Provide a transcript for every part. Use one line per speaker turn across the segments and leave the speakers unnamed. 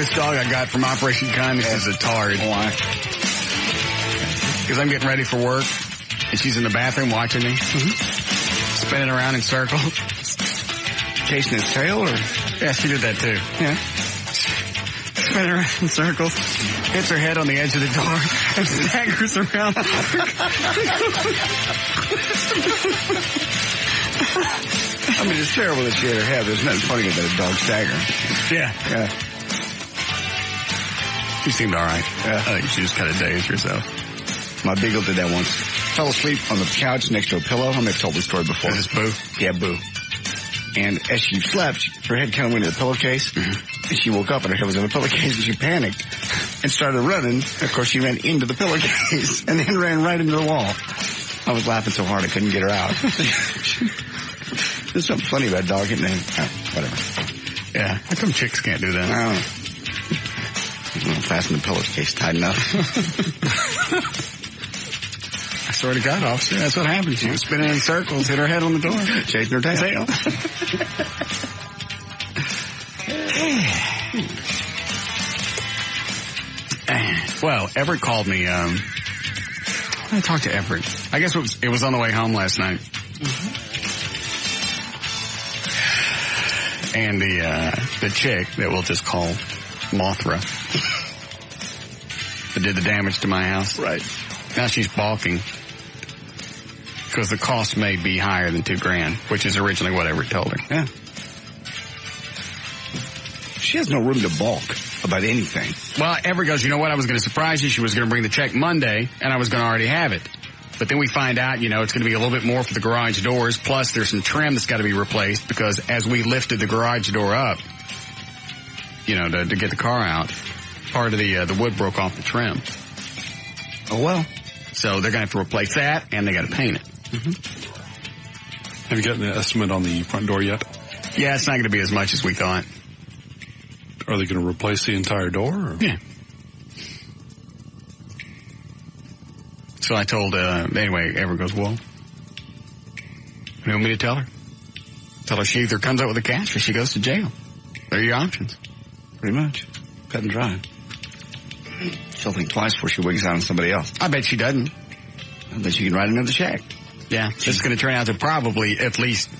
this dog I got from Operation Kindness is a tard.
Why?
Because I'm getting ready for work, and she's in the bathroom watching me, spinning around in circles.
Chasing his tail, or?
Yeah, she did that too.
Yeah.
Spinning around in circles, hits her head on the edge of the door, and staggers around.
I mean, it's terrible that she hit her head. There's nothing funny about a dog staggering.
Yeah.
Yeah.
She seemed all right.
Yeah.
I think she just kind of dazed herself.
My beagle did that once. Fell asleep on the couch next to a pillow. I may have told this story before.
Is this Boo?
Yeah, Boo. And as she slept, her head kind of went into the pillowcase. And she woke up and her head was in the pillowcase and she panicked and started running. Of course, she ran into the pillowcase and then ran right into the wall. I was laughing so hard I couldn't get her out. There's something funny about a dog hitting the head. Whatever.
Yeah. How come chicks can't do that?
I don't know. Fasten the pillowcase tight enough.
I swear to God, officer, that's what happened. She was spinning in circles, hit her head on the door.
Chasing her tail.
Well, Everett called me. I talked to Everett. I guess it was on the way home last night. And the chick that we'll just call Mothra that did the damage to my house.
Right.
Now she's balking because the cost may be higher than $2,000, which is originally what Everett told her.
Yeah. She has no room to balk about anything.
Well, Everett goes, you know what? I was going to surprise you. She was going to bring the check Monday, and I was going to already have it. But then we find out, it's going to be a little bit more for the garage doors. Plus, there's some trim that's got to be replaced because as we lifted the garage door up, to get the car out, part of the wood broke off the trim.
Oh, well.
So they're going to have to replace that, and they got to paint it.
Mm-hmm. Have you gotten an estimate on the front door yet?
Yeah, it's not going to be as much as we thought.
Are they going to replace the entire door? Or?
Yeah. So I told, anyway, Everett goes, well, you want me to tell her? Tell her she either comes out with the cash or she goes to jail. They're your options.
Pretty much. Cut and dry. She'll think twice before she wigs out on somebody else.
I bet she doesn't.
I bet she can write another check.
Yeah, this is going to turn out to probably at least...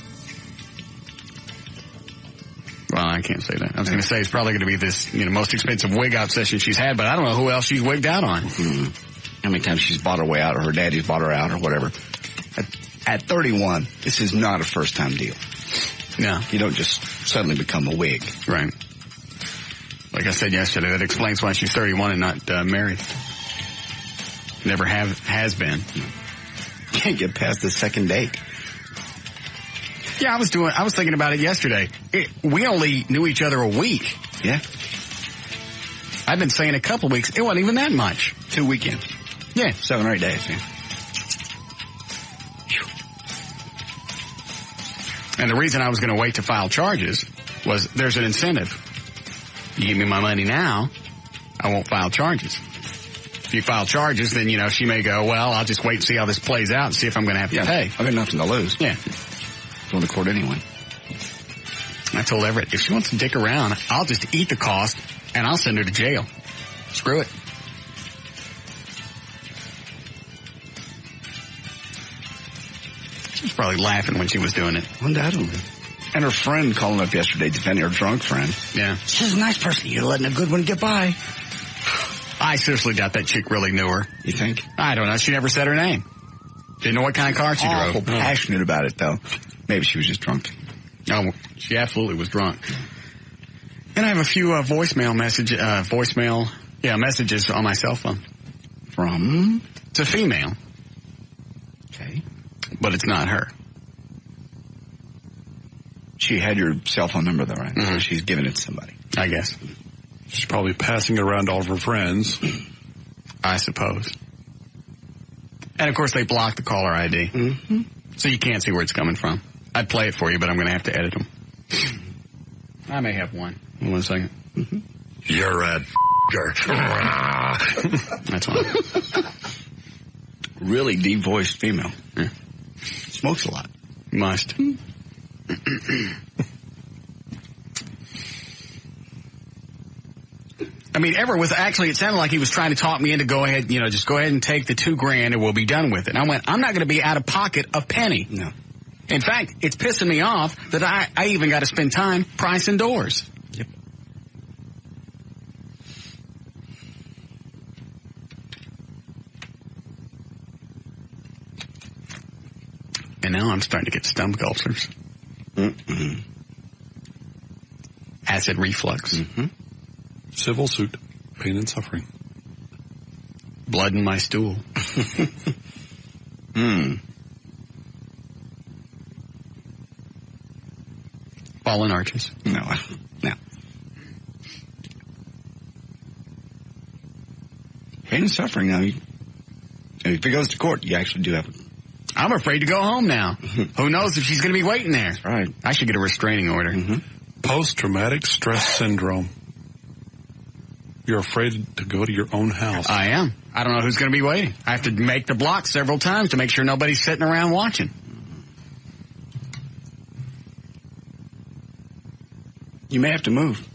Well, I can't say that. I was going to say it's probably going to be this, most expensive wig out session she's had, but I don't know who else she's wigged out on.
Mm-hmm. How many times she's bought her way out or her daddy's bought her out or whatever. At 31, this is not a first-time deal.
No.
You don't just suddenly become a wig.
Right. Like I said yesterday, that explains why she's 31 and not married. Never has been.
Can't get past the second date.
Yeah, I was thinking about it yesterday. We only knew each other a week.
Yeah.
I've been saying a couple weeks. It wasn't even that much.
2 weekends.
Yeah.
7 or 8 days, yeah.
And the reason I was going to wait to file charges was there's an incentive. You give me my money now, I won't file charges. If you file charges, then, she may go, well, I'll just wait and see how this plays out and see if I'm going to have to pay.
I've got nothing to lose.
Yeah.
Going to court anyway.
I told Everett, if she wants to dick around, I'll just eat the cost and I'll send her to jail. Screw it. She was probably laughing when she was doing it.
Undoubtedly. And her friend calling up yesterday defending her drunk friend.
Yeah.
She's a nice person. You're letting a good one get by.
I seriously doubt that chick really knew her.
You think?
I don't know. She never said her name. Didn't know what kind of car she drove.
Awful passionate about it, though. Maybe she was just drunk.
Oh, she absolutely was drunk. And I have a few messages on my cell phone.
From?
It's a female.
Okay.
But it's not her.
She had your cell phone number, though, right?
Mm-hmm.
So she's giving it to somebody.
I guess.
She's probably passing it around to all of her friends.
I suppose. And, of course, they blocked the caller ID.
Mm-hmm.
So you can't see where it's coming from. I'd play it for you, but I'm going to have to edit them. I may have one. Hold on a second.
Mm-hmm.
You're a
That's one.
Really deep-voiced female.
Yeah.
Smokes a lot.
Must. I mean, Everett was actually, it sounded like he was trying to talk me into go ahead, just go ahead and take the $2,000 and we'll be done with it. And I went, I'm not going to be out of pocket a penny.
No.
In fact, it's pissing me off that I even got to spend time pricing doors.
Yep.
And now I'm starting to get stomach ulcers.
Mm-mm.
Acid reflux.
Mm-hmm.
Civil suit. Pain and suffering.
Blood in my stool. Fallen arches.
No. Pain and suffering now. If it goes to court, you actually do have it.
I'm afraid to go home now. Who knows if she's going to be waiting there.
That's right.
I should get a restraining order.
Mm-hmm.
Post-traumatic stress syndrome. You're afraid to go to your own house.
I am. I don't know who's going to be waiting. I have to make the block several times to make sure nobody's sitting around watching.
You may have to move.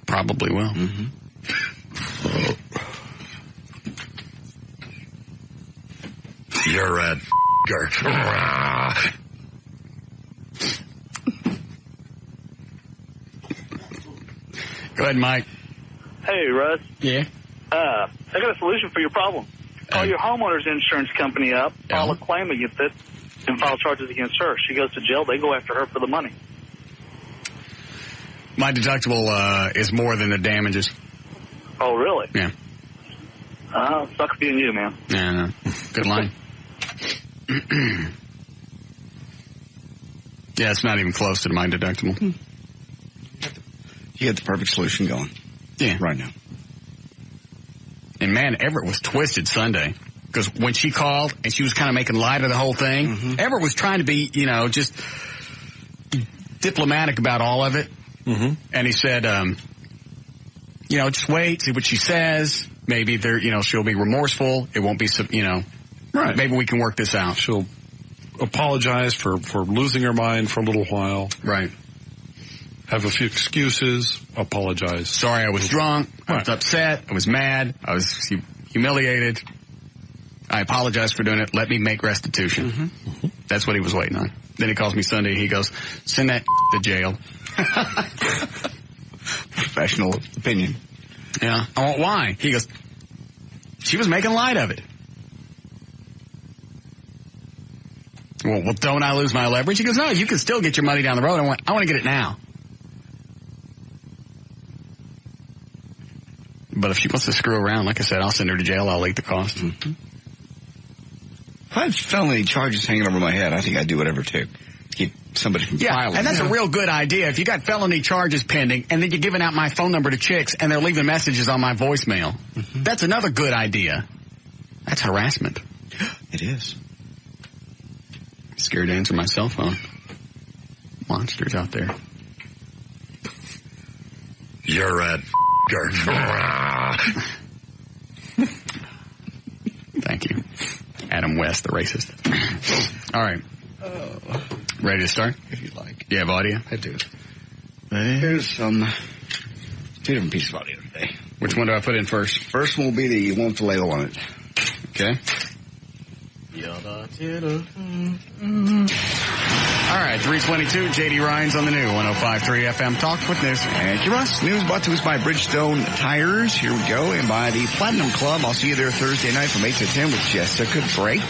Probably will.
Mm-hmm.
You're a
Go ahead, Mike.
Hey, Russ.
Yeah?
I got a solution for your problem. Call your homeowner's insurance company up, file a claim against it, and file charges against her. She goes to jail. They go after her for the money.
My deductible is more than the damages.
Oh, really?
Yeah.
Sucks being you, man.
Yeah, I know. Good line. Yeah, it's not even close to my deductible.
You got the perfect solution going.
Yeah.
Right now.
And man, Everett was twisted Sunday. Because when she called and she was kind of making light of the whole thing, Everett was trying to be, just diplomatic about all of it.
Mm-hmm.
And he said, just wait, see what she says. Maybe she'll be remorseful. It won't be,
Right.
Maybe we can work this out.
She'll apologize for losing her mind for a little while.
Right.
Have a few excuses. Apologize.
Sorry, I was drunk. I was upset. I was mad. I was humiliated. I apologize for doing it. Let me make restitution.
Mm-hmm.
That's what he was waiting on. Then he calls me Sunday. He goes, send that to jail.
Professional opinion.
Yeah. I went, why? He goes, she was making light of it. Well, don't I lose my leverage? He goes, no, you can still get your money down the road. I went, I want to get it now. But if she wants to screw around, like I said, I'll send her to jail. I'll eat the cost.
Mm-hmm. If I had felony charges hanging over my head, I think I'd do whatever to keep somebody from filing.
And that's a real good idea. If you got felony charges pending, and then you're giving out my phone number to chicks, and they're leaving messages on my voicemail, that's another good idea. That's harassment.
It is.
Scared to answer my cell phone. Monsters out there.
You're a
Thank you. Adam West, the racist. All right. Ready to start?
If you'd like.
You have audio?
I do. Here's two different pieces of audio today.
Which one do I put in first?
First one will be the one with the label on it.
Okay. All right, 322, J.D. Ryan's on the new 105.3 FM Talk with News.
Thank you, Russ. News brought to us by Bridgestone Tires. Here we go. And by the Platinum Club. I'll see you there Thursday night from 8 to 10 with Jessica Drake.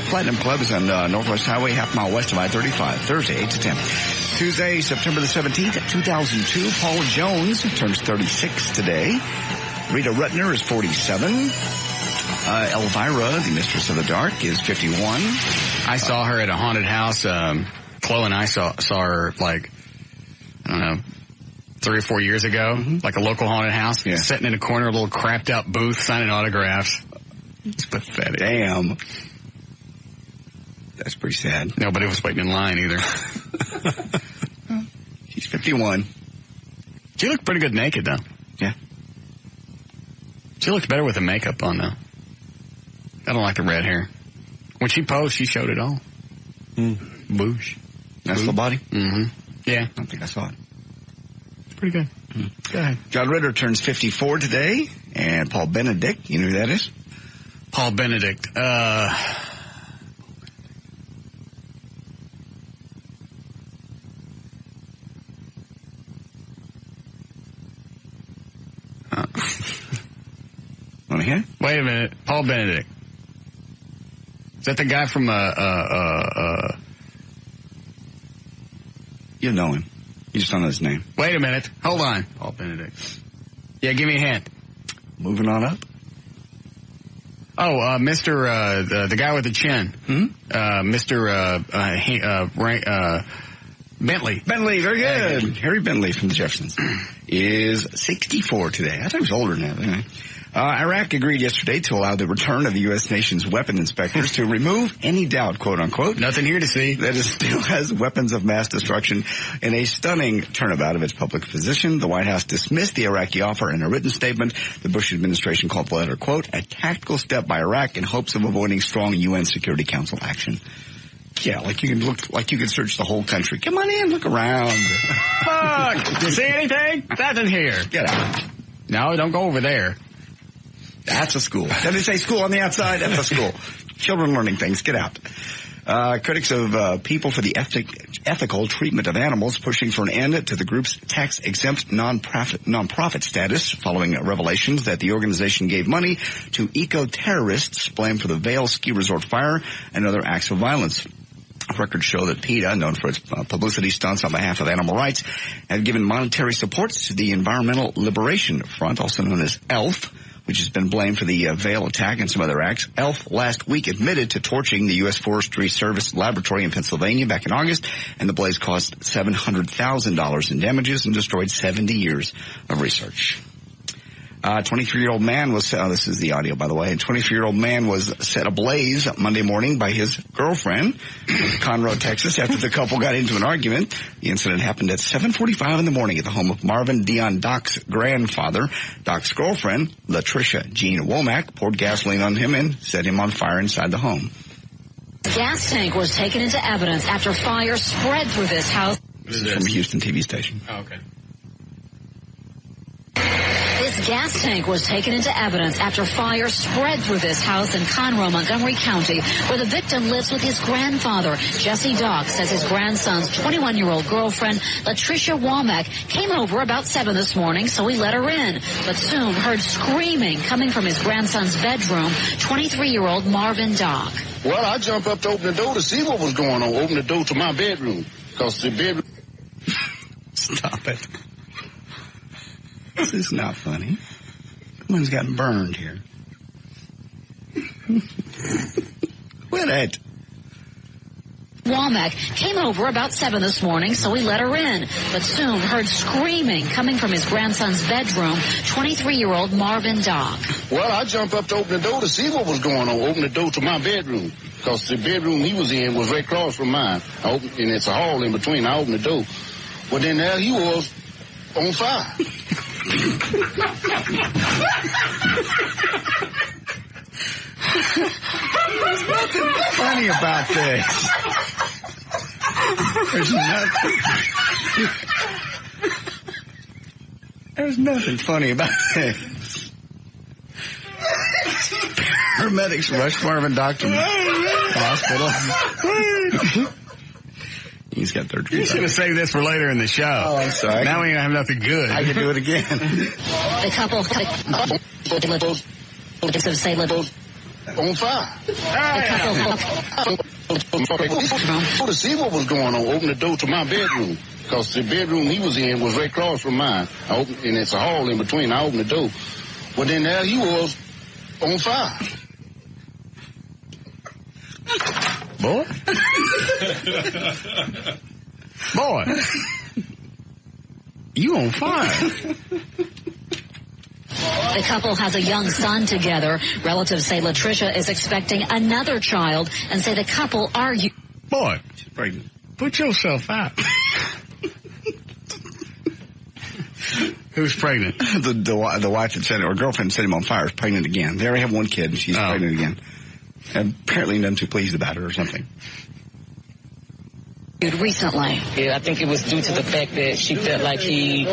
Platinum Club is on Northwest Highway, half mile west of I-35. Thursday, 8 to 10. Tuesday, September the 17th, 2002. Paula Jones turns 36 today. Rita Rutner is 47. Elvira, the Mistress of the Dark, is 51.
I saw her at a haunted house. Chloe and I saw her, I don't know, 3 or 4 years ago, like a local haunted house, sitting in a corner, a little crapped out booth, signing autographs. It's pathetic.
Damn. That's pretty sad.
Nobody was waiting in line either.
She's 51.
She looked pretty good naked, though.
Yeah.
She looked better with the makeup on, though. I don't like the red hair. When she posed, she showed it all. Boosh.
That's the body?
Mm-hmm. Yeah.
I don't think I saw it.
It's pretty good.
Go ahead. John Ritter turns 54 today, and Paul Benedict, you know who that is?
Paul Benedict.
Want to hear?
Wait a minute. Paul Benedict. Is that the guy from,
You know him. You just don't know his name.
Wait a minute. Hold on. Paul Benedict. Yeah, give me a hint.
Moving on up.
Oh, Mr. The guy with the chin. Mr. Bentley.
Bentley, very good. Harry Bentley from the Jeffersons is 64 today. I thought he was older than that. Anyway. Iraq agreed yesterday to allow the return of the U.S. nation's weapon inspectors to remove any doubt, quote unquote.
Nothing here to see.
That it still has weapons of mass destruction in a stunning turnabout of its public position. The White House dismissed the Iraqi offer in a written statement. The Bush administration called the letter, quote, a tactical step by Iraq in hopes of avoiding strong UN Security Council action. Yeah, like you can search the whole country. Come on in, look around.
Fuck! You see anything? Nothing here.
Get out.
No, don't go over there.
That's a school. Did it say school on the outside? That's a school. Children learning things. Get out. Critics of People for the Ethical Treatment of Animals pushing for an end to the group's tax-exempt nonprofit status following revelations that the organization gave money to eco-terrorists blamed for the Vail ski resort fire and other acts of violence. Records show that PETA, known for its publicity stunts on behalf of animal rights, have given monetary supports to the Environmental Liberation Front, also known as ELF, which has been blamed for the Vail attack and some other acts. ELF last week admitted to torching the U.S. Forestry Service laboratory in Pennsylvania back in August, and the blaze caused $700,000 in damages and destroyed 70 years of research. 23-year-old man was, this is the audio, by the way, a 23-year-old man was set ablaze Monday morning by his girlfriend in Conroe, Texas, after the couple got into an argument. The incident happened at 7:45 in the morning at the home of Marvin Dion Doc's grandfather. Doc's girlfriend, Latricia Jean Womack, poured gasoline on him and set him on fire inside the home.
The gas tank was taken into evidence after fire spread through this house.
This is from a Houston TV station.
Oh, okay.
This gas tank was taken into evidence after fire spread through this house in Conroe, Montgomery County, where the victim lives with his grandfather. Jesse Dock says his grandson's 21-year-old girlfriend, Latricia Womack, came over about 7 this morning, so he let her in, but soon heard screaming coming from his grandson's bedroom, 23-year-old Marvin Dock.
Well, I jumped up to open the door to see what was going on, open the door to my bedroom, because the bedroom...
Stop it. This is not funny. Someone's gotten burned here. Quit it.
Womack came over about 7 this morning, so he let her in, but soon heard screaming coming from his grandson's bedroom, 23-year-old Marvin Dock.
Well, I jumped up to open the door to see what was going on, open the door to my bedroom, because the bedroom he was in was right across from mine, and it's a hall in between. I opened the door. Well, then there he was on fire.
There's nothing funny about this. There's nothing funny about this. Paramedics rushed Marvin Dock to the hospital. He's got third degree.
You should have saved this for later in the show.
Oh, I'm sorry.
Now we have nothing good.
I can do it again.
The couple say
on fire. To see what was going on, open the door to my bedroom, because the bedroom he was in was right across from mine, and it's a hall in between. I opened the door. Well, then there he was on fire.
Boy. Boy. You on fire.
The couple has a young son together. Relatives say Latricia is expecting another child and say the couple argue.
Boy,
She's pregnant.
put yourself out. Who's pregnant?
The wife that set or girlfriend set him on fire is pregnant again. They already have one kid and she's pregnant again. And apparently none too pleased about it or something.
recently.
Yeah, I think it was due to the fact that she felt like he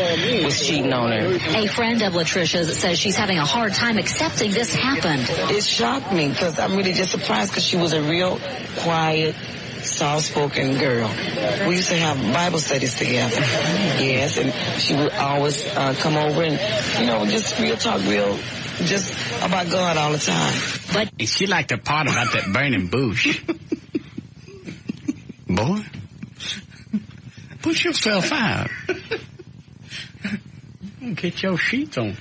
was cheating on her.
A friend of Latricia's says she's having a hard time accepting this happened.
It shocked me because I'm really just surprised because she was a real quiet, soft-spoken girl. We used to have Bible studies together. Yes, and she would always come over and, just real talk, just about God all the time.
But she liked the part about that burning bush. Boy, push yourself out. Get your sheets on.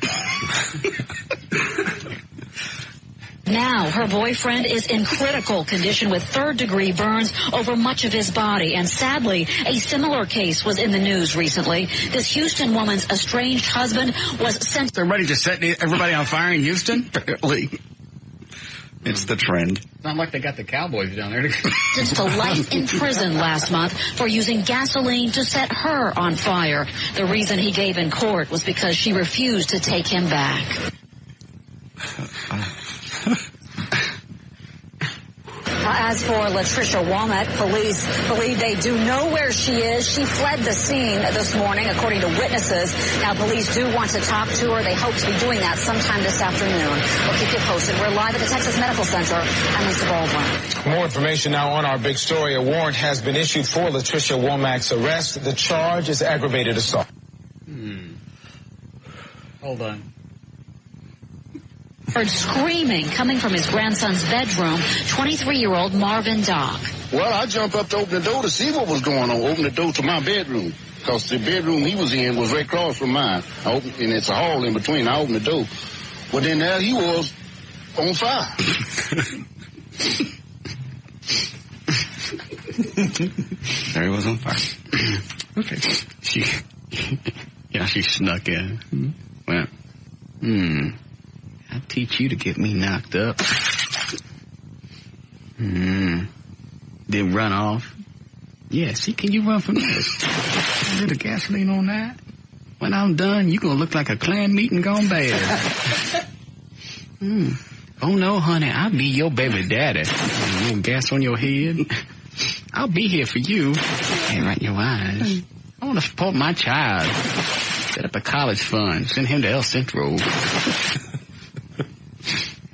Now, her boyfriend is in critical condition with third-degree burns over much of his body. And sadly, a similar case was in the news recently. This Houston woman's estranged husband was sent...
Everybody just set everybody on fire in Houston?
Apparently. It's the trend.
It's not like they got the cowboys down there.
Sentenced to life in prison last month for using gasoline to set her on fire. The reason he gave in court was because she refused to take him back.
As for Latricia Womack, police believe they do know where she is. She fled the scene this morning, according to witnesses. Now, police do want to talk to her. They hope to be doing that sometime this afternoon. We'll keep you posted. We're live at the Texas Medical Center. I'm Lisa Baldwin.
More information now on our big story. A warrant has been issued for Latricia Womack's arrest. The charge is aggravated assault.
Hold on.
Heard screaming coming from his grandson's bedroom, 23-year-old Marvin Dock.
Well, I jumped up to open the door to see what was going on. Open the door to my bedroom. Because the bedroom he was in was right across from mine. And it's a hall in between. I opened the door. Well, then there he was on fire.
There he was on fire.
Okay. She snuck in. Went, I'll teach you to get me knocked up. Then run off. Yeah, see, can you run from this? A little gasoline on that. When I'm done, you gonna look like a clan meeting gone bad. Oh no, honey, I'll be your baby daddy. A little gas on your head. I'll be here for you. Ain't right in your eyes. I want to support my child. Set up a college fund. Send him to El Centro.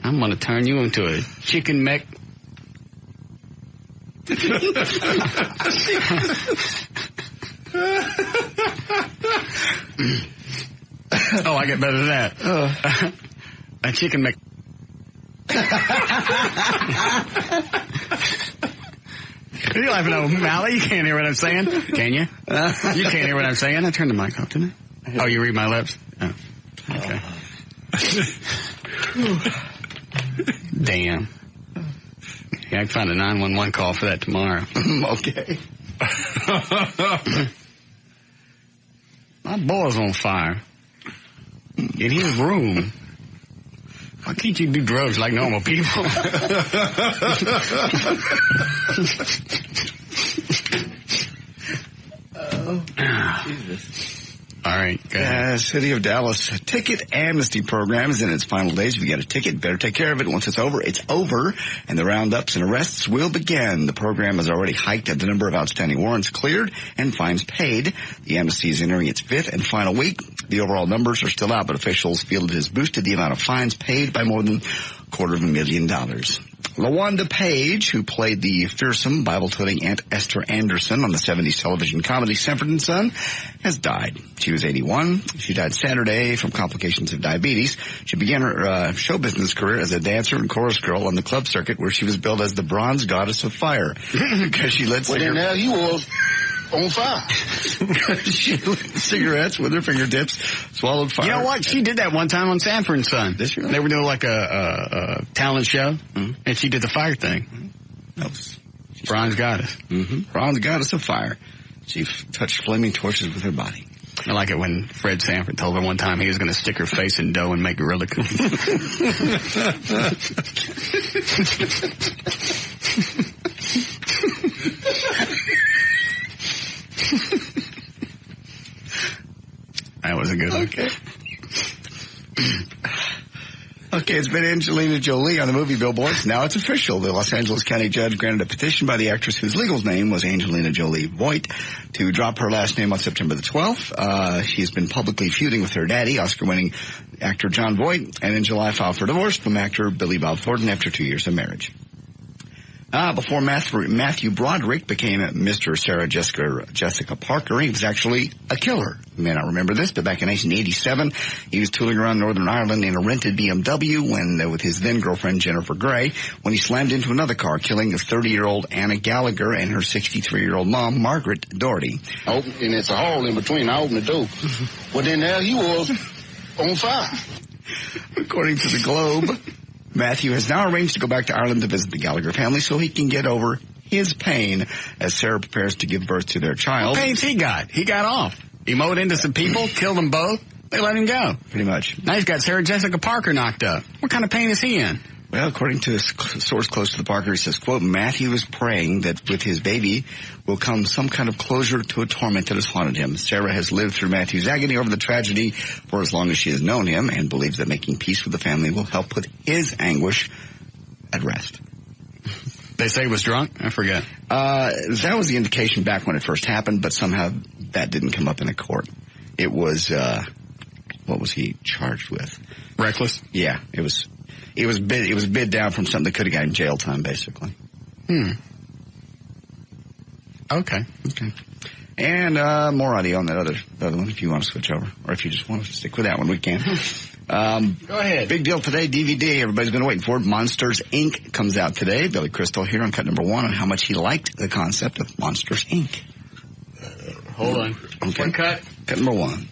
I'm going to turn you into a chicken mech. Oh, I get better than that. A chicken mech. Are you laughing at Mally? You can't hear what I'm saying. Can you? You can't hear what I'm saying. I turned the mic off, didn't I? Oh, you read my lips? Oh, okay. Damn. Yeah, I can find a 911 call for that tomorrow.
Okay.
My boy's on fire. In his room. Why can't you do drugs like normal people?
Oh, Jesus.
All right, go ahead.
City of Dallas ticket amnesty program is in its final days. If you got a ticket, better take care of it. Once it's over, and the roundups and arrests will begin. The program has already hiked the number of outstanding warrants cleared and fines paid. The amnesty is entering its fifth and final week. The overall numbers are still out, but officials feel it has boosted the amount of fines paid by more than $250,000. LaWanda Page, who played the fearsome Bible-toting Aunt Esther Anderson on the 70s television comedy Sanford & Son, has died. She was 81. She died Saturday from complications of diabetes. She began her show business career as a dancer and chorus girl on the club circuit, where she was billed as the Bronze Goddess of Fire. Because she lit
Well, then there he was on fire.
She lit cigarettes with her fingertips, swallowed fire.
You know what? She did that one time on Sanford & Son.
This year?
They were doing like a talent show, and she did the fire thing. Bronze Goddess.
Bronze Goddess of Fire. She touched flaming torches with her body.
I like it when Fred Sanford told her one time he was going to stick her face in dough and make gorilla cookies. That was a good one.
Okay. Okay, it's been Angelina Jolie on the movie billboards. Now it's official. The Los Angeles County judge granted a petition by the actress whose legal name was Angelina Jolie Voight to drop her last name on September the 12th. She's been publicly feuding with her daddy, Oscar-winning actor Jon Voight, and in July filed for divorce from actor Billy Bob Thornton after 2 years of marriage. Before Matthew Broderick became Mr. Sarah Jessica Parker, he was actually a killer. You may not remember this, but back in 1987, he was tooling around Northern Ireland in a rented BMW with his then-girlfriend Jennifer Gray when he slammed into another car, killing 30-year-old Anna Gallagher and her 63-year-old mom, Margaret Doherty.
And it's a hole in between. I opened the door. Well, then there he was on fire.
According to the Globe, Matthew has now arranged to go back to Ireland to visit the Gallagher family so he can get over his pain as Sarah prepares to give birth to their child.
What pains he got? He got off. He mowed into some people, killed them both. They let him go.
Pretty much.
Now he's got Sarah Jessica Parker knocked up. What kind of pain is he in?
Well, according to a source close to the Parker, he says, quote, Matthew is praying that with his baby will come some kind of closure to a torment that has haunted him. Sarah has lived through Matthew's agony over the tragedy for as long as she has known him and believes that making peace with the family will help put his anguish at rest.
They say he was drunk? I forget.
That was the indication back when it first happened, but somehow that didn't come up in a court. It was, what was he charged with?
Reckless?
Yeah, it was bid down from something that could have got him jail time, basically.
Okay.
And more audio on that other one if you want to switch over. Or if you just want to stick with that one, we can.
Go ahead.
Big deal today, DVD. Everybody's been waiting for it. Monsters, Inc. comes out today. Billy Crystal here on cut number 1 on how much he liked the concept of Monsters, Inc.
Hold on.
Okay.
One cut.
Cut number 1.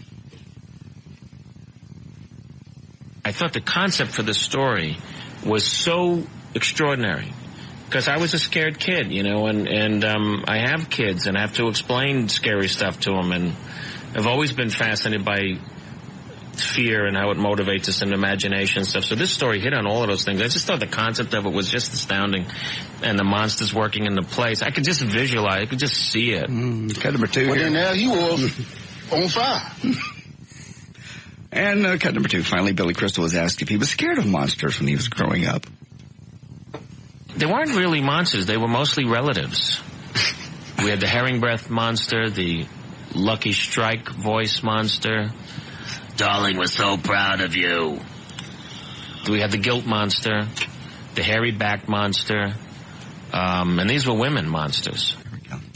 I thought the concept for the story was so extraordinary because I was a scared kid, you know, and I have kids and I have to explain scary stuff to them, and I've always been fascinated by fear and how it motivates us and imagination and stuff. So this story hit on all of those things. I just thought the concept of it was just astounding, and the monsters working in the place. I could just visualize. I could just see it.
Cut number 2.
Well, then there he was on fire.
And cut number 2, finally, Billy Crystal was asked if he was scared of monsters when he was growing up.
They weren't really monsters. They were mostly relatives. We had the herring breath monster, the Lucky Strike voice monster. Darling, we're so proud of you. We had the guilt monster, the hairy back monster, and these were women monsters.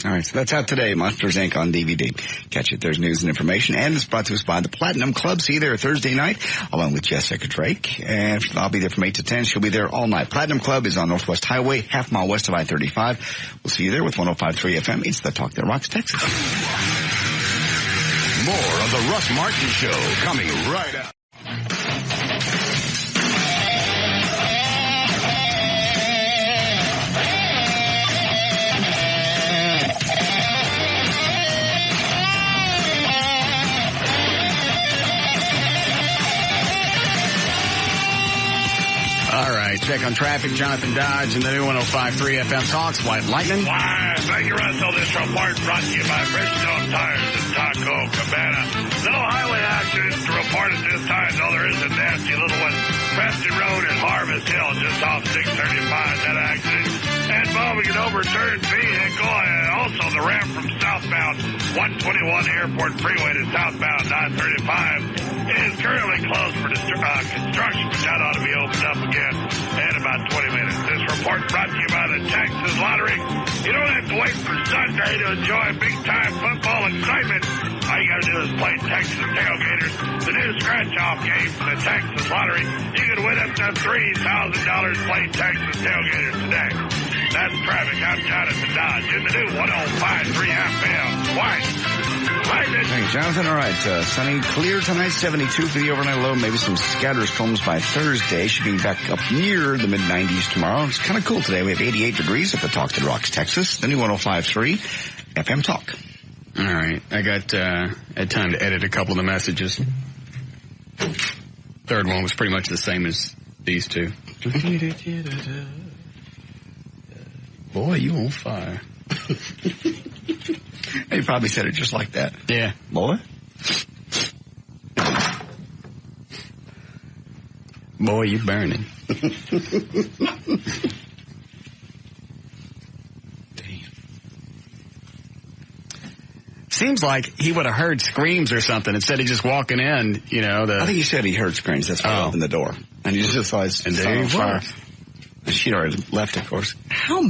All right, so that's out today, Monsters, Inc. on DVD. Catch it. There's news and information, and it's brought to us by the Platinum Club. See you there Thursday night, along with Jessica Drake, and I'll be there from 8 to 10. She'll be there all night. Platinum Club is on Northwest Highway, half mile west of I-35. We'll see you there with 105.3 FM. It's the talk that rocks Texas.
More of the Russ Martin Show coming right up.
All right, check on traffic. Jonathan Dodge and the new 105.3 FM Talks. White Lightning.
Why, thank you, Russell. This report brought to you by Bridgestone Tires and Taco Cabana. No highway accidents to report at this time, though there is a nasty little one. Preston Road at Harvest Hill, just off 635, that accident. And involving an overturned vehicle, and also the ramp from southbound 121 Airport Freeway to southbound 935 is currently closed for construction, but that ought to be opened up again in about 20 minutes. This report brought to you by the Texas Lottery. You don't have to wait for Sunday to enjoy big-time football excitement. All you got to do is play Texas Tailgaters, the new scratch-off game for the Texas Lottery. You can win up to $3,000 playing Texas Tailgaters today. That's traffic. I'm Jonathan Dodge in the new 105.3 FM. White.
Thank you, Jonathan. All right, sunny, clear tonight, 72 for the overnight low. Maybe some scattered storms by Thursday. Should be back up near the mid-90s tomorrow. It's kind of cool today. We have 88 degrees at the Talk That Rocks, Texas. The new 105.3 FM Talk.
All right, I got had time to edit a couple of the messages. Third one was pretty much the same as these two. Boy, you on fire.
He probably said it just like that.
Yeah.
Boy.
Boy, you burning. Seems like he would have heard screams or something instead of just walking in, you know.
I think he said he heard screams. That's why he opened the door. And he just saw his son on fire. And she'd already left, of course. How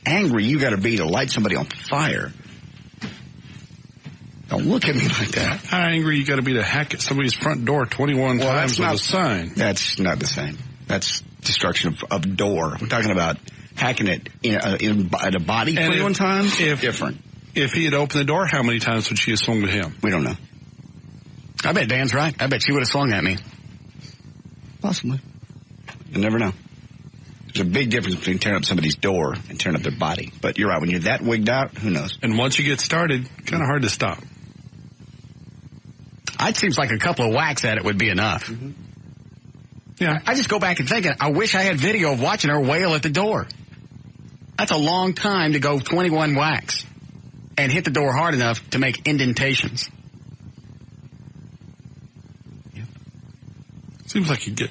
angry you got to be to light somebody on fire? Don't look at me like that.
How angry you got to be to hack at somebody's front door 21 times with a sign?
That's not the same. That's destruction of door. We're talking about hacking it at a body 21 times? Different.
If he had opened the door, how many times would she have swung at him?
We don't know.
I bet Dan's right. I bet she would have swung at me.
Possibly. You never know. There's a big difference between tearing up somebody's door and tearing up their body. But you're right. When you're that wigged out, who knows?
And once you get started, kind of hard to stop.
It seems like a couple of whacks at it would be enough.
Mm-hmm.
Yeah. I just go back and think, I wish I had video of watching her wail at the door. That's a long time to go 21 whacks and hit the door hard enough to make indentations.
Yep. Seems like you get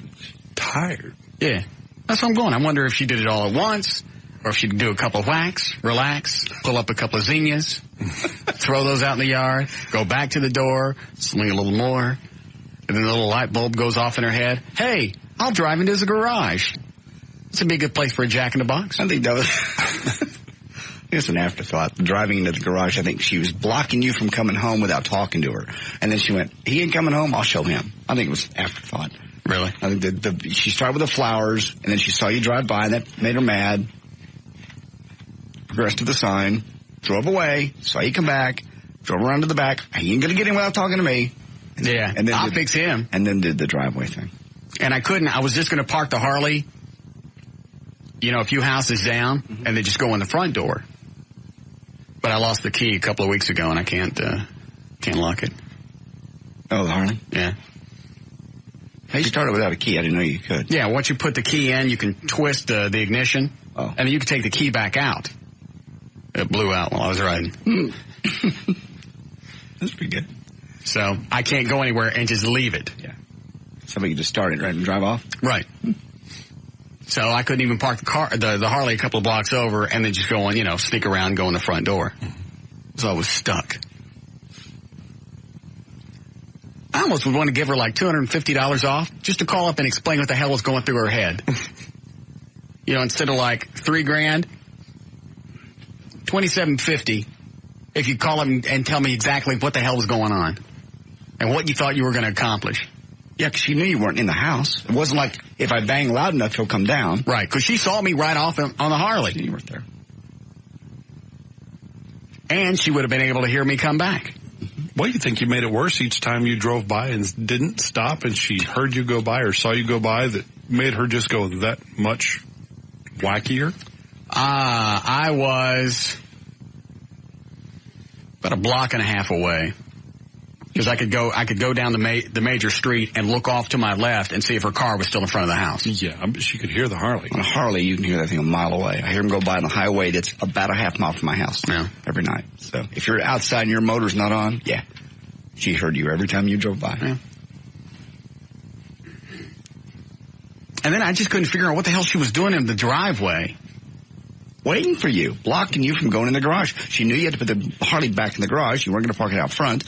tired.
Yeah. That's where I'm going. I wonder if she did it all at once, or if she'd do a couple of whacks, relax, pull up a couple of zinnias, throw those out in the yard, go back to the door, swing a little more, and then the little light bulb goes off in her head. Hey, I'll drive into the garage. This would be a good place for a jack-in-the-box.
I think that was... It's an afterthought. Driving into the garage, I think she was blocking you from coming home without talking to her. And then she went, he ain't coming home, I'll show him. I think it was afterthought.
Really?
I think she started with the flowers, and then she saw you drive by, and that made her mad. Progressed to the sign, drove away, saw you come back, drove around to the back. He ain't going to get in without talking to me.
Yeah, and then I'll fix him.
And then did the driveway thing.
And I couldn't. I was just going to park the Harley, a few houses down, and then just go in the front door. But I lost the key a couple of weeks ago, and I can't lock it.
Oh, the Harley?
Yeah.
Hey, you started without a key. I didn't know you could.
Yeah, once you put the key in, you can twist the ignition, and then you can take the key back out. It blew out while I was riding.
That's pretty good.
So I can't go anywhere and just leave it.
Yeah. Somebody can just start it right and drive off?
Right. So I couldn't even park the Harley a couple of blocks over and then just go on, sneak around, go in the front door. So I was stuck. I almost would want to give her like $250 off just to call up and explain what the hell was going through her head. Instead of like $3,000, $2,750 if you call them and tell me exactly what the hell was going on and what you thought you were going to accomplish.
Yeah, because she knew you weren't in the house. It wasn't like, if I bang loud enough, he'll come down.
Right, because she saw me right off on the Harley.
You weren't there.
And she would have been able to hear me come back.
Well, you think you made it worse each time you drove by and didn't stop and she heard you go by or saw you go by that made her just go that much wackier?
I was about a block and a half away. Because I could go down the major street and look off to my left and see if her car was still in front of the house.
Yeah, she could hear the Harley.
On a Harley, you can hear that thing a mile away. I hear them go by on the highway that's about a half mile from my house every night. So if you're outside and your motor's not on, yeah, she heard you every time you drove by.
Yeah. And then I just couldn't figure out what the hell she was doing in the driveway.
Waiting for you, blocking you from going in the garage. She knew you had to put the Harley back in the garage. You weren't going to park it out front.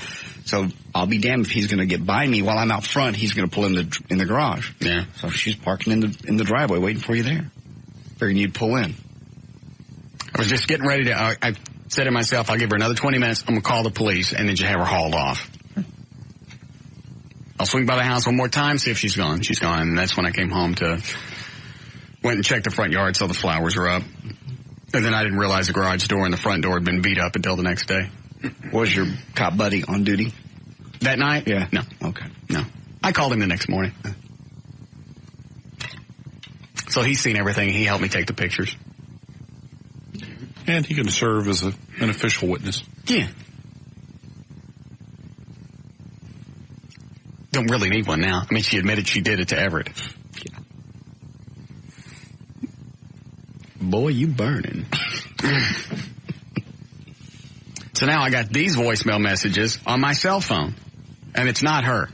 So I'll be damned if he's going to get by me while I'm out front. He's going to pull in the garage.
Yeah.
So she's parking in the driveway, waiting for you there. Figuring you'd pull in.
I was just getting ready to. I said to myself, I'll give her another 20 minutes. I'm going to call the police and then just have her hauled off. I'll swing by the house one more time, see if she's gone. She's gone, and that's when I came home went and checked the front yard, saw the flowers were up. And then I didn't realize the garage door and the front door had been beat up until the next day.
Was your cop buddy on duty?
That night?
Yeah.
No.
Okay.
No. I called him the next morning. So he's seen everything. He helped me take the pictures.
And he can serve as an official witness.
Yeah. Don't really need one now. I mean, she admitted she did it to Everett. Yeah. Boy, you burning. So now I got these voicemail messages on my cell phone, and it's not her.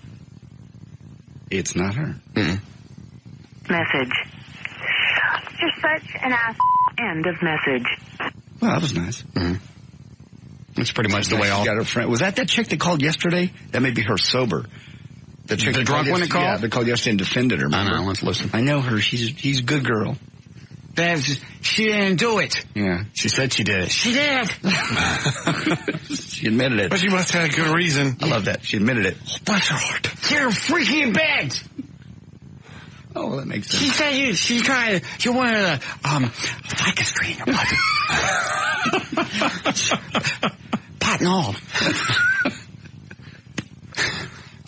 It's not her.
Mm-mm.
Message. You're such an ass. End of message.
Well, that was nice.
Mm-hmm. That's pretty much the way
all got her friend. Was that chick that called yesterday? That may be her sober. The chick,
the drunk one that called?
Yeah, they called yesterday and defended her. Remember?
I know. Let's listen.
I know her. She's a good girl.
She didn't do it.
Yeah.
She said she did.
She did.
She admitted it.
But she must have had a good reason.
I love that. She admitted it.
Oh, bless her heart. You're freaky in bed.
Oh, well, that makes sense.
She said you wanted a ficus tree in your butt. Pot and all.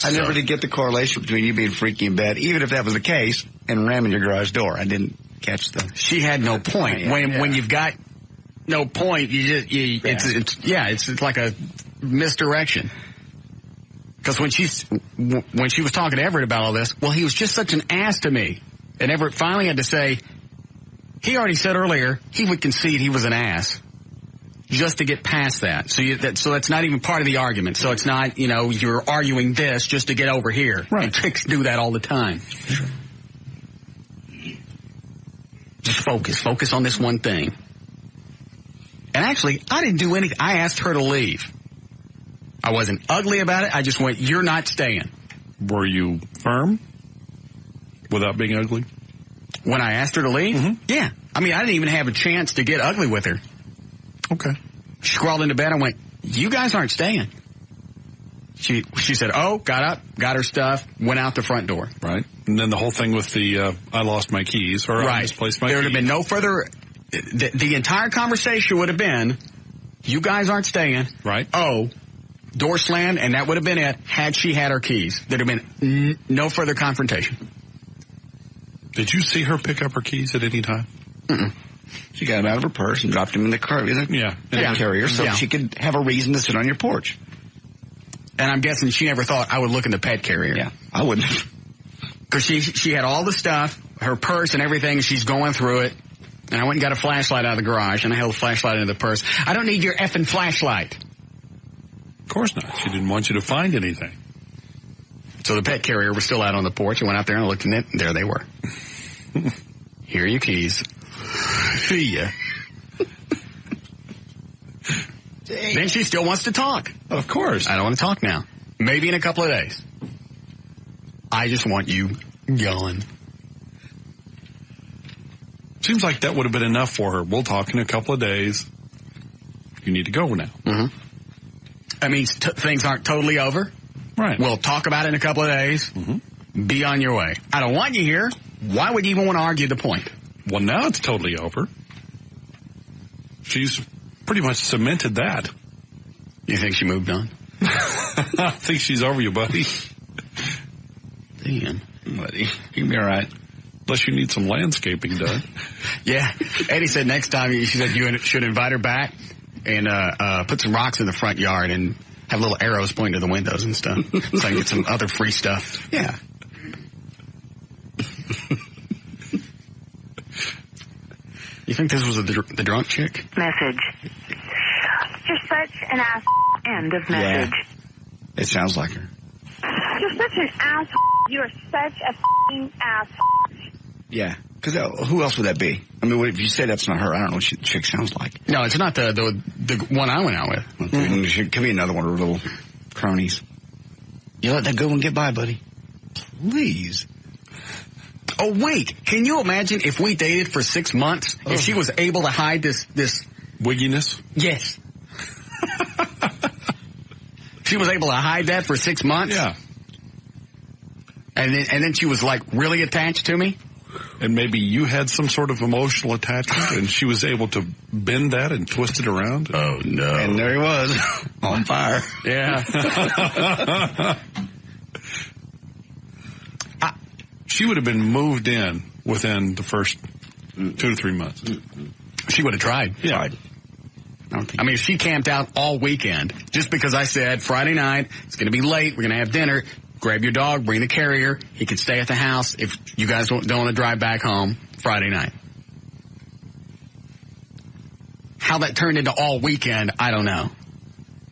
I never did get the correlation between you being freaky in bed, even if that was the case, and ramming your garage door. I didn't catch the...
She had no point. When you've got no point, it's like a misdirection. Because when she was talking to Everett about all this, well, he was just such an ass to me. And Everett finally had to say, he already said earlier he would concede he was an ass just to get past that. So that's not even part of the argument. So it's not, you're arguing this just to get over here.
Right.
And chicks do that all the time. Just focus on this one thing. And actually, I didn't do anything. I asked her to leave. I wasn't ugly about it. I just went, you're not staying.
Were you firm without being ugly?
When I asked her to leave?
Mm-hmm.
Yeah. I mean, I didn't even have a chance to get ugly with her.
Okay.
She crawled into bed and went, you guys aren't staying. She said, oh, got up, got her stuff, went out the front door.
Right. And then the whole thing with the, I lost my keys, or I misplaced my keys.
There would have been no further, the entire conversation would have been, you guys aren't staying.
Right.
Oh, door slammed, and that would have been it had she had her keys. There'd have been no further confrontation.
Did you see her pick up her keys at any time?
Mm-mm. She got them out of her purse and dropped them in the car, in the carrier, so she could have a reason to sit on your porch.
And I'm guessing she never thought I would look in the pet carrier.
Yeah, I wouldn't.
Because she had all the stuff, her purse and everything, and she's going through it. And I went and got a flashlight out of the garage, and I held the flashlight into the purse. I don't need your effing flashlight.
Of course not. She didn't want you to find anything.
So the pet carrier was still out on the porch. I went out there and looked in it, and there they were. Here are your keys. See ya. Then she still wants to talk.
Of course.
I don't want to talk now. Maybe in a couple of days. I just want you gone.
Seems like that would have been enough for her. We'll talk in a couple of days. You need to go now.
Mm-hmm. That means things aren't totally over.
Right.
We'll talk about it in a couple of days.
Mm-hmm.
Be on your way. I don't want you here. Why would you even want to argue the point?
Well, now it's totally over. She's pretty much cemented that.
You think she moved on?
I think she's over you, buddy.
Damn.
Buddy, you'll be all right.
Unless you need some landscaping done.
Yeah. Eddie said next time, she said you should invite her back and put some rocks in the front yard and have little arrows pointing to the windows and stuff. So I can get some other free stuff.
Yeah.
You think this was the drunk chick?
Message. You're such an ass. End of message.
Yeah. It sounds like her.
You're such an ass. You are such a f***ing ass.
Yeah. Because who else would that be? I mean, if you say that's not her, I don't know what the chick sounds like.
No, it's not the one I went out with.
Okay. Mm-hmm. It could be another one of her little cronies. You let that good one get by, buddy. Please.
Oh, wait. Can you imagine if we dated for 6 months, if she was able to hide this
wigginess?
Yes. She was able to hide that for 6 months?
Yeah.
And then she was like really attached to me?
And maybe you had some sort of emotional attachment and she was able to bend that and twist it around?
Oh, no.
And there he was, on fire.
Yeah.
She would have been moved in within the first 2 to 3 months.
She would have tried.
Yeah.
I mean, if she camped out all weekend, just because I said Friday night, it's going to be late, we're going to have dinner, grab your dog, bring the carrier, he could stay at the house if you guys don't want to drive back home Friday night. How that turned into all weekend, I don't know.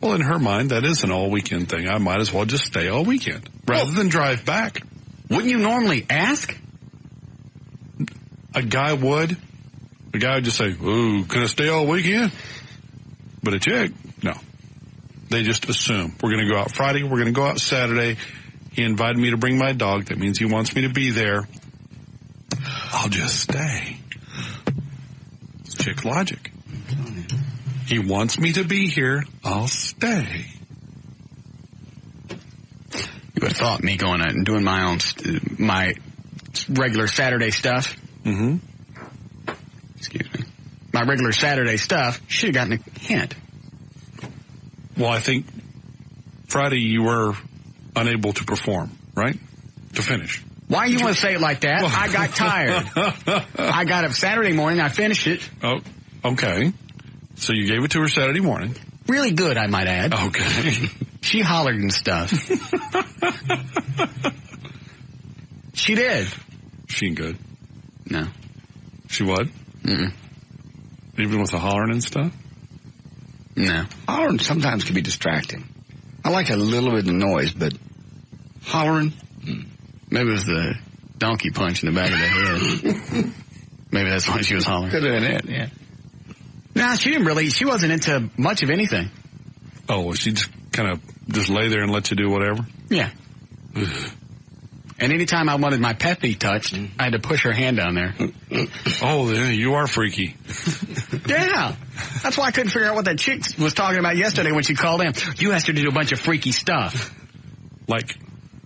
Well, in her mind, that is an all weekend thing. I might as well just stay all weekend rather than drive back.
Wouldn't you normally ask?
A guy would just say, "Ooh, can I stay all weekend?" But a chick, no. They just assume we're going to go out Friday. We're going to go out Saturday. He invited me to bring my dog. That means he wants me to be there. I'll just stay. It's chick logic. He wants me to be here. I'll stay.
You would have thought me going out and doing my regular Saturday stuff.
Mm-hmm.
Excuse me. My regular Saturday stuff should have gotten a hint.
Well, I think Friday you were unable to perform, right? To finish.
Why you want to say it like that? I got tired. I got up Saturday morning. I finished it.
Oh, okay. So you gave it to her Saturday morning.
Really good, I might add.
Okay.
She hollered and stuff. She did.
She ain't good.
No.
She what?
Mm-mm.
Even with the hollering and stuff?
No.
Hollering sometimes can be distracting. I like a little bit of noise, but hollering?
Maybe it was the donkey punch in the back of the head. Maybe that's why she was hollering.
Could have been it, yeah.
Nah, she wasn't into much of anything.
Oh, well, she just kind of just lay there and let you do whatever?
Yeah. And anytime I wanted my peppy touched, I had to push her hand down there.
Oh, yeah, you are freaky.
Yeah. That's why I couldn't figure out what that chick was talking about yesterday when she called in. You asked her to do a bunch of freaky stuff.
Like,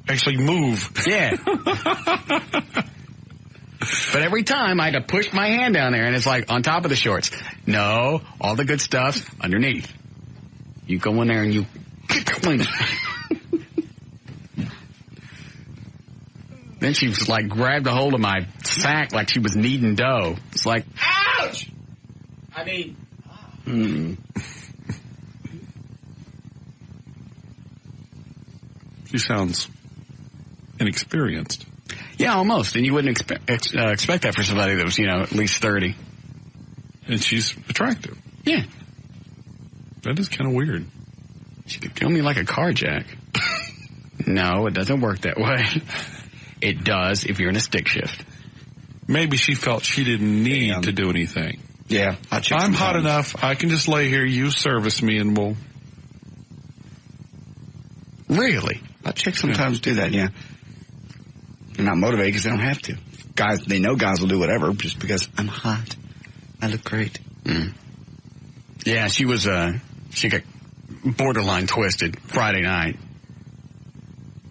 actually move.
Yeah. But every time I had to push my hand down there, and it's like on top of the shorts. No, all the good stuff's underneath. You go in there and you keep going. Then she was like grabbed a hold of my sack like she was kneading dough. It's like, ouch! I mean,
She sounds inexperienced.
Yeah, almost. And you wouldn't expect that for somebody that was, at least 30.
And she's attractive.
Yeah.
That is kind of weird.
She could kill me like a carjack. No, it doesn't work that way. It does if you're in a stick shift.
Maybe she felt she didn't need to do anything.
Yeah.
I'm hot enough. I can just lay here. You service me and we'll...
Really?
Chicks sometimes do that, yeah. They're not motivated because they don't have to. Guys, they know guys will do whatever just because I'm hot. I look great.
Mm. Yeah, she got borderline twisted Friday night.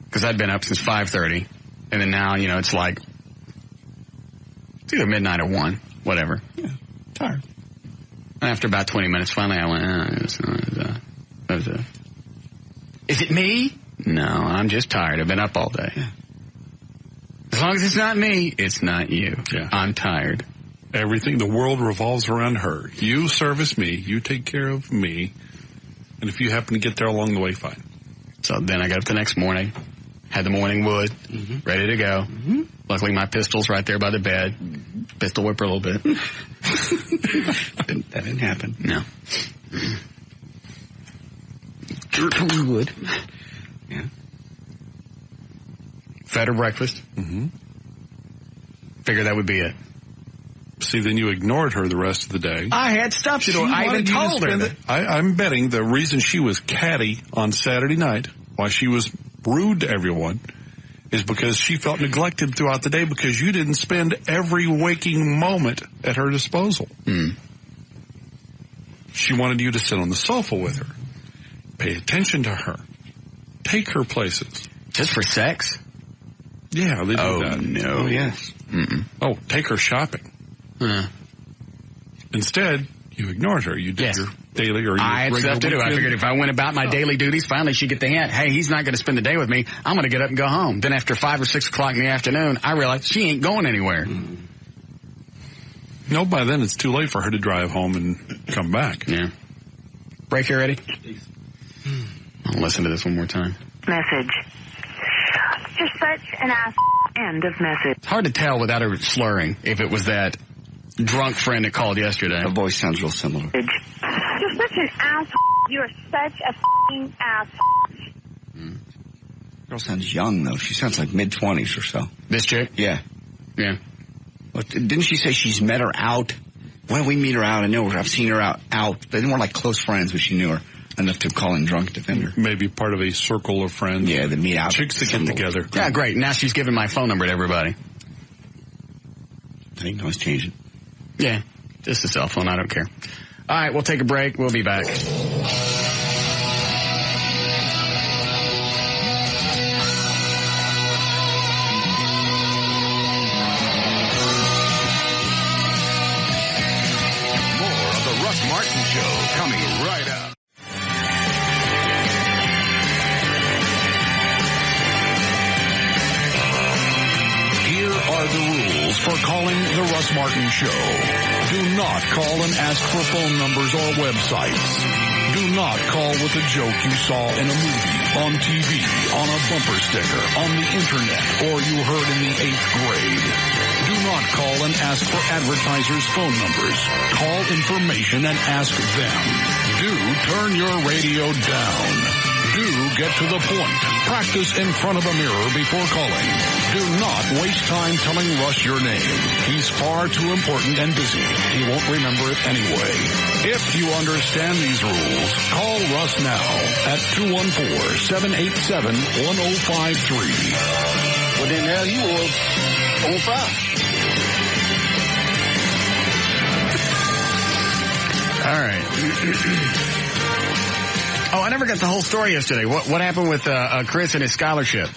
Because I'd been up since 5:30. And then now, it's like, it's either midnight or 1, whatever.
Yeah, tired.
And after about 20 minutes, finally I went, is it me? No, I'm just tired. I've been up all day. Yeah. As long as it's not me, it's not you.
Yeah.
I'm tired.
Everything, the world revolves around her. You service me, you take care of me, and if you happen to get there along the way, fine.
So then I got up the next morning, had the morning wood, ready to go. Mm-hmm. Luckily my pistol's right there by the bed. Pistol whip her a little bit.
That didn't happen.
No.
Wood. Yeah.
Fed her breakfast.
Mm-hmm.
Figured that would be it.
See, then you ignored her the rest of the day.
I had stuff to do. I even told her that.
I'm betting the reason she was catty on Saturday night, why she was rude to everyone, is because she felt neglected throughout the day because you didn't spend every waking moment at her disposal.
Mm.
She wanted you to sit on the sofa with her, pay attention to her, take her places.
Just for sex?
Yeah, they do that.
No.
Oh, yes.
Mm-mm.
Oh, take her shopping. Instead, you ignored her. You did your daily or your
I had stuff to do. I figured if I went about my daily duties, finally she'd get the hint. Hey, he's not going to spend the day with me. I'm going to get up and go home. Then after 5 or 6 o'clock in the afternoon, I realized she ain't going anywhere.
No, by then it's too late for her to drive home and come back.
Yeah. Break here, Eddie? I'll listen to this one more time.
Message. You're such an ass. End of message.
It's hard to tell without her slurring if it was that drunk friend that called yesterday.
Her voice sounds real similar.
You're such an ass. You're such a f***ing ass.
Girl sounds young, though. She sounds like mid-20s or so.
This chick?
Yeah.
Yeah.
Well, didn't she say she's met her out? Well, we meet her out. I know her. I've seen her out. They weren't like close friends, but she knew her enough to call in drunk defender.
Maybe part of a circle of friends.
Yeah, they meet out.
Chicks that get together.
Yeah, great. Now she's giving my phone number to everybody.
I think I was changing.
Yeah, just a cell phone. I don't care. All right, we'll take a break. We'll be back.
Russ Martin Show coming right up. Here are the rules for calling the Russ Martin Show. Do not call and ask for phone numbers or websites. Do not call with a joke you saw in a movie, on TV, on a bumper sticker, on the internet, or you heard in the 8th grade. Do not call and ask for advertisers' phone numbers. Call information and ask them. Do turn your radio down. Do get to the point. Practice in front of a mirror before calling. Do not waste time telling Russ your name. He's far too important and busy. He won't remember it anyway. If you understand these rules, call Russ now at 214-787-1053.
Well, then there he was on fire.
All right. Oh, I never got the whole story yesterday. What happened with Chris and his scholarship?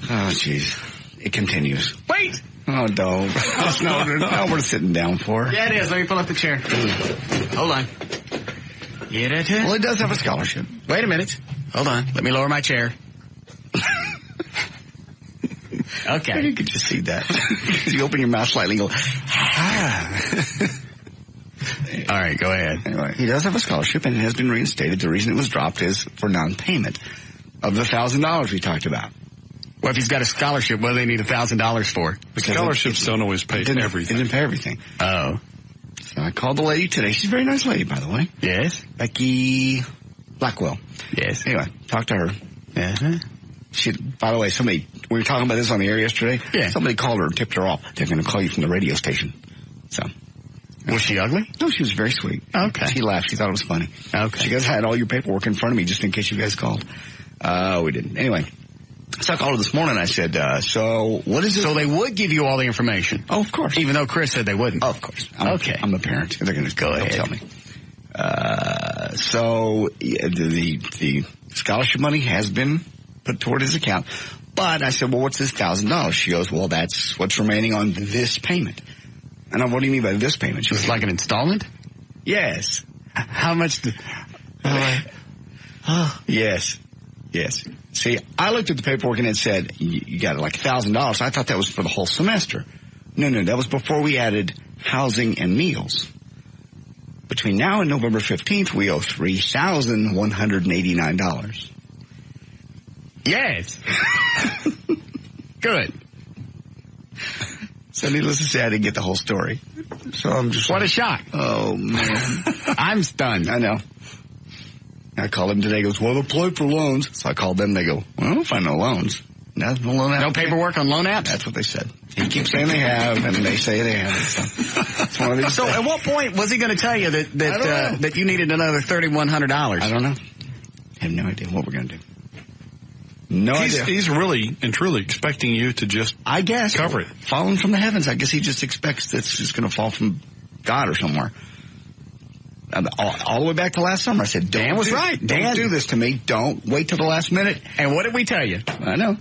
Oh, jeez. It continues.
Wait!
Oh, don't. That's not what we're sitting down for.
Yeah, it is. Let me pull up the chair. Hold on. Get it?
Well, it does have a scholarship.
Wait a minute. Hold on. Let me lower my chair. Okay.
You could just see that. You open your mouth slightly and go, ah.
All right, go ahead.
Anyway, he does have a scholarship, and it has been reinstated. The reason it was dropped is for non-payment of the $1,000 we talked about.
Well, if he's got a scholarship, what do they need $1,000 for?
Because scholarships don't always pay everything.
It didn't pay everything.
Oh.
So I called the lady today. She's a very nice lady, by the way.
Yes.
Becky Blackwell.
Yes.
Anyway, talked to her.
Uh-huh.
She, by the way, we were talking about this on the air yesterday.
Yeah.
Somebody called her and tipped her off. They're going to call you from the radio station. So.
Was she ugly?
No, she was very sweet.
Okay.
She laughed. She thought it was funny.
Okay.
She goes, I had all your paperwork in front of me just in case you guys called. We didn't. Anyway. So I called her this morning. I said, so what is it?
So they would give you all the information?
Oh, of course.
Even though Chris said they wouldn't?
Oh, of course.
Okay.
I'm a parent. They're going to go ahead. Tell me. So the scholarship money has been put toward his account. But I said, well, what's this $1,000? She goes, well, that's what's remaining on this payment. And what do you mean by this payment? She was
like an installment?
Yes.
How much?
Yes. Yes. See, I looked at the paperwork and it said you got like $1,000. I thought that was for the whole semester. No, that was before we added housing and meals. Between now and November 15th, we owe $3,189.
Yes. Good.
So needless to say, I didn't get the whole story. So I'm just
What a shock.
Oh, man.
I'm stunned.
I know. I called him today. He goes, well, apply for loans. So I called them. They go, well, I don't find no loans. No loan app.
No paperwork on loan apps?
That's what they said. He keeps saying they have, and they say they haven't. So, it's one of these
so at what point was he going to tell you that you needed another $3,100?
I don't know. I have no idea what we're going to do. No idea.
He's really and truly expecting you to just,
I guess,
cover it.
Falling from the heavens. I guess he just expects that it's just going to fall from God or somewhere. All the way back to last summer, I said, Dan was right. Don't do this to me. Don't wait till the last minute.
And what did we tell you?
I know.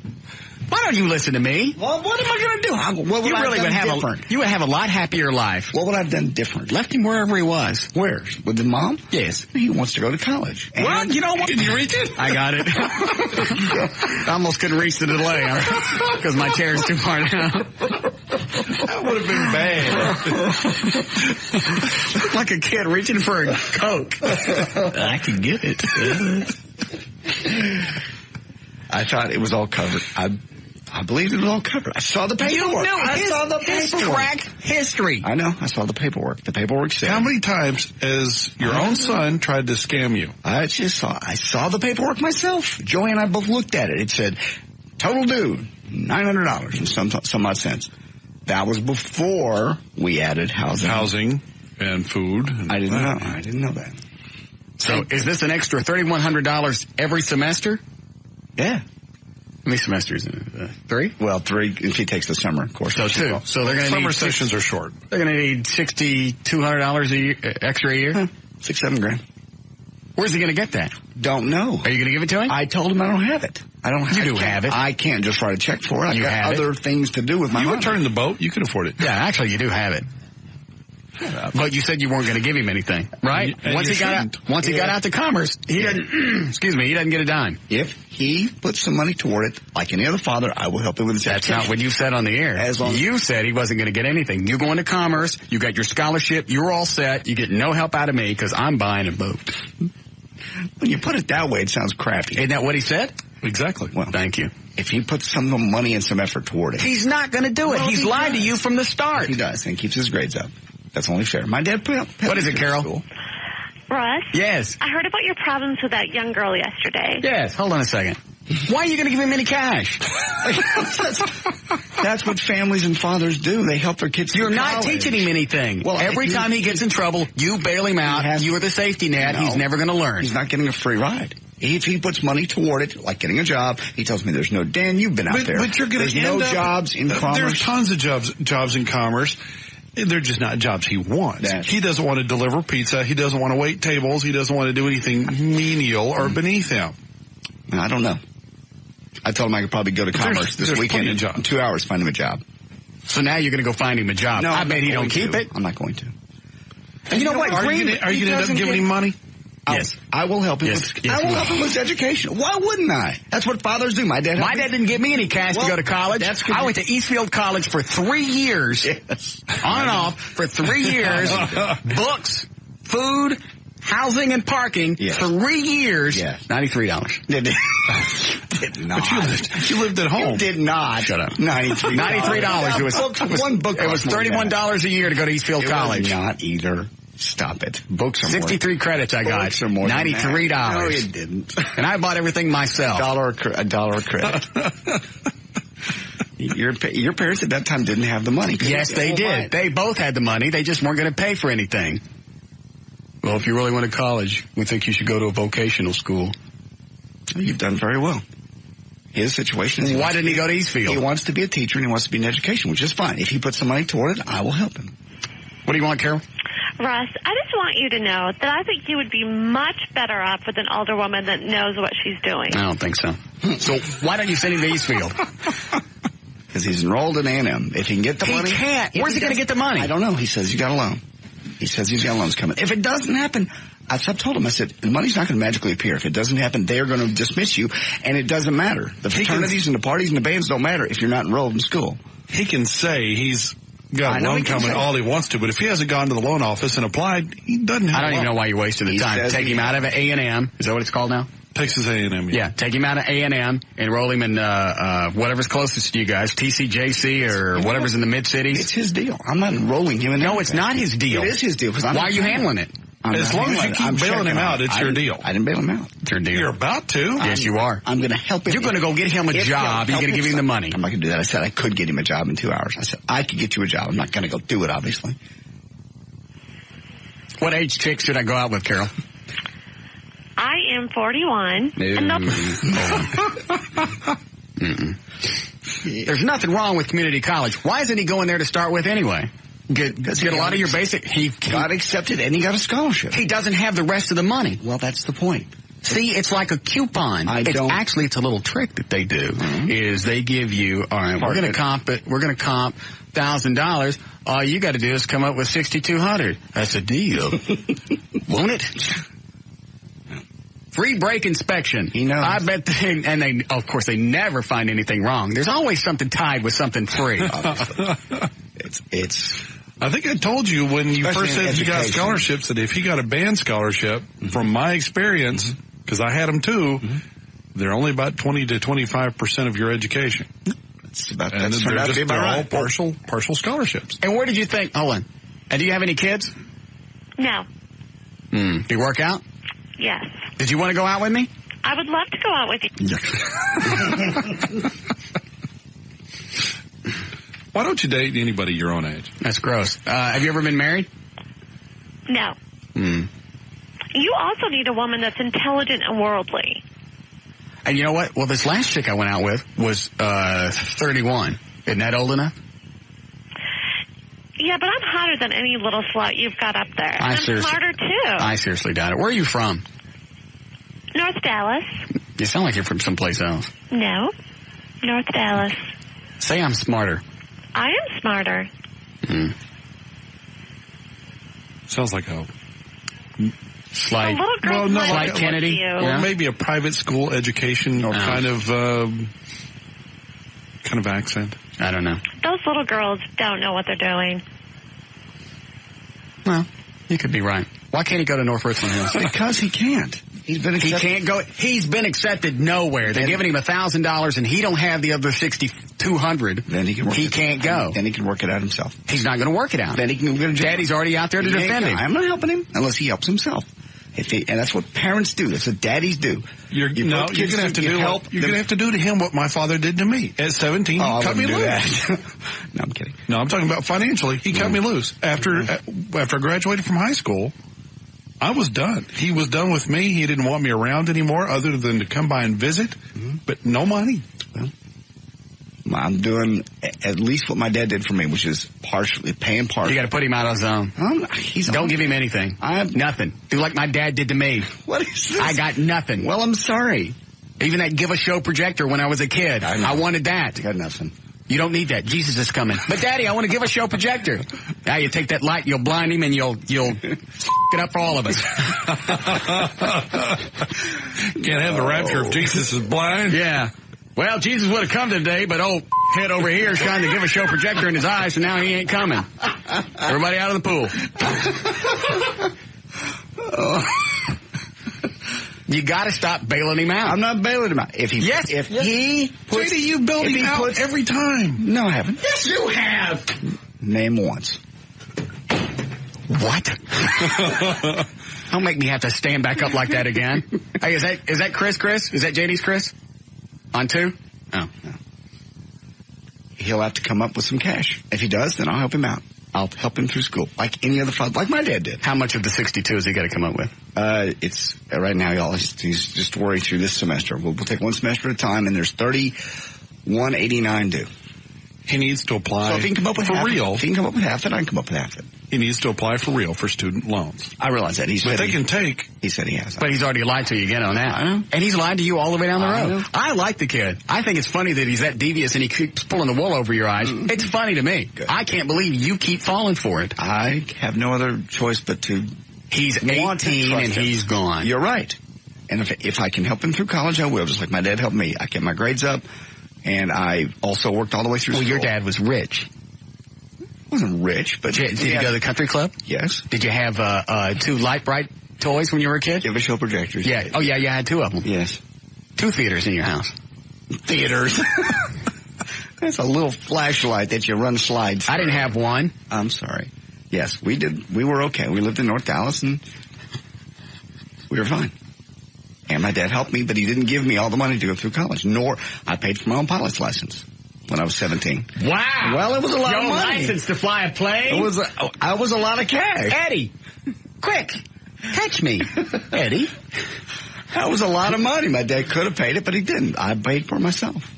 Why don't you listen to me?
Well, what am I going to do? What would I have done different?
You would have a lot happier life.
What would I have done different?
Left him wherever he was.
Where? With the mom?
Yes.
He wants to go to college.
Well, you know what?
Did you reach it?
I got it. I almost couldn't reach the delay because my chair's too far down.
That would have been bad.
Like a kid reaching for a Coke. I can get it.
I thought it was all covered. I believed it was all covered. I saw the paperwork.
I saw the paperwork. Track history.
I know. I saw the paperwork. The paperwork said.
How many times has your own son tried to scam you?
I saw the paperwork myself. Joey and I both looked at it. It said, total due, $900 and some odd cents. That was before we added housing.
Housing and food.
I didn't know that.
So is this an extra $3,100 every semester?
Yeah.
How many semesters? 3?
Well, 3 if he takes the summer course.
So 2. So they're going to
summer sessions are short.
They're going to need $6,200 a year, extra a year?
$6-7 grand.
Where's he going to get that?
Don't know.
Are you going to give it to him?
I told him I don't have it.
You do have it.
I can't just write a check for it.
You
have other things to do with my
money.
money.
You return the boat, you can afford it.
Yeah, actually, you do have it. But you said you weren't going to give him anything, right? Once he got out to Commerce, he doesn't. Excuse me, he doesn't get a dime.
If he puts some money toward it, like any other father, I will help him with his
That's
education.
not what you said on the air. You said he wasn't going to get anything. You're going to Commerce. You got your scholarship. You're all set. You get no help out of me because I'm buying a boat.
When you put it that way, it sounds crappy.
Isn't that what he said?
Exactly.
Well,
thank you.
If he puts some money and some effort toward it,
he's not going to do it. He's lied to you from the start.
He does, and keeps his grades up. That's only fair. My dad put
What is it, Carol?
Russ?
Yes.
I heard about your problems with that young girl yesterday.
Yes. Hold on a second. Why are you going to give him any cash?
That's what families and fathers do. They help their kids.
You're not teaching him anything. Well, every time he gets in trouble, you bail him out. You are the safety net. No, he's never going to learn.
He's not getting a free ride. If he puts money toward it, like getting a job, he tells me there's no, Dan, you've been out there.
But you're going to end up,
jobs in commerce.
There's tons of jobs in commerce. They're just not jobs he wants. He doesn't want to deliver pizza. He doesn't want to wait tables. He doesn't want to do anything menial or beneath him.
I don't know. I told him I could probably go to commerce this weekend in 2 hours, find him a job.
So now you're going to go find him a job.
No,
I bet he don't keep it.
I'm not going to.
And you know what?
Are you going to end up giving him money?
Yes. I will help him. I will help him with his education. Why wouldn't I? That's what fathers do. My dad
didn't give me any cash to go to college. I went to Eastfield College for 3 years. Yes. On and off for 3 years. Books, food, housing, and parking. 3 years.
Yes.
$93.
Did not.
But you lived at home.
You did not.
Shut up.
$93.
It was
one book.
It was $31 a year to go to Eastfield College.
Not either. Stop it. Books are
63 credits I got.
Books are more
$93.
No, you didn't.
And I bought everything myself.
A dollar a credit. Your parents at that time didn't have the money.
Yes, they did. They both had the money. They just weren't going to pay for anything. Well, if you really went to college, we think you should go to a vocational school.
You've done very well. His situation is...
Why didn't he go to Eastfield?
He wants to be a teacher and he wants to be in education, which is fine. If he puts some money toward it, I will help him.
What do you want, Carol?
Russ, I just want you to know that I think you would be much better off with an older woman that knows what she's doing.
I don't think so. So why don't you send him to Eastfield?
Because he's enrolled in A&M. If he can get the money...
He can't. Where's he going to get the money?
I don't know. He says he's got a loan. He says he's got loans coming. If it doesn't happen... I've told him, I said, the money's not going to magically appear. If it doesn't happen, they're going to dismiss you, and it doesn't matter. The fraternities and the parties and the bands don't matter if you're not enrolled in school.
He can say he's got a loan coming all he wants to, but if he hasn't gone to the loan office and applied, he doesn't have
I don't even know why you wasted the time. Take him out of A&M. Is that what it's called now?
Texas A&M.
Yeah, take him out of A&M, enroll him in whatever's closest to you guys, TCJC or whatever's in the mid-cities.
It's his deal. I'm not enrolling him in
No, it's not his deal.
It is his deal.
Why are you handling it?
As long as you keep bailing him out, it's your deal.
I didn't bail him out.
It's your deal.
You're about to.
Yes, you are.
I'm going to help him.
You're going to go get him a job. You're going to give him the money.
I'm not going to do that. I said I could get him a job in 2 hours. I said I could get you a job. I'm not going to go do it, obviously.
What age chick should I go out with, Carol?
I am 41.
There's nothing wrong with community college. Why isn't he going there to start with anyway? Get a lot of your basic... He
got accepted and he got a scholarship.
He doesn't have the rest of the money.
Well, that's the point.
See, it's like a coupon. It's a little trick that they do. Is they give you, all right, we're going to comp it. We're going to comp $1,000. All you got to do is come up with $6,200. That's a deal. Won't it? Free brake inspection.
He knows.
I bet they of course, they never find anything wrong. There's always something tied with something free.
I think I told you when you
Especially
first said you got scholarships that if you got a band scholarship, from my experience, because I had them too, they're only about 20 to 25% of your education. They're all partial scholarships.
And where did you think? Hold on. And do you have any kids?
No.
Do you work out?
Yes.
Did you want to go out with me?
I would love to go out with you.
Why don't you date anybody your own age?
That's gross. Have you ever been married?
No. You also need a woman that's intelligent and worldly.
And you know what? Well, this last chick I went out with was 31. Isn't that old enough?
Yeah, but I'm hotter than any little slut you've got up there. I'm smarter, too.
I seriously doubt it. Where are you from?
North Dallas.
You sound like you're from someplace else.
No. North Dallas.
Say I'm smarter.
I am smarter.
Sounds like a
slight,
like
Kennedy.
Or maybe a private school education or kind of accent.
I don't know.
Those little girls don't know what they're doing.
Well, you could be right. Why can't he go to North Richland Hills?
Because he can't. He's been accepted.
He can't go. He's been accepted nowhere. They're giving him $1,000, and he don't have the other $6,200.
Then he can.
He can't go.
Then he can work it out himself.
He's not going to work it out.
Then he can go to jail.
Daddy's already out there to defend him.
I'm not helping him unless he helps himself. And that's what parents do. That's what daddies do.
You're going to have to do help. You're going to have to do to him what my father did to me at 17. He cut me loose.
No, I'm kidding.
No, I'm talking about financially. He cut me loose after I graduated from high school. I was done. He was done with me. He didn't want me around anymore, other than to come by and visit. But no money.
Well, I'm doing at least what my dad did for me, which is partially paying part.
You got to put him out on his own. Don't give him anything. I have nothing. Do like my dad did to me.
What is this?
I got nothing.
Well, I'm sorry.
Even that give a show projector when I was a kid. I wanted that.
I got nothing.
You don't need that. Jesus is coming. But Daddy, I want to give a show projector. Now you take that light, you'll blind him, and you'll it up for all of us.
Can't have the rapture if Jesus is blind.
Yeah. Well, Jesus would have come today, but old head over here is trying to give a show projector in his eyes, so now he ain't coming. Everybody out of the pool. You got to stop bailing him out.
I'm not bailing him out.
JD,
you bailed him out every time.
No, I haven't.
Yes, you have.
Name once.
What? Don't make me have to stand back up like that again. Hey, is that Chris? Is that JD's Chris? On 2? Oh.
No. He'll have to come up with some cash. If he does, then I'll help him out. I'll help him through school, like any other father, like my dad did.
How much of the 62 has he got to come up with?
It's right now, y'all. He's just worried through this semester. We'll take one semester at a time, and there's $31.89 due.
He needs to apply.
So if he can come up with half,
real.
If he can come up with half it, I can come up with half it.
He needs to apply for real for student loans.
I realize that. He said
they can take.
He said he has.
But he's already lied to you again on that. I know. And he's lied to you all the way down the road. I like the kid. I think it's funny that he's that devious and he keeps pulling the wool over your eyes. It's funny to me. Good. I can't believe you keep falling for it.
I have no other choice but to.
He's 18 and he's gone.
You're right. And if I can help him through college, I will. Just like my dad helped me. I kept my grades up, and I also worked all the way through school.
Your dad was rich.
Wasn't rich, but
did you go to the country club?
Yes.
Did you have 2 light bright toys when you were a kid?
Give a show projectors.
Yeah. Oh yeah, you had 2 of them.
Yes. 2
theaters in your house.
Theaters. That's a little flashlight that you run slides.
I didn't have one.
I'm sorry. Yes, we did. We were okay. We lived in North Dallas, and we were fine. And my dad helped me, but he didn't give me all the money to go through college. Nor I paid for my own pilot's license when I was 17.
Wow.
Well, it was a lot of money.
License to fly a plane?
It was a lot of cash.
Eddie, quick, catch me. Eddie.
That was a lot of money. My dad could have paid it, but he didn't. I paid for it myself.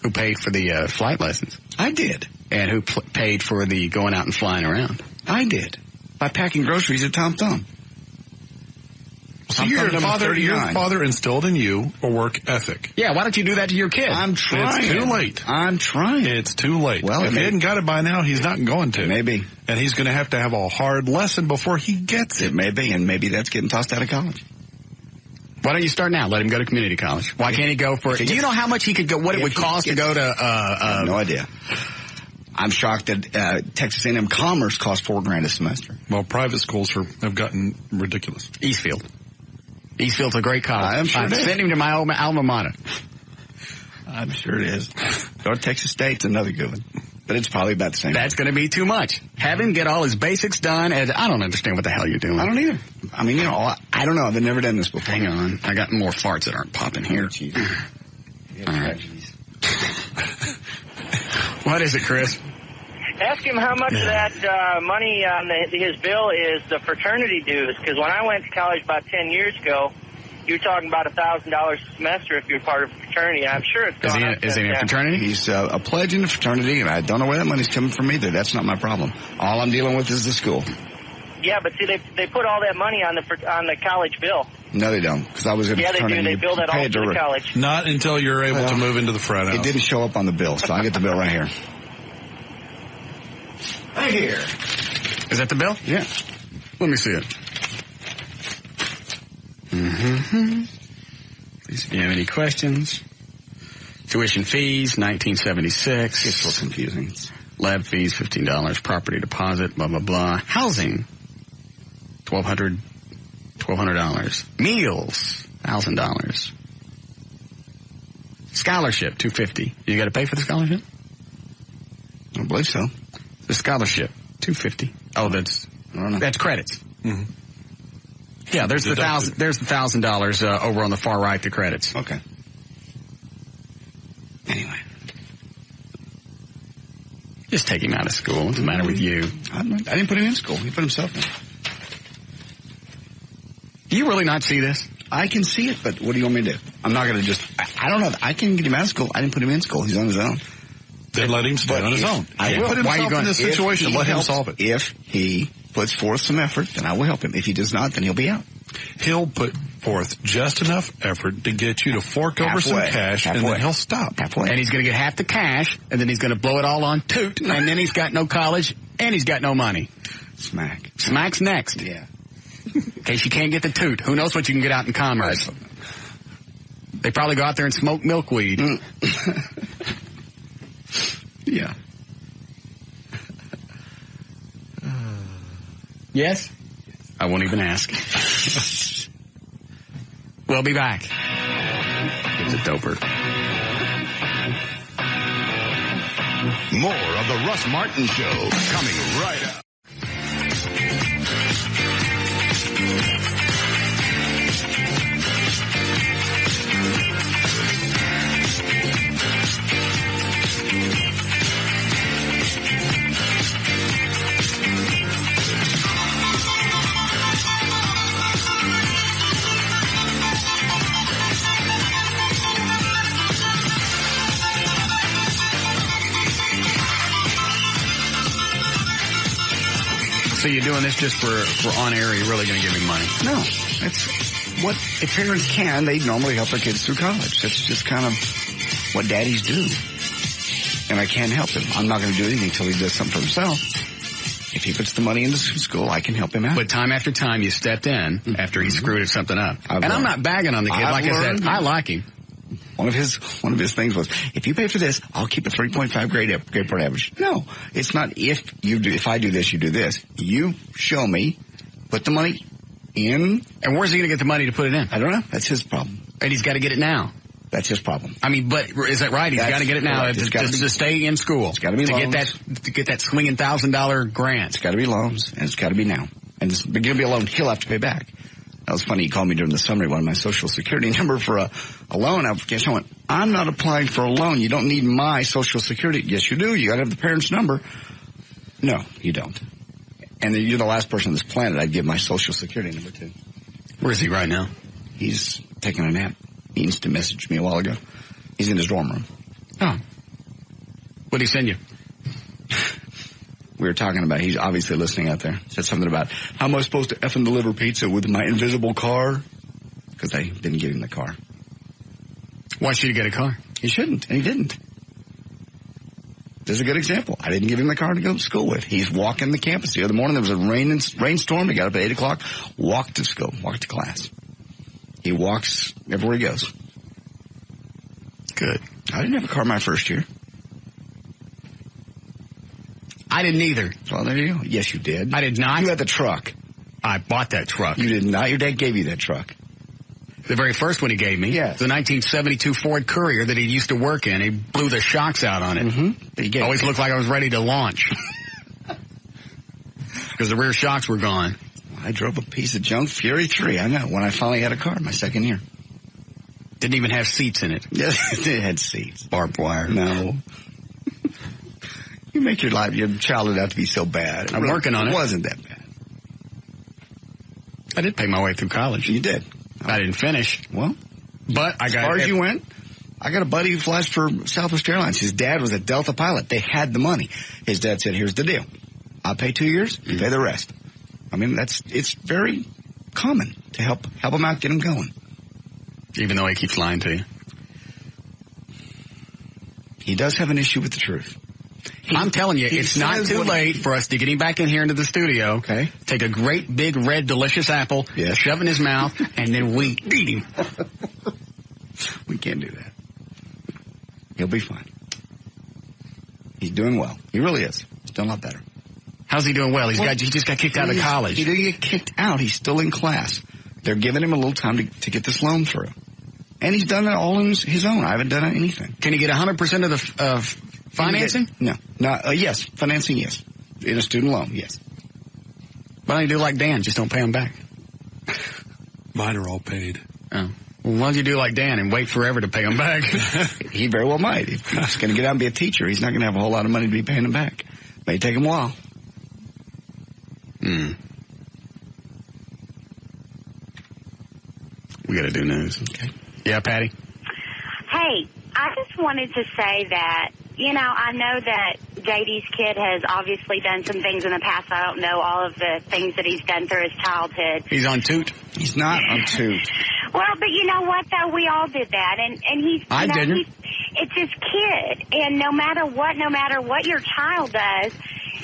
Who paid for the flight license?
I did.
And who paid for the going out and flying around?
I did. By packing groceries at Tom Thumb.
So your father instilled in you a work ethic.
Yeah, why don't you do that to your kid?
I'm trying.
It's too late.
I'm trying.
It's too late.
Well,
if he hadn't got it by now, he's not going to.
Maybe.
And he's going to have a hard lesson before he gets it.
It may be, and maybe that's getting tossed out of college.
Why don't you start now? Let him go to community college. Why can't he go for it? Do you know how much he could go, what it would cost to go to...
I have no idea. I'm shocked that Texas A&M Commerce costs $4,000 a semester.
Well, private schools have gotten ridiculous.
Eastfield's a great college.
I'm sure it is.
Send him to my alma mater.
I'm sure it is. North Texas State's another good one. But it's probably about the same.
That's going to be too much. Have him get all his basics done. And I don't understand what the hell you're doing.
I don't either. I mean, I don't know. I've never done this before.
Hang on. I got more farts that aren't popping here.
All
right. What is it, Chris?
Ask him how much of that money on his bill is the fraternity dues, because when I went to college about 10 years ago, you were talking about $1,000 a semester if you're part of a fraternity. I'm sure it's gone up.
Is he in a fraternity?
He's a pledge in a fraternity, and I don't know where that money's coming from either. That's not my problem. All I'm dealing with is the school.
Yeah, but see, they put all that money on the college bill.
No, they don't, because I was in a fraternity.
Yeah, they do. They bill that all to the college.
Not until you're able to move into the frat house.
It didn't show up on the bill, so I get the bill right here. Right here.
Is that the bill?
Yeah.
Let me see it. Mm-hmm. Please, if you have any questions. Tuition fees, $19.76.
It's so confusing.
Lab fees, $15. Property deposit, blah, blah, blah. Housing, $1,200. Meals, $1,000. Scholarship, $250. You got to pay for the scholarship?
I don't believe so.
The scholarship, $250. Oh, that's credits.
Mm-hmm.
Yeah, there's the $1,000 over on the far right, the credits.
Okay. Anyway.
Just take him out of school. What's the matter with you?
I didn't put him in school. He put himself in.
Do you really not see this?
I can see it, but what do you want me to do? I'm not going to just... I don't know. I can get him out of school. I didn't put him in school. He's on his own.
Then let him stay on his own.
I will.
Put himself in this situation. Let him solve it.
If he puts forth some effort, then I will help him. If he does not, then he'll be out.
He'll put forth just enough effort to get you to fork over some cash, and then he'll stop.
Halfway.
And he's going to get half the cash, and then he's going to blow it all on toot, and then he's got no college, and he's got no money.
Smack.
Smack's next.
Yeah.
In case you can't get the toot. Who knows what you can get out in commerce? They probably go out there and smoke milkweed.
Yeah.
Yes? I won't even ask. We'll be back. It's a doper.
More of the Russ Martin Show coming right up.
So you're doing this just for on air, or you're really going to give him money?
No. That's what, if parents can, they normally help their kids through college. That's just kind of what daddies do. And I can't help him. I'm not going to do anything until he does something for himself. If he puts the money into school, I can help him out.
But time after time, you stepped in after he screwed something up. And I'm not bagging on the kid. Like I said, I like him.
One of his things was, if you pay for this, I'll keep a 3.5 grade point average. No, it's not if I do this, you do this. You show me, put the money in.
And where's he going to get the money to put it in?
I don't know. That's his problem.
And he's got to get it now.
That's his problem.
I mean, but is that right? He's got to get it now to stay in school.
It's got to be loans.
To get that swinging $1,000 grant.
It's got to be loans, and it's got to be now. And it's going to be a loan he'll have to pay back. That was funny. He called me during the summer. He wanted my Social Security number for a loan application. I went, I'm not applying for a loan. You don't need my Social Security. Yes, you do. You got to have the parent's number. No, you don't. And you're the last person on this planet I'd give my Social Security number to.
Where is he right now?
He's taking a nap. He needs to message me a while ago. He's in his dorm room.
Oh. What did he send you?
We were talking about, he's obviously listening out there. Said something about, how am I supposed to effing deliver pizza with my invisible car? Because I didn't give him the car.
Why should he get a car?
He shouldn't, and he didn't. This is a good example. I didn't give him the car to go to school with. He's walking the campus. The other morning there was a rainstorm. He got up at 8 o'clock, walked to school, walked to class. He walks everywhere he goes.
Good.
I didn't have a car my first year.
I didn't either.
Well, there you go. Yes, you did.
I did not.
You had the truck.
I bought that truck.
You did not. Your dad gave you that truck.
The very first one he gave me.
Yes.
The 1972 Ford Courier that he used to work in. He blew the shocks out on it.
Mm-hmm.
Always looked like I was ready to launch. Because the rear shocks were gone.
I drove a piece of junk Fury 3. I know. When I finally had a car my second year.
Didn't even have seats in it.
Yes, it had seats.
Barbed wire.
No. make your childhood out to be so bad.
I'm working on it.
It wasn't that bad.
I did pay my way through college.
You did.
I didn't finish.
Well,
but I got
as far as you went. I got a buddy who flies for Southwest Airlines. His dad was a Delta pilot. They had the money. His dad said, here's the deal. I'll pay 2 years, you pay the rest. I mean, it's very common to help him out, get him going.
Even though he keeps lying to you.
He does have an issue with the truth.
I'm telling you, it's not too late for us to get him back in here into the studio.
Okay.
Take a great, big, red, delicious apple, shove in his mouth, and then we eat him.
We can't do that. He'll be fine. He's doing well. He really is. He's doing a lot better.
How's he doing well? He just got kicked out of college.
He didn't get kicked out. He's still in class. They're giving him a little time to get this loan through. And he's done it all on his own. I haven't done anything.
Can he get 100% of the financing?
No. Yes. Financing, yes. In a student loan, yes.
Why don't you do like Dan? Just don't pay him back.
Mine are all paid.
Oh. Well, why don't you do like Dan and wait forever to pay him back?
He very well might. If he's going to get out and be a teacher, he's not going to have a whole lot of money to be paying him back. May take him a while.
We got to do news.
Okay.
Yeah, Patty?
Hey, I just wanted to say that, I know that JD's kid has obviously done some things in the past. I don't know all of the things that he's done through his childhood.
He's on toot?
He's not on toot.
Well, but you know what, though? We all did that. And he's,
I didn't.
It's his kid. And no matter what your child does,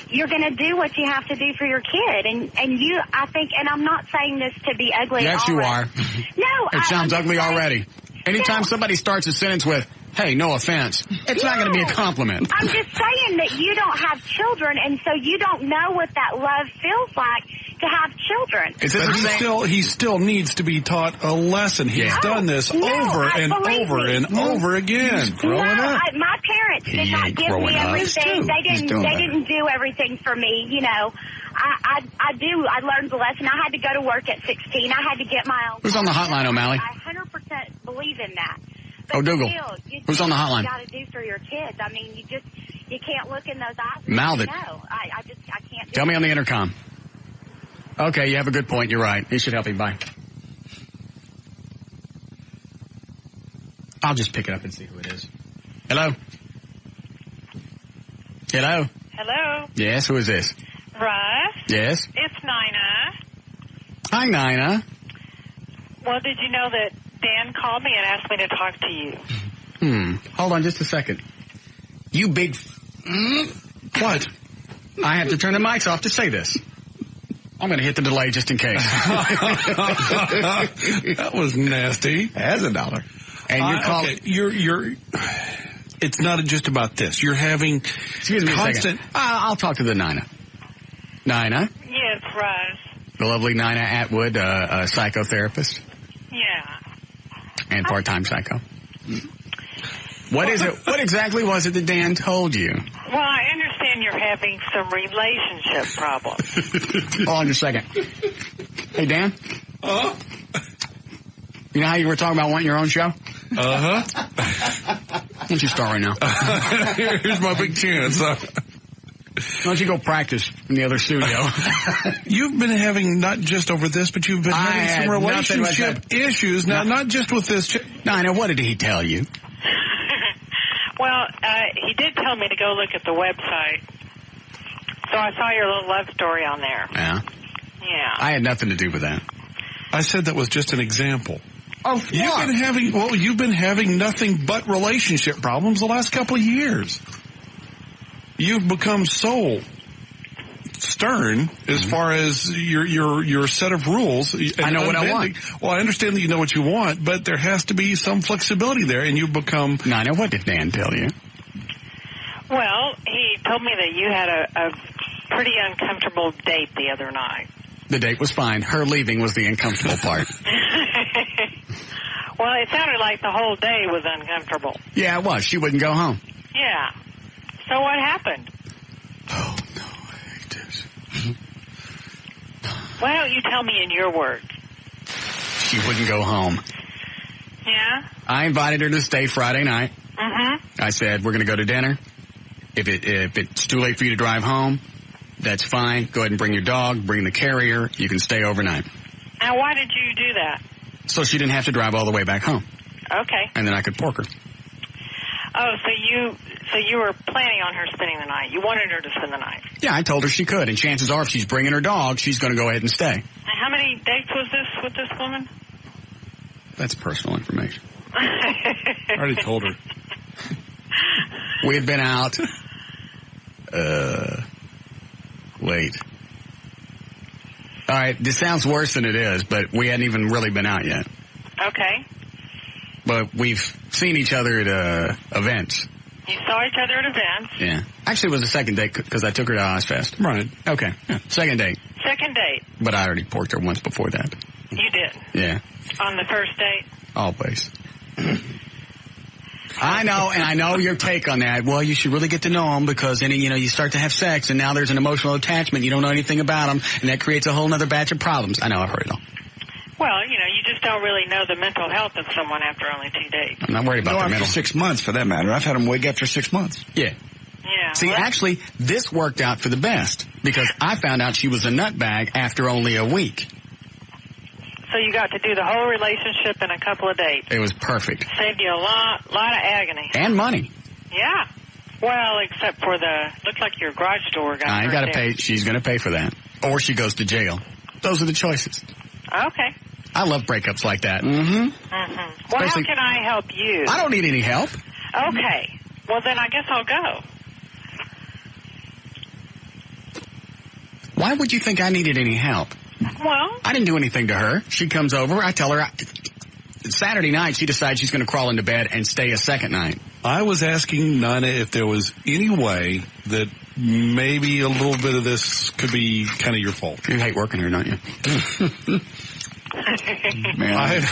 you're going to do what you have to do for your kid. And I think, and I'm not saying this to be ugly.
Yes, you are.
No.
It sounds ugly already. Anytime somebody starts a sentence with, hey, no offense, it's not going to be a compliment.
I'm just saying that you don't have children, and so you don't know what that love feels like to have children.
He still needs to be taught a lesson. He's done this over and over again.
He's growing up.
My parents did not give me everything. They didn't do everything for me. I learned the lesson. I had to go to work at 16. I had to get my own.
Who's on the hotline, O'Malley?
I 100% believe in that.
But Dougal. Who's on the hotline?
You got to do for your kids. I mean, you can't look in those eyes.
Mouth it.
No, I can't.
Tell me on the intercom. Okay, you have a good point. You're right. He should help him. Bye. I'll just pick it up and see who it is. Hello? Hello?
Hello?
Yes, who is this?
Russ?
Yes?
It's Nina.
Hi, Nina.
Well, did you know that Dan called me and asked me to talk to you?
Hold on just a second. You big... What? I have to turn the mics off to say this. I'm going to hit the delay just in case.
That was nasty.
That's $1.
And you're calling...
Okay. You're... It's not just about this. You're having...
Excuse me a second. I'll talk to the Nina. Nina?
Yes, Russ.
The lovely Nina Atwood, a psychotherapist.
Yeah.
And part-time psycho. What is it? What exactly was it that Dan told you?
Well, I understand you're having some relationship problems.
Hold on just a second. Hey, Dan? You know how you were talking about wanting your own show? Why don't you start right now?
Here's my big chance.
Why don't you go practice in the other studio?
You've been having, not just over this, but you've been having some relationship issues. Now, not just with this chick.
Nina, what did he tell you?
Well, he did tell me to go look at the website. So I saw your little love story on there.
Yeah?
Yeah.
I had nothing to do with that.
I said that was just an example.
Of what?
You've been having nothing but relationship problems the last couple of years. You've become so stern as far as your set of rules.
I know what I want.
Well, I understand that you know what you want, but there has to be some flexibility there, and you've become...
Nina, what did Dan tell you?
Well, he told me that you had a pretty uncomfortable date the other night.
The date was fine. Her leaving was the uncomfortable part.
Well, it sounded like the whole day was uncomfortable.
Yeah, it was. She wouldn't go home.
Yeah. So what happened?
Oh, no, I hate this.
Why don't you tell me in your words?
She wouldn't go home.
Yeah?
I invited her to stay Friday night.
Mm-hmm.
I said, we're going to go to dinner. If it's too late for you to drive home, that's fine. Go ahead and bring your dog, bring the carrier. You can stay overnight.
Now, why did you do that?
So she didn't have to drive all the way back home.
Okay.
And then I could pork her.
Oh, so you were planning on her spending the night. You wanted her to spend the night.
Yeah, I told her she could. And chances are, if she's bringing her dog, she's going to go ahead and stay.
And how many dates was this with this woman?
That's personal information.
I already told her.
We had been out. Wait. All right, this sounds worse than it is, but we hadn't even really been out yet.
Okay.
But we've seen each other at events.
You saw each other at events.
Yeah. Actually, it was the second date because I took her to Ozfest.
Right.
Okay. Yeah. Second date.
Second date.
But I already porked her once before that.
You did?
Yeah.
On the first date?
Always. I know, and I know your take on that. Well, you should really get to know them because then, you start to have sex and now there's an emotional attachment. You don't know anything about them and that creates a whole other batch of problems. I know, I've heard it all.
Well, you just don't really know the mental health of someone after only 2 dates.
I'm not worried about their mental.
After 6 months, for that matter. I've had them wig after 6 months.
Yeah.
Yeah.
See, actually, this worked out for the best because I found out she was a nutbag after only a week.
So you got to do the whole relationship in a couple of dates.
It was perfect.
Saved you a lot of agony.
And money.
Yeah. Well, except for looks like your garage door guy.
I ain't got to pay. She's going to pay for that. Or she goes to jail. Those are the choices.
Okay.
I love breakups like that.
Mm-hmm. Mm-hmm. Well, how can I help you?
I don't need any help.
Okay. Well, then I guess I'll go.
Why would you think I needed any help?
Well,
I didn't do anything to her. She comes over. I tell her Saturday night she decides she's going to crawl into bed and stay a second night.
I was asking Nina if there was any way that maybe a little bit of this could be kind of your fault.
You hate working here, don't you?
Man,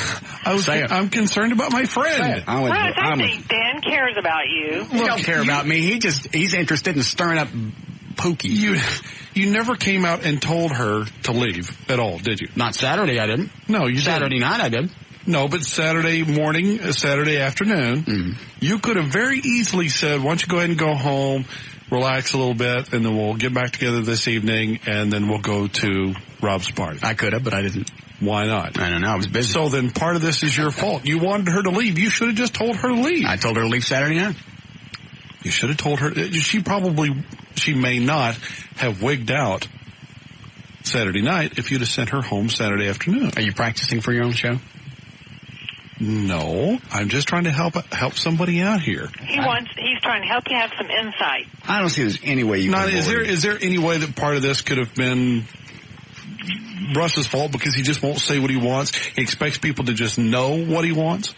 I'm concerned about my friend.
I think Dan cares about you.
He don't care about me. He's interested in stirring up Pookie.
You never came out and told her to leave at all, did you?
Not Saturday, I didn't.
No, you
Saturday night I did.
No, but Saturday morning, Saturday afternoon, you could have very easily said, why don't you go ahead and go home, relax a little bit, and then we'll get back together this evening, and then we'll go to Rob's party.
I could have, but I didn't.
Why not?
I don't know. I was busy.
So then part of this is your fault. You wanted her to leave. You should have just told her to leave.
I told her to leave Saturday night.
You should have told her. She may not have wigged out Saturday night if you'd have sent her home Saturday afternoon.
Are you practicing for your own show?
No, I'm just trying to help somebody out here.
He's trying to help you have some insight.
I don't see there's any way you can.
Is there any way that part of this could have been Russ's fault because he just won't say what he wants? He expects people to just know what he wants?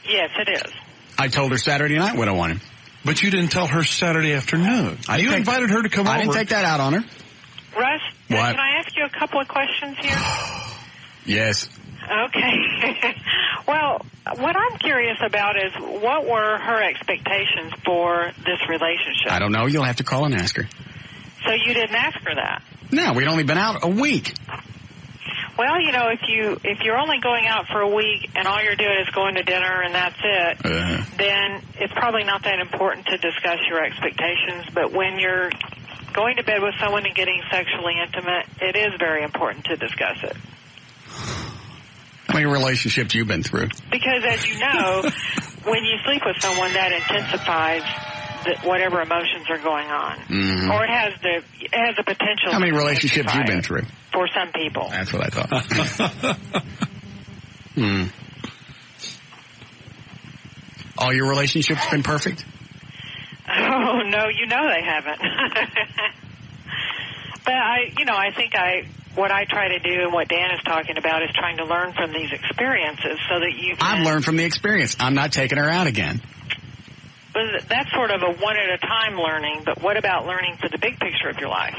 Yes, it is.
I told her Saturday night what I wanted.
But you didn't tell her Saturday afternoon. You invited her to come over.
I didn't take that out on her.
Russ,
what?
Can I ask you a couple of questions here?
Yes.
Okay. Well, what I'm curious about is what were her expectations for this relationship?
I don't know. You'll have to call and ask her.
So you didn't ask her that?
No, we'd only been out a week.
Well, if you're only going out for a week and all you're doing is going to dinner and that's it, then it's probably not that important to discuss your expectations. But when you're going to bed with someone and getting sexually intimate, it is very important to discuss it.
How many relationships you've been through?
Because as you know, when you sleep with someone, that intensifies whatever emotions are going on. Mm-hmm. Or it has the potential.
How many relationships you've been through?
For some people.
That's what I thought. All your relationships been perfect?
Oh, no, they haven't. But I think what I try to do and what Dan is talking about is trying to learn from these experiences so that you can...
I've learned from the experience. I'm not taking her out again.
But that's sort of a one-at-a-time learning, but what about learning for the big picture of your life?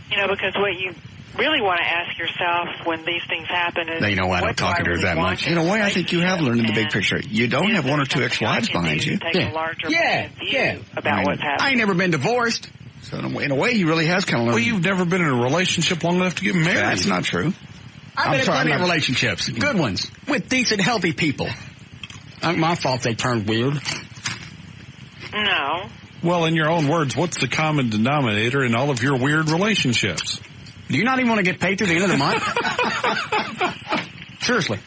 Because what you really want to ask yourself when these things happen is...
Now, you know why I don't talk to her that much.
In a way, I think you have learned in the big picture. You don't have one or two ex-wives behind you.
Yeah.
About what's happening.
I ain't never been divorced.
So in a way, he really has kind of learned.
Well, you've never been in a relationship long enough to get married.
That's not true.
I've been in plenty of relationships. Good ones. With decent, healthy people. Not my fault they turned weird.
No.
Well, in your own words, what's the common denominator in all of your weird relationships?
Do you not even want to get paid through the end of the month? Seriously.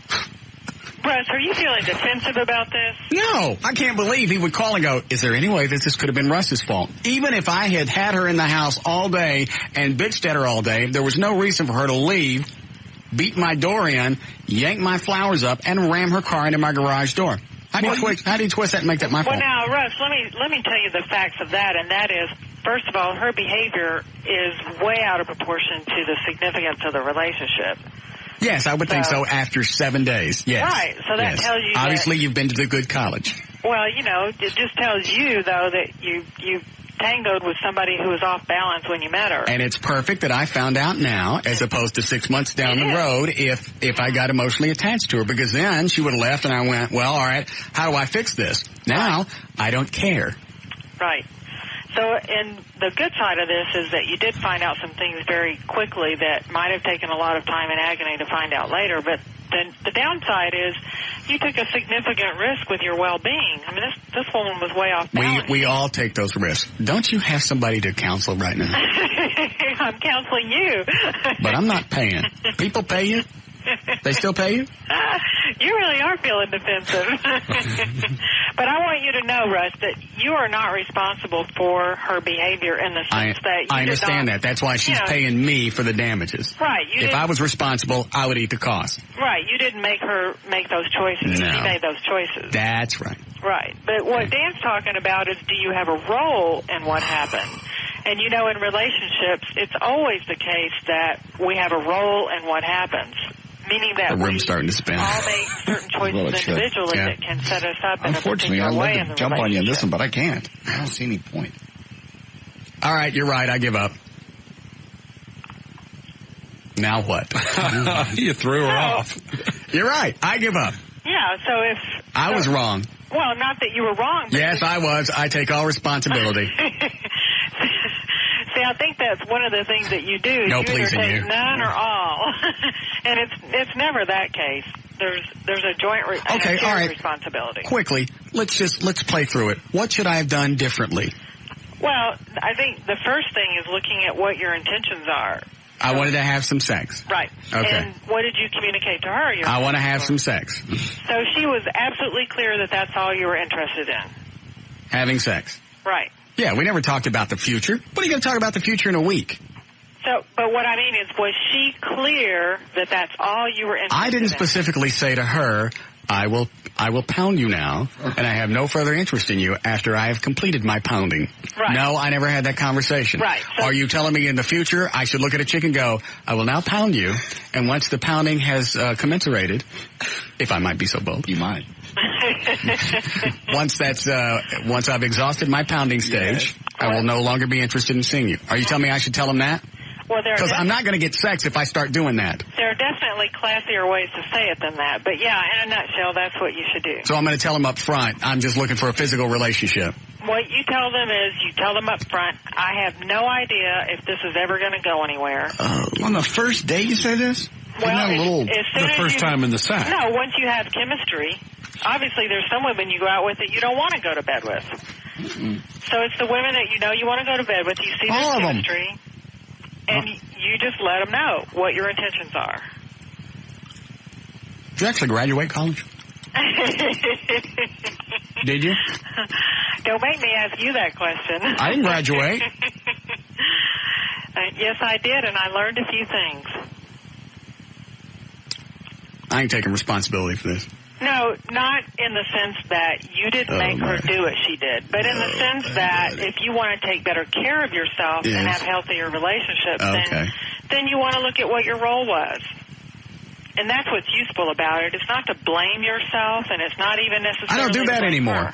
Russ, are you feeling defensive about this?
No, I can't believe he would call and go, is there any way that this could have been Russ's fault? Even if I had had her in the house all day and bitched at her all day, there was no reason for her to leave, beat my door in, yank my flowers up, and ram her car into my garage door. How do you twist that and make that my fault?
Well, now, Russ, let me tell you the facts of that, and that is, first of all, her behavior is way out of proportion to the significance of the relationship.
Yes, I would think so after 7 days. Yes.
Right, so that tells you
obviously you've been to the good college.
Well, you know, it just tells you, though, that you tangoed with somebody who was off balance when you met her.
And it's perfect that I found out now, as opposed to 6 months down the road, if I got emotionally attached to her, because then she would have left and I went, well, all right, how do I fix this? Now, I don't care.
Right. So, and the good side of this is that you did find out some things very quickly that might have taken a lot of time and agony to find out later, but then the downside is you took a significant risk with your well-being. I mean, this woman was way off balance.
We all take those risks. Don't you have somebody to counsel right now?
I'm counseling you.
But I'm not paying. People pay you? They still pay you?
You really are feeling defensive. But I want you to know, Russ, that you are not responsible for her behavior in the sense that you
I understand that. That's why she's paying me for the damages.
Right.
If I was responsible, I would eat the cost.
Right. You didn't make her make those choices.
No.
She made those choices.
That's right.
Right. But what Dan's talking about is, do you have a role in what happened? And, you know, in relationships, it's always the case that we have a role in what happens. Meaning that
the room's starting to spin.
All make certain choices individually that can set us up in a
Unfortunately, I'd
way
like to jump on you on this one, but I can't. I don't see any point.
All right, you're right. I give up. Now what?
You threw her off.
You're right. I give up.
Yeah, so if...
I was wrong.
Well, not that you were wrong. But
yes, I was. I take all responsibility.
See, I think that's one of the things that you do. Is
no
you
pleasing
either take
you.
none or all. And it's never that case. There's a joint responsibility.
Quickly, let's play through it. What should I have done differently?
Well, I think the first thing is looking at what your intentions are.
I wanted to have some sex.
Right.
Okay.
And what did you communicate to her?
I want to have some sex.
So she was absolutely clear that that's all you were interested in.
Having sex.
Right.
Yeah, we never talked about the future. What are you going to talk about the future in a week?
So, but what I mean is, was she clear that that's all you were interested in?
I didn't specifically say to her, I will pound you now, and I have no further interest in you after I have completed my pounding.
Right.
No, I never had that conversation.
Right. So,
are you telling me in the future I should look at a chick and go, I will now pound you, and once the pounding has commensurated, if I might be so bold.
You might.
Once I've exhausted my pounding stage, I will no longer be interested in seeing you. Are you telling me I should tell him that?
Well,
because I'm not going to get sex if I start doing that.
There are definitely classier ways to say it than that. But yeah, in a nutshell, that's what you should do.
So I'm going to tell him up front, I'm just looking for a physical relationship.
What you tell them is, you tell them up front, I have no idea if this is ever going to go anywhere.
On the first date you say this?
Well,
the first time in the sack.
No, once you have chemistry. Obviously, there's some women you go out with that you don't want to go to bed with.
Mm-hmm.
So it's the women that you know you want to go to bed with. You see their chemistry, and you just let them know what your intentions are.
Did you actually graduate college? Did you?
Don't make me ask you that question.
I didn't graduate.
Yes, I did, and I learned a few things.
I ain't taking responsibility for this.
No, not in the sense that you didn't make her do what she did, but in the sense that if you want to take better care of yourself and have healthier relationships, then you want to look at what your role was. And that's what's useful about it. It's not to blame yourself, and it's not even necessarily...
I don't do that anymore.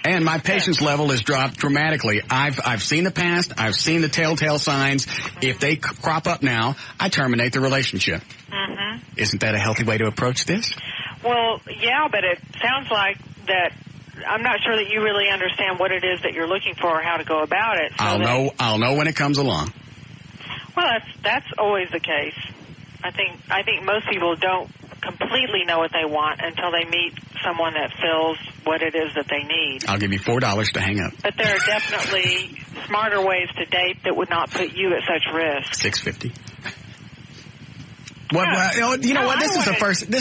And my patience level has dropped dramatically. I've seen the past. I've seen the telltale signs. If they crop up now, I terminate the relationship. Mm-hmm. Isn't that a healthy way to approach this?
Well, yeah, but it sounds like that. I'm not sure that you really understand what it is that you're looking for or how to go about it. So
I'll know when it comes along.
Well, that's always the case. I think most people don't completely know what they want until they meet someone that fills what it is that they need.
I'll give you $4 to hang up.
But there are definitely smarter ways to date that would not put you at such risk.
$6.50. Well, you know what? This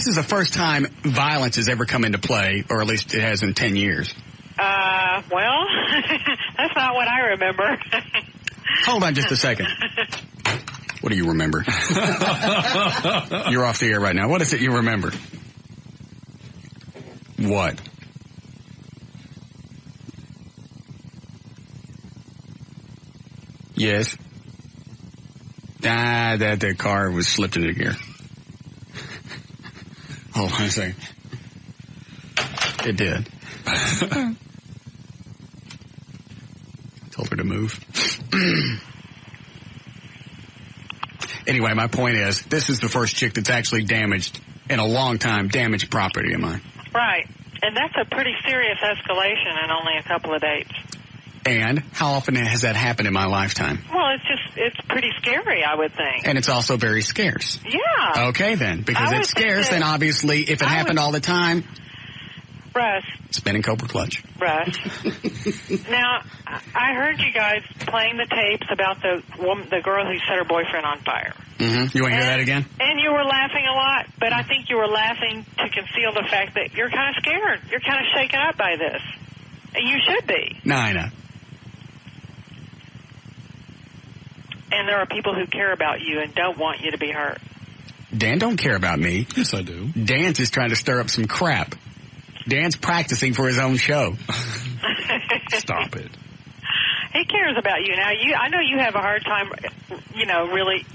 is the first time violence has ever come into play, or at least it has in 10 years.
Well, that's not what I remember.
Hold on just a second. What do you remember? You're off the air right now. What is it you remember? What? Yes. That the car was slipped into gear. Hold on a second. It did. Told her to move. Anyway, my point is, this is the first chick that's actually damaged in a long time, damaged property of mine.
Right. And that's a pretty serious escalation in only a couple of dates.
And how often has that happened in my lifetime?
Well, it's pretty scary, I would think.
And it's also very scarce.
Yeah.
Okay, then. Because it's scarce, then obviously, if it happened all the time...
Russ.
Spinning Cobra Clutch.
Russ. Now, I heard you guys playing the tapes about the girl who set her boyfriend on fire.
Mm-hmm. You want to hear that again?
And you were laughing a lot, but I think you were laughing to conceal the fact that you're kind of scared. You're kind of shaken up by this. And you should be.
No, I know.
And there are people who care about you and don't want you to be hurt.
Dan don't care about me.
Yes, I do.
Dan's just trying to stir up some crap. Dan's practicing for his own show.
Stop it.
He cares about you. Now, I know you have a hard time, really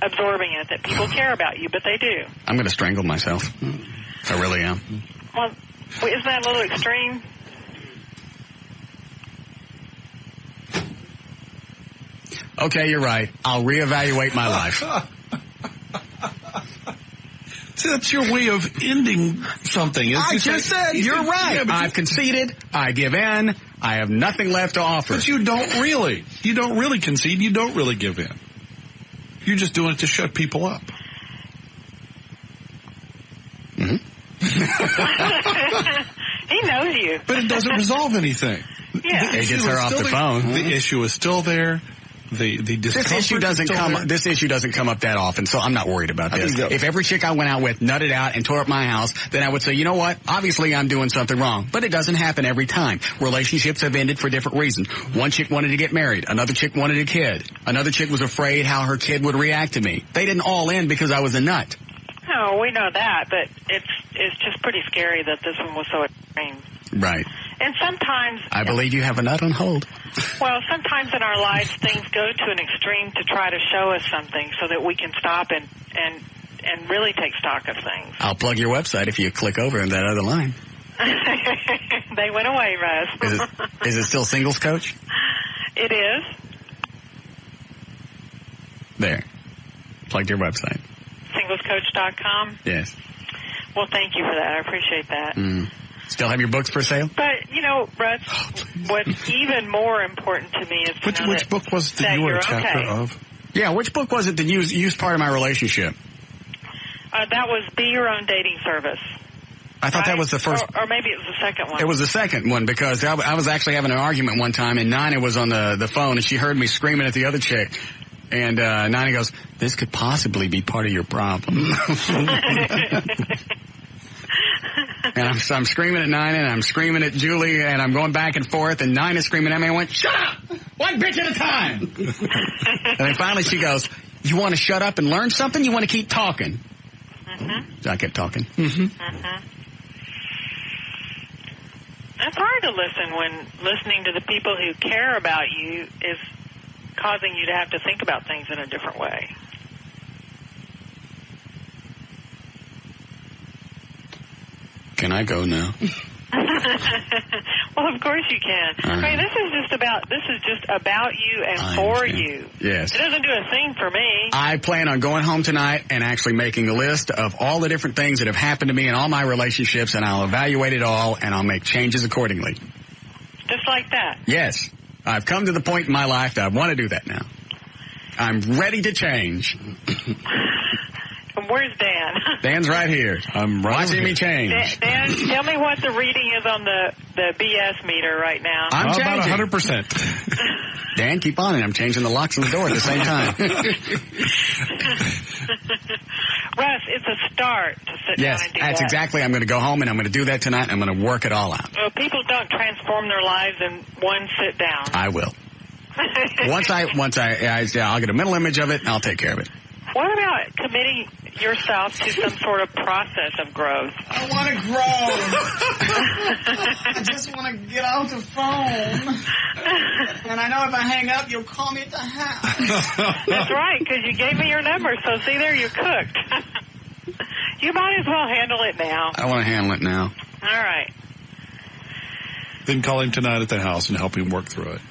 absorbing it, that people care about you, but they do.
I'm going to strangle myself. I really am.
Well, isn't that a little extreme?
Okay, you're right. I'll reevaluate my life.
See, that's your way of ending something.
I just said, you're right. Yeah, I've conceded. I give in. I have nothing left to offer.
But you don't really. You don't really concede. You don't really give in. You're just doing it to shut people up.
Mm-hmm.
He knows you.
But it doesn't resolve anything.
Yeah.
It gets her off the phone.
The issue is still there. This issue doesn't come up that often, so I'm not worried about this. If every chick I went out with nutted out and tore up my house, then I would say, you know what? Obviously I'm doing something wrong. But it doesn't happen every time. Relationships have ended for different reasons. One chick wanted to get married. Another chick wanted a kid. Another chick was afraid how her kid would react to me. They didn't all end because I was a nut.
No, we know that, but it's just pretty scary that this one was so extreme.
Right.
And sometimes...
I believe you have a nut on hold.
Well, sometimes in our lives things go to an extreme to try to show us something so that we can stop and really take stock of things.
I'll plug your website if you click over in that other line.
They went away, Russ.
Is it still Singles Coach?
It is.
There. Plugged your website.
SinglesCoach.com?
Yes.
Well, thank you for that. I appreciate that.
Still have your books for sale?
But, Russ, what's even more important to me is to know
which book was it that you were a chapter of?
Yeah, which book was it that used part of my relationship?
That was Be Your Own Dating Service.
I thought that was the first.
Or maybe it was the second one.
It was the second one because I was actually having an argument one time and Nina was on the phone and she heard me screaming at the other chick. And Nina goes, this could possibly be part of your problem. And I'm screaming at Nina, and I'm screaming at Julie, and I'm going back and forth, and Nina's screaming at me. I went, shut up! One bitch at a time! And then finally she goes, you want to shut up and learn something? You want to keep talking? Mm-hmm. So I kept talking. Mm-hmm.
Mm-hmm. It's hard to listen when listening to the people who care about you is causing you to have to think about things in a different way.
Can I go now?
Well, of course you can. I mean, this is just about you and for you.
Yes.
It doesn't do a thing for me.
I plan on going home tonight and actually making a list of all the different things that have happened to me in all my relationships, and I'll evaluate it all, and I'll make changes accordingly.
Just like that?
Yes. I've come to the point in my life that I want to do that now. I'm ready to change.
Where's Dan?
Dan's right here.
I'm right
watching me change.
Dan, tell me what the reading is on the BS meter right now.
I'm changing.
About 100%.
Dan, keep on it. I'm changing the locks on the door at the same time.
Russ, it's a start to sit down and do
that's
that.
exactly. I'm going to go home and I'm going to do that tonight. I'm going to work it all out.
Well, people don't transform their lives in one sit down.
I will. I'll get a mental image of it and I'll take care of it.
What about committing yourself to some sort of process of growth?
I want to grow. I just want to get off the phone. And I know if I hang up, you'll call me at the house.
That's right, because you gave me your number. So see there, you're cooked. You might as well handle it now.
I want to handle it now.
All right.
Then call him tonight at the house and help him work through it.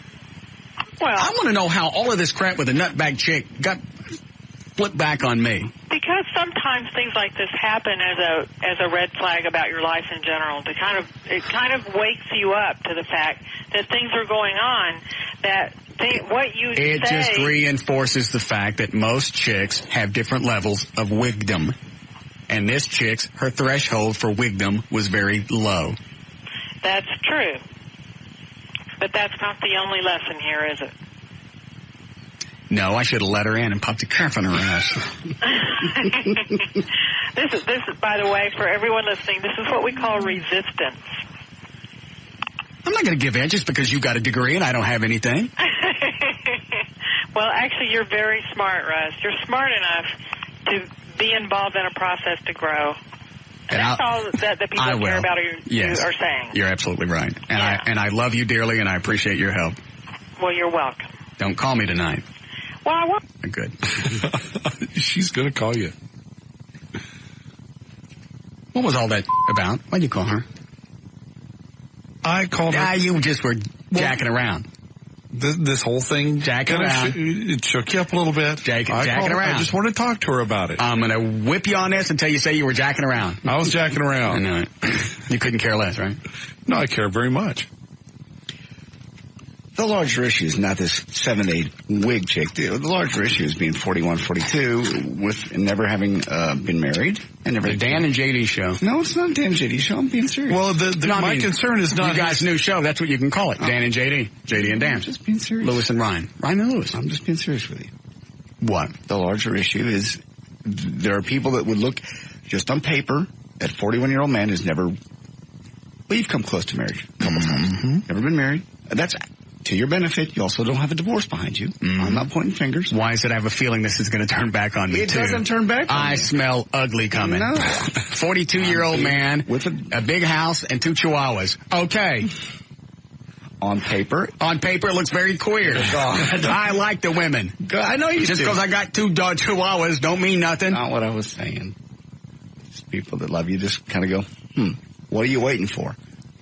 Well,
I want to know how all of this crap with the nutbag chick got flipped back on me.
Because sometimes things like this happen as a red flag about your life in general. It kind of wakes you up to the fact that things are going on. What you say. It
just reinforces the fact that most chicks have different levels of wigdom, and this chick's her threshold for wigdom was very low.
That's true. But that's not the only lesson here, is it?
No, I should have let her in and popped a cuff in her ass.
This is, by the way, for everyone listening, this is what we call resistance.
I'm not going to give in just because you got a degree and I don't have anything.
Well, actually, you're very smart, Russ. You're smart enough to be involved in a process to grow. And that's all that the people care about are saying.
You're absolutely right. And I love you dearly, and I appreciate your help.
Well, you're welcome.
Don't call me tonight.
Well, I won't.
Good.
She's going to call you.
What was all that about? Why'd you call her?
I called her.
You just were jacking around.
This whole thing
jacking around.
It shook you up a little bit.
Jacking around.
I just want to talk to her about it.
I'm going to whip you on this until you say you were jacking around.
I was jacking around.
I know it. You couldn't care less, right?
No, I care very much.
The larger issue is not this 7'8" wig chick. The larger issue is being 41, 42 with never having been married. And never.
The Dan and JD show.
No, it's not Dan and JD show. I'm being serious.
Well, my concern is not
you guys' new show. That's what you can call it. Dan and JD. JD and Dan.
I'm just being serious.
Lewis and Ryan. Ryan and Lewis.
I'm just being serious with you.
What?
The larger issue is there are people that would look just on paper at 41-year-old man who's never. Well, you've come close to marriage a couple times. Never been married. That's to your benefit. You also don't have a divorce behind you. I'm not pointing fingers.
Why is it I have a feeling this is going to turn back on me,
It doesn't turn back on
I
you.
Smell ugly coming.
No.
42-year-old man with a big house and 2 chihuahuas. Okay.
On paper,
it looks very queer. I like the women.
I know you
Just because I got 2 chihuahuas don't mean nothing.
Not what I was saying. Just people that love you just kind of go, what are you waiting for?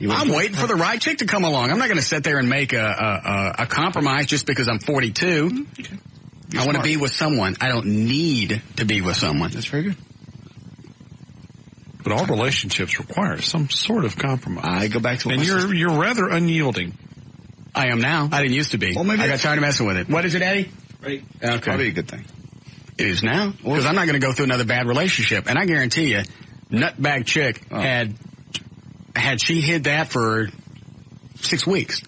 I'm waiting for the right chick to come along. I'm not going to sit there and make a compromise just because I'm 42.
Okay.
I want to be with someone. I don't need to be with someone.
That's very good.
But all relationships require some sort of compromise.
I go back to what
and you're rather unyielding.
I am now. I didn't used to be.
Well, maybe
I got tired of messing with it. What is it, Eddie?
Right.
Okay.
Probably a good thing.
It is now. Because I'm not going to go through another bad relationship. And I guarantee you, nutbag chick had she hid that for 6 weeks,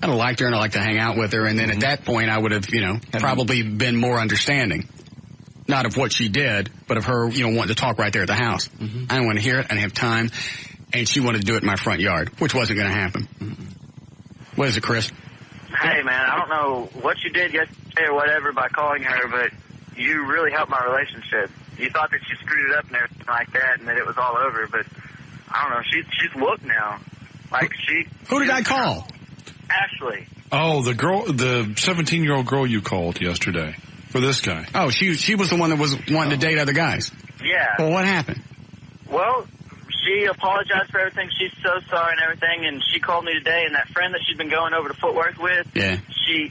I'd have liked her and I'd like to hang out with her. And then at that point, I would have, probably been more understanding. Not of what she did, but of her, wanting to talk right there at the house. I didn't want to hear it. I didn't have time. And she wanted to do it in my front yard, which wasn't going to happen. What is it, Chris?
Hey, man, I don't know what you did yesterday or whatever by calling her, but you really helped my relationship. You thought that she screwed it up and everything like that and that it was all over, but I don't know. She's whooped now.
Who did I call?
Ashley.
Oh, the 17-year-old girl you called yesterday for this guy.
Oh, she was the one that was wanting to date other guys.
Yeah.
Well, what happened?
Well, she apologized for everything. She's so sorry and everything, and she called me today, and that friend that she'd been going over to footwork with, the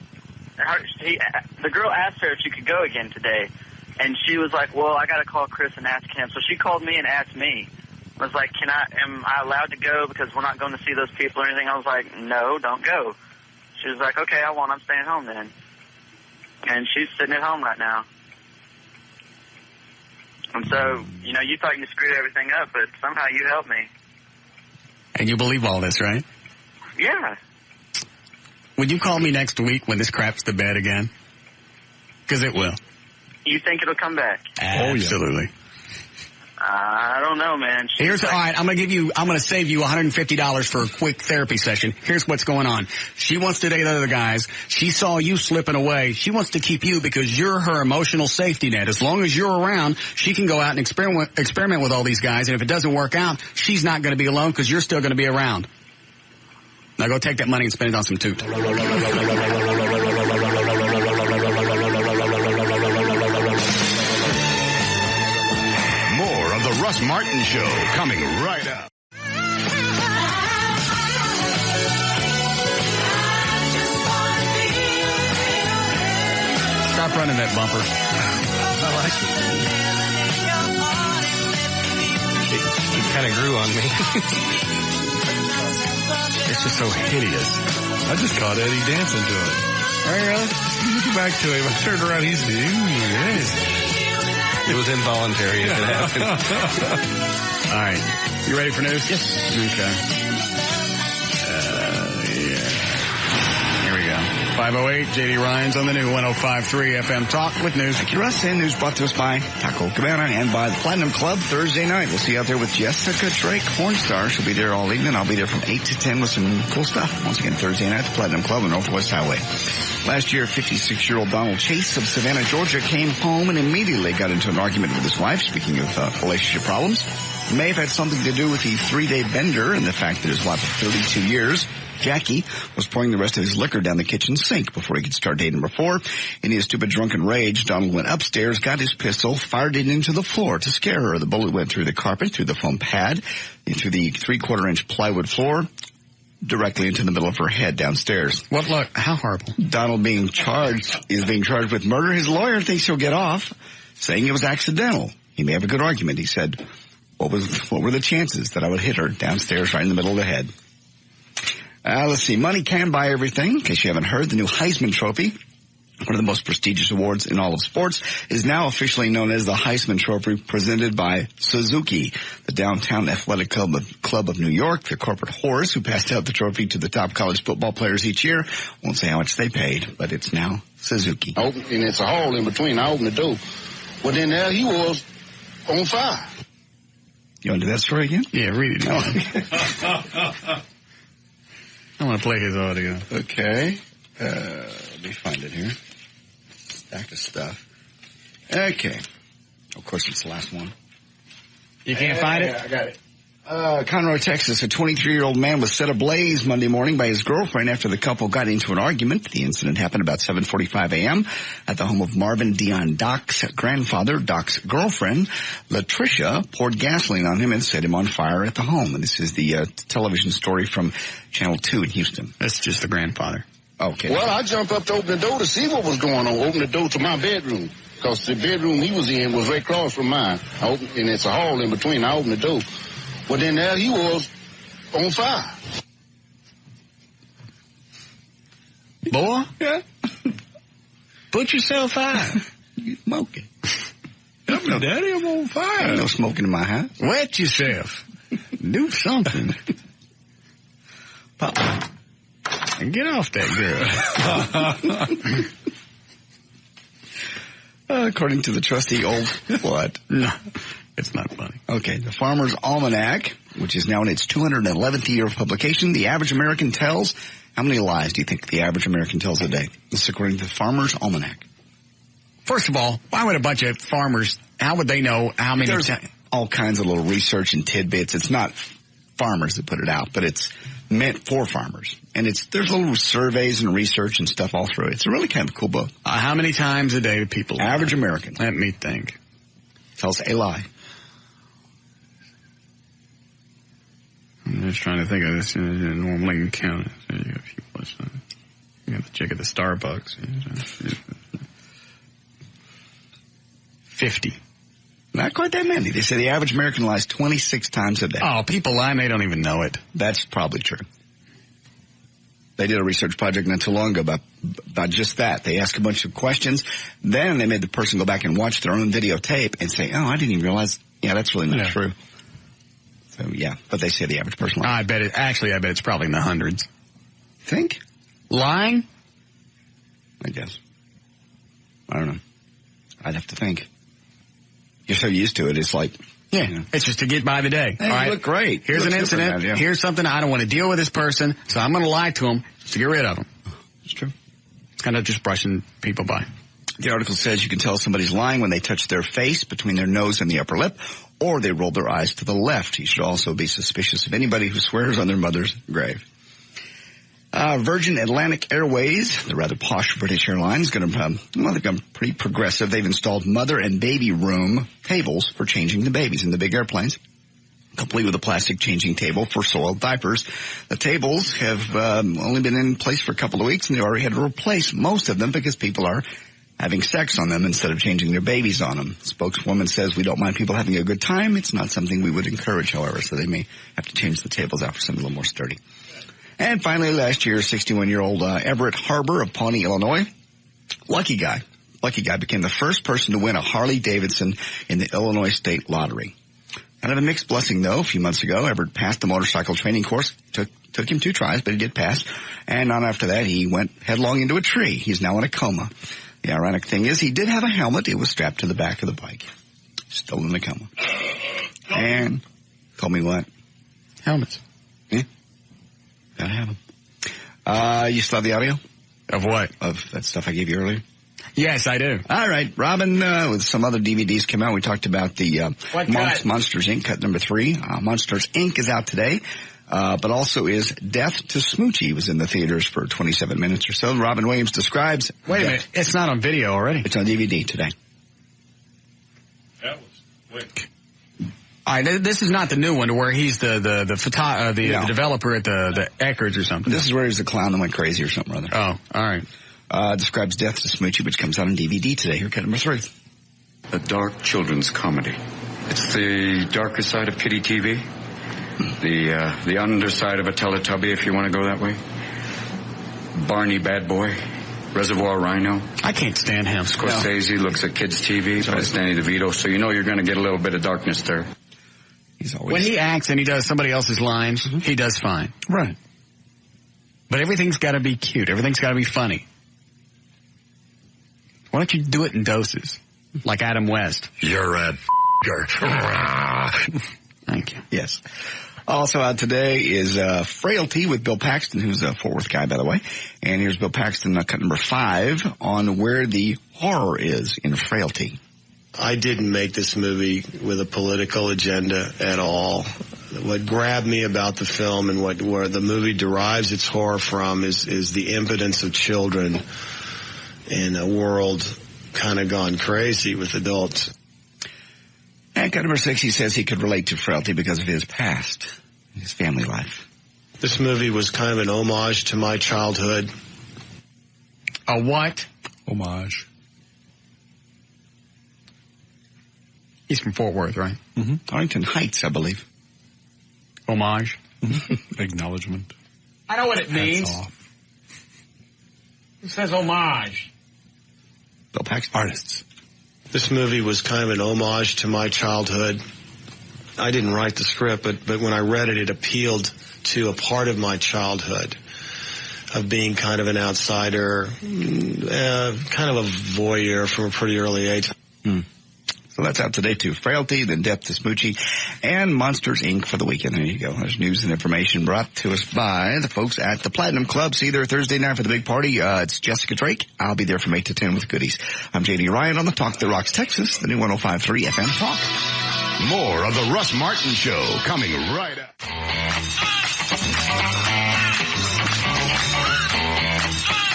girl asked her if she could go again today, and she was like, well, I got to call Chris and ask him. So she called me and asked me. I was like, am I allowed to go because we're not going to see those people or anything? I was like, no, don't go. She was like, okay, I'm staying home then. And she's sitting at home right now. And so, you know, you thought you screwed everything up, but somehow you helped me.
And you believe all this, right?
Yeah.
Would you call me next week when this craps to bed again? Because it will.
You think it'll come back?
Absolutely.
I don't know, man.
All right, I'm going to save you $150 for a quick therapy session. Here's what's going on. She wants to date other guys. She saw you slipping away. She wants to keep you because you're her emotional safety net. As long as you're around, she can go out and experiment with all these guys. And if it doesn't work out, she's not going to be alone because you're still going to be around. Now go take that money and spend it on some toot.
More of the Russ Martin Show coming right up.
Stop running that bumper.
I like it. It kind of grew on me.
It's just so hideous.
I just caught Eddie dancing to it.
Are you really?
Look back to him. I turned around. He's yes.
It was involuntary if it happened.
All right. You ready for news?
Yes.
Okay. Yeah. Here we go. 508, J.D. Ryan's on the new 105.3 FM Talk with news.
Thank you, Russ. And news brought to us by Taco Cabana and by the Platinum Club Thursday night. We'll see you out there with Jessica Drake, Hornstar. She'll be there all evening. I'll be there from 8 to 10 with some cool stuff. Once again, Thursday night at the Platinum Club on Northwest Highway. Last year, 56-year-old Donald Chase of Savannah, Georgia, came home and immediately got into an argument with his wife. Speaking of relationship problems, it may have had something to do with the 3-day bender and the fact that his wife of 32 years, Jackie, was pouring the rest of his liquor down the kitchen sink before he could start dating her before. In his stupid drunken rage, Donald went upstairs, got his pistol, fired it into the floor to scare her. The bullet went through the carpet, through the foam pad, into the 3/4-inch plywood floor, directly into the middle of her head downstairs.
What luck? How horrible.
Donald is being charged with murder. His lawyer thinks he'll get off, saying it was accidental. He may have a good argument. He said, what were the chances that I would hit her downstairs right in the middle of the head? Let's see. Money can buy everything. In case you haven't heard, the new Heisman Trophy, one of the most prestigious awards in all of sports, is now officially known as the Heisman Trophy, presented by Suzuki, the downtown athletic club of New York, the corporate whores who passed out the trophy to the top college football players each year. Won't say how much they paid, but it's now Suzuki.
And it's a hole in between. I opened the door. Well, then there he was on fire.
You want to do that story again?
Yeah, read it. I want to play his audio.
Okay. Let me find it here. Stack of stuff. Okay. Of course, it's the last one.
You can't find it?
I got it. Conroe, Texas, a 23-year-old man was set ablaze Monday morning by his girlfriend after the couple got into an argument. The incident happened about 7:45 a.m. at the home of Marvin Dion Doc's grandfather. Doc's girlfriend, Latricia, poured gasoline on him and set him on fire at the home. And this is the television story from Channel 2 in Houston.
That's just the grandfather.
Okay.
Well, I jumped up to open the door to see what was going on. Open the door to my bedroom. Because the bedroom he was in was right across from mine. And it's a hall in between. I opened the door. Well, then there he was on fire.
Boy?
Yeah.
Put yourself out.
You smoking.
Help me, Daddy, I'm on fire.
Ain't no smoking in my house.
Wet yourself. Do something.
Papa.
And get off that
girl. According to the trusty old what?
No. It's not funny.
Okay, the Farmer's Almanac, which is now in its 211th year of publication, the average American tells, how many lies do you think the average American tells a day? This is according to the Farmer's Almanac.
First of all, why would a bunch of farmers, how would they know how many
There's all kinds of little research and tidbits. It's not farmers that put it out, but it's meant for farmers. And there's little surveys and research and stuff all through it. It's a really kind of cool book.
How many times a day do people lie?
Average American.
Let me think.
Tells a lie.
I'm just trying to think of this. Normally count. You got to check at the Starbucks. 50.
Not quite that many. They say the average American lies 26 times a day.
Oh, people lie and they don't even know it.
That's probably true. They did a research project not too long ago about just that. They asked a bunch of questions. Then they made the person go back and watch their own videotape and say, oh, I didn't even realize. Yeah, that's really not true. So, yeah. But they say the average person lies.
I bet it's probably in the hundreds.
Think?
Lying?
I guess. I don't know. I'd have to think. You're so used to it. It's like,
it's just to get by the day.
Hey,
all right,
you look great.
Here's an incident. Here's something I don't want to deal with this person, so I'm going to lie to him to get rid of him.
It's true.
It's kind of just brushing people by.
The article says you can tell somebody's lying when they touch their face between their nose and the upper lip, or they roll their eyes to the left. You should also be suspicious of anybody who swears on their mother's grave. Virgin Atlantic Airways, the rather posh British airline, is going to, they've gone pretty progressive. They've installed mother and baby room tables for changing the babies in the big airplanes, complete with a plastic changing table for soiled diapers. The tables have only been in place for a couple of weeks, and they already had to replace most of them because people are having sex on them instead of changing their babies on them. The spokeswoman says, we don't mind people having a good time. It's not something we would encourage, however, so they may have to change the tables out for something a little more sturdy. And finally, last year, 61-year-old Everett Harbor of Pawnee, Illinois, lucky guy became the first person to win a Harley-Davidson in the Illinois State Lottery. Kind of a mixed blessing, though. A few months ago, Everett passed the motorcycle training course. Took him 2 tries, but he did pass. And not after that, he went headlong into a tree. He's now in a coma. The ironic thing is he did have a helmet. It was strapped to the back of the bike. Still in a coma. And call me what?
Helmets.
Yeah. Gotta have them. You still have the audio?
Of what?
Of that stuff I gave you earlier?
Yes, I do.
All right. Robin, with some other DVDs came out. We talked about the Monsters, Inc. cut number 3. Monsters, Inc. is out today. But also is Death to Smoochie was in the theaters for 27 minutes or so. Robin Williams describes...
Wait a minute. It's not on video already.
It's on DVD today.
That was quick.
All right, this is not the new one where he's the developer at the Eckerd's or something.
This is where he's the clown that went crazy or something or other.
Oh, all right.
Describes Death to Smoochie, which comes out on DVD today. Here, cut number 3.
A dark children's comedy. It's the darker side of kiddie TV. The underside of a Teletubby, if you want to go that way. Barney Bad Boy. Reservoir Rhino.
I can't stand him.
Scorsese looks at kids' TV by Danny DeVito, so you know you're going to get a little bit of darkness there.
When he acts and he does somebody else's lines, he does fine.
Right.
But everything's got to be cute. Everything's got to be funny. Why don't you do it in doses? Like Adam West.
You're a
Thank you.
Yes. Also out today is Frailty with Bill Paxton, who's a Fort Worth guy, by the way. And here's Bill Paxton, cut number 5, on where the horror is in Frailty.
I didn't make this movie with a political agenda at all. What grabbed me about the film and where the movie derives its horror from is the impotence of children in a world kind of gone crazy with adults.
And cut number 6, he says he could relate to Frailty because of his past, his family life.
This movie was kind of an homage to my childhood.
A what?
Homage.
He's from Fort Worth, right?
Mm-hmm. Arlington Heights, I believe.
Homage.
Acknowledgement.
I know what it means. It says homage.
Bill Paxton.
Artists.
This movie was kind of an homage to my childhood. I didn't write the script, but when I read it, it appealed to a part of my childhood of being kind of an outsider, kind of a voyeur from a pretty early age.
So that's out today, too. Frailty, then Death to Smoochie, and Monsters, Inc. for the weekend. There you go. There's news and information brought to us by the folks at the Platinum Club. See you there Thursday night for the big party. It's Jessica Drake. I'll be there from 8 to 10 with goodies. I'm J.D. Ryan on the Talk That Rocks Texas, the new 105.3 FM Talk.
More of the Russ Martin Show coming right up.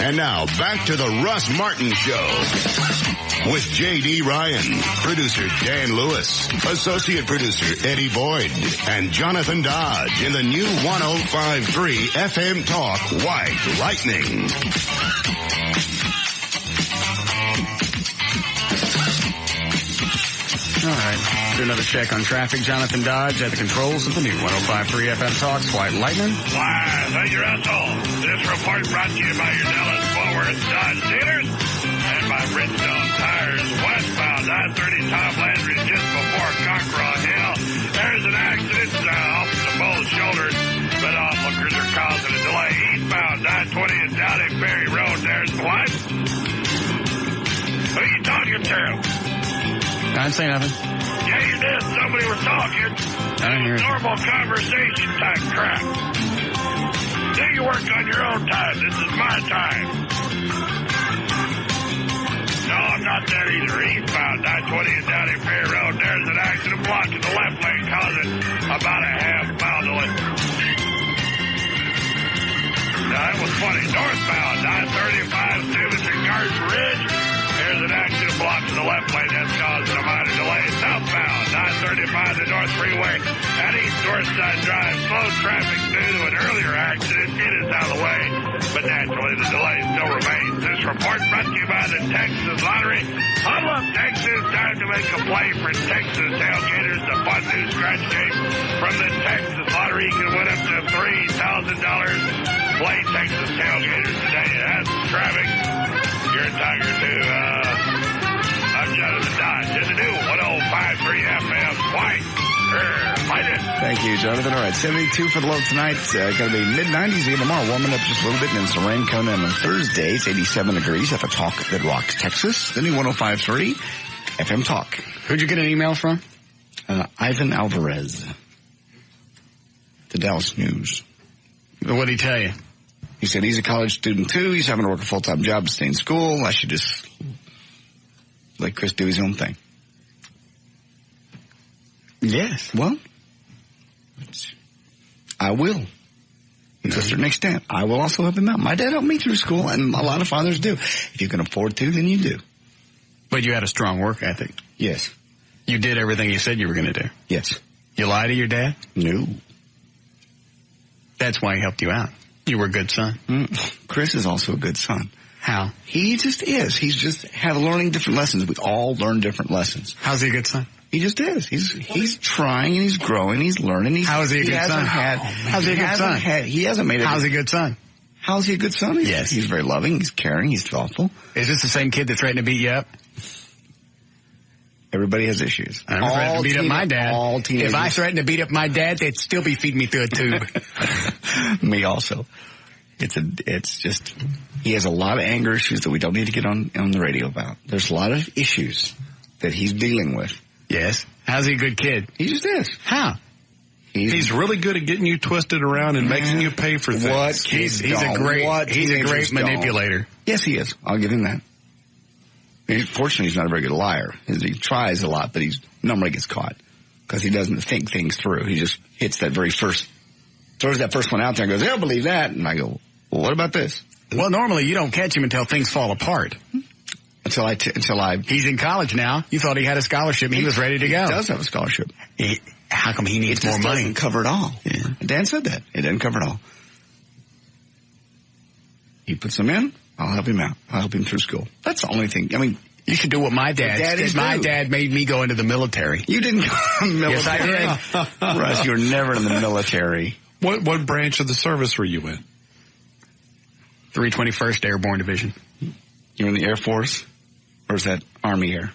And now, back to the Russ Martin Show with J.D. Ryan, producer Dan Lewis, associate producer Eddie Boyd, and Jonathan Dodge in the new 105.3 FM Talk White Lightning.
All right. do another check on traffic. Jonathan Dodge at the controls of the new 105.3 FM Talks White Lightning.
Why, thank you, Russell. This report brought to you by your Dallas Fort Worth Dodge dealers and by Bridgestone Tires. Westbound I-30 Tom Landry just before Cockrell Hill. There's an accident off to both shoulders, but onlookers are causing a delay. Eastbound I-20 and Downey Ferry Road. There's what? Who are you talking to?
I didn't say nothing.
Yeah, you did. Somebody was talking.
I didn't hear it.
Normal conversation type crap. Do your work on your own time. This is my time. No, I'm not that either. Eastbound I-20 and Downey Ferry Road. There's an accident blocking the left lane, causing about a half-mile delay. Now, that was funny. Northbound I-35, Stevenson Garden Ridge. There's an accident blocking the left lane that's causing a minor delay. Southbound I-35, the North Freeway at East Northside Drive. Slow traffic due to an earlier accident. It is out of the way, but naturally the delay still remains. This report brought to you by the Texas Lottery. Huddle up, Texas. Time to make a play for Texas Tailgaters. The fun new scratch game from the Texas Lottery. You can win up to $3,000. Play Texas Tailgaters today. That's traffic. You're a Tiger too. I'm Jonathan Dodge in the new 105.3 FM White. Light it.
Thank you, Jonathan. All right, 72 for the low tonight. Going to be mid-90s again tomorrow, warming up just a little bit, and then some rain coming in on Thursday. It's 87 degrees at the Talk That Rocks, Texas. The new 105.3 FM Talk.
Who'd you get an email from?
Ivan Alvarez. The Dallas News.
What did he tell you?
He said he's a college student, too. He's having to work a full-time job to stay in school. I should just let Chris do his own thing. Yes. Well, I will. To a certain extent. I will also help him out. My dad helped me through school, and a lot of fathers do. If you can afford to, then you do.
But you had a strong work ethic.
Yes.
You did everything you said you were going to do.
Yes.
You lied to your dad?
No.
That's why he helped you out. You were a good son.
Chris is also a good son.
How?
He just is. He's just learning different lessons. We all learn different lessons.
How's he a good son?
He just is. He's trying and he's growing. He's learning.
How is he a good son? How's he a good son?
He hasn't made it.
How's he a good son?
How's he a good son?
Yes.
He's very loving. He's caring. He's thoughtful.
Is this the same kid that threatened to beat you up?
Everybody has issues.
I never threatened to beat up my dad.
All teenagers.
If I threatened to beat up my dad, they'd still be feeding me through a tube.
Me also. It's just, he has a lot of anger issues that we don't need to get on the radio about. There's a lot of issues that he's dealing with.
Yes. How's he a good kid?
He just is.
How?
He's really good at getting you twisted around and making you pay for things.
What
he's a great manipulator.
Yes, he is. I'll give him that. Fortunately, he's not a very good liar. He tries a lot, but he normally gets caught because he doesn't think things through. He just hits that throws that first one out there and goes, "They'll believe that." And I go, "Well, what about this?"
Well, normally you don't catch him until things fall apart.
Until I.
He's in college now. You thought he had a scholarship. He was ready to go.
He does have a scholarship.
How come he needs more money?
It doesn't cover it all. Yeah. Dan said that. It doesn't cover it all. He puts them in. I'll help him out. I'll help him through school. That's the only thing. I mean,
you should do what my dad did. My dad made me go into the military.
You didn't go in the military.
Yes, I did.
Russ, you were never in the military.
What branch of the service were you in?
321st Airborne Division.
You were in the Air Force? Or is that Army Air?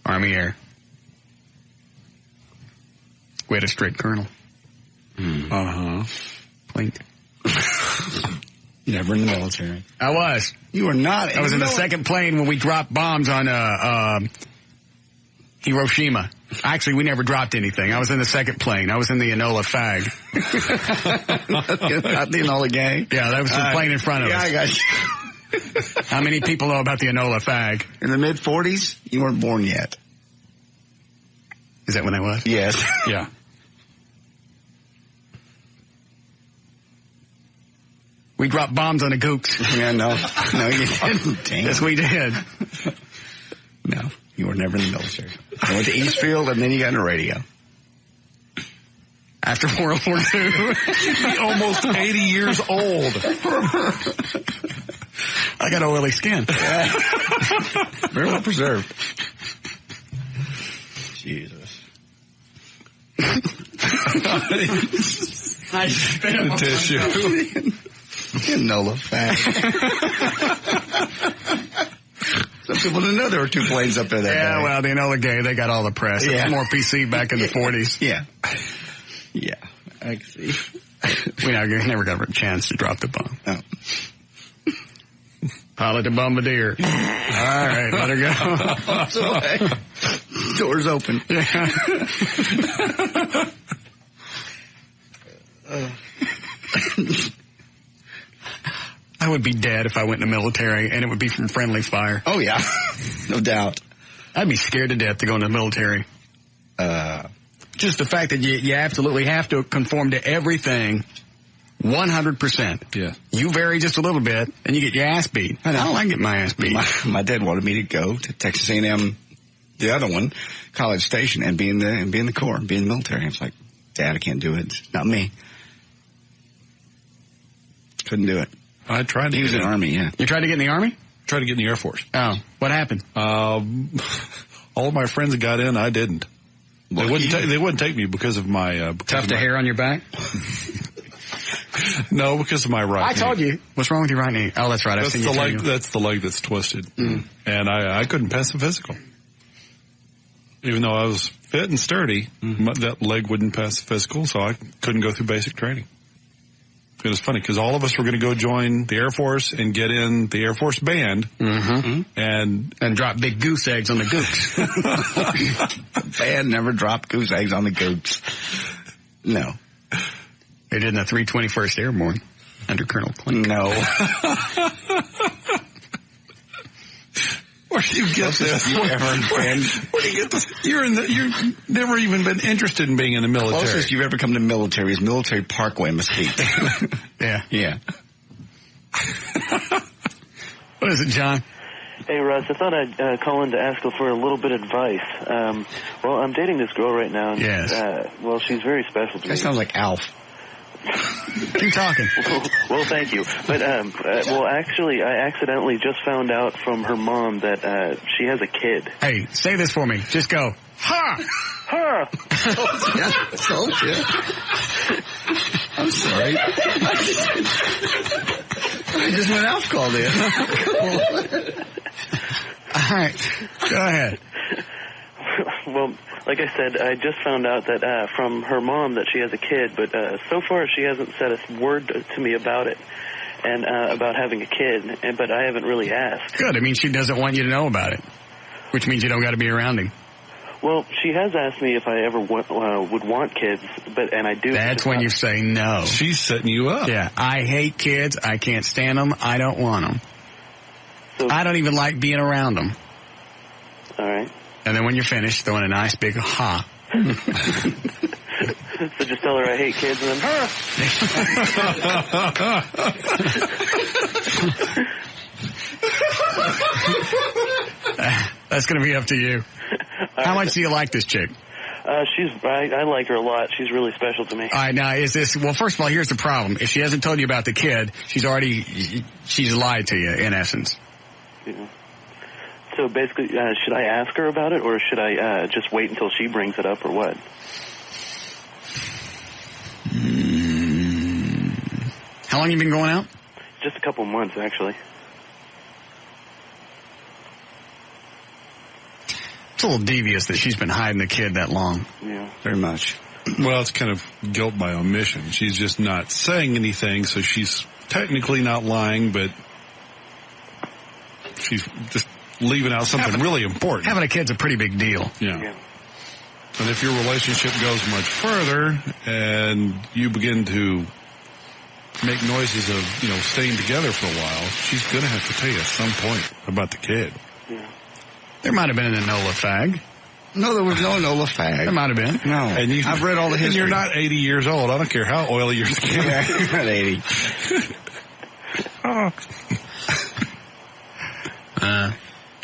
Army Air. We had a straight colonel. Blink.
Never in the military.
I was.
You were not.
I was in the second plane when we dropped bombs on Hiroshima. Actually, we never dropped anything. I was in the second plane. I was in the Enola Fag.
Not the Enola Gang?
Yeah, that was the plane in front of us.
Yeah, I got you.
How many people know about the Enola Fag?
In the mid-40s? You weren't born yet.
Is that when I was?
Yes.
Yeah.
We dropped bombs on the Gooks.
Yeah, no, you didn't. Damn.
Yes, we did.
No, you were never in the military. I went to Eastfield, and then you got into radio.
After World War II.
Almost 80 years old.
I got oily skin.
Very well preserved. Jesus.
I spit on
tissue.
You NOLA fact. Some people didn't know there were 2 planes up there that day.
Yeah, well, the Enola Gay, they got all the press. It was more PC back in the 40s.
Yeah. Yeah. I see.
We never got a chance to drop the bomb.
Oh.
Pilot the Bombardier. All right, let her go.
Doors open.
I would be dead if I went in the military, and it would be from friendly fire.
Oh, yeah. No doubt.
I'd be scared to death to go into the military. Just the fact that you absolutely have to conform to everything 100%.
Yeah.
You vary just a little bit, and you get your ass beat. I don't like getting my ass beat.
My dad wanted me to go to Texas A&M, the other one, College Station, and be in the Corps, be in the military. I was like, Dad, I can't do it. It's not me. Couldn't do it.
I tried to.
He was in the Army, yeah.
You tried to get in the Army?
Tried to get in the Air Force.
Oh, what happened?
All of my friends got in. I didn't. They wouldn't take me because of my
tuft of hair on your back.
No, because of my right.
I told you. What's wrong with your right knee? Oh, that's right.
That's the leg. That's the leg that's twisted, and I couldn't pass the physical. Even though I was fit and sturdy, that leg wouldn't pass the physical, so I couldn't go through basic training. It was funny because all of us were going to go join the Air Force and get in the Air Force band and
drop big goose eggs on the gooks.
The band never dropped goose eggs on the gooks. No.
They did in the 321st Airborne under Colonel Clink.
No.
Where do you get this? Where do you get this? You've never even been interested in being in the military.
Closest you've ever come to military is Military Parkway, Mesquite.
Yeah.
Yeah.
What is it, John?
Hey, Russ, I thought I'd call in to ask for a little bit of advice. Well, I'm dating this girl right now. And,
yes.
Well, she's very special to me.
That sounds like Alf.
Keep talking.
Well, thank you. But, well, actually, I accidentally just found out from her mom that she has a kid.
Hey, say this for me. Just go, ha!
Ha!
Told you. I'm sorry. I just went Alf called in.
All right. Go ahead.
Well, like I said, I just found out that from her mom that she has a kid, but so far she hasn't said a word to me about it and about having a kid, but I haven't really asked.
Good. It means she doesn't want you to know about it, which means you don't got to be around him.
Well, she has asked me if I ever would want kids, and I do.
That's when you say no.
She's setting you up.
Yeah, I hate kids. I can't stand them. I don't want them. So, I don't even like being around them.
All right.
And then when you're finished, throw in a nice big ha.
So just tell her I hate kids and then
That's going to be up to you. How much do you like this chick?
I like her a lot. She's really special to me.
All right, now well, first of all, here's the problem. If she hasn't told you about the kid, she's lied to you, in essence.
Yeah. So basically, should I ask her about it, or should I just wait until she brings it up, or what?
How long you been going out?
Just a couple months, actually.
It's a little devious that she's been hiding the kid that long.
Yeah.
Very much.
Well, it's kind of guilt by omission. She's just not saying anything, so she's technically not lying, but she's just leaving out something really important.
Having a kid's a pretty big deal.
Yeah. And if your relationship goes much further and you begin to make noises of, staying together for a while, she's going to have to tell you at some point about the kid.
Yeah.
There might have been an Enola fag.
No, there was no Enola fag.
There might have been.
No.
And I've read all the history. And you're not 80 years old. I don't care how oily your skin is.
Yeah, you're not 80.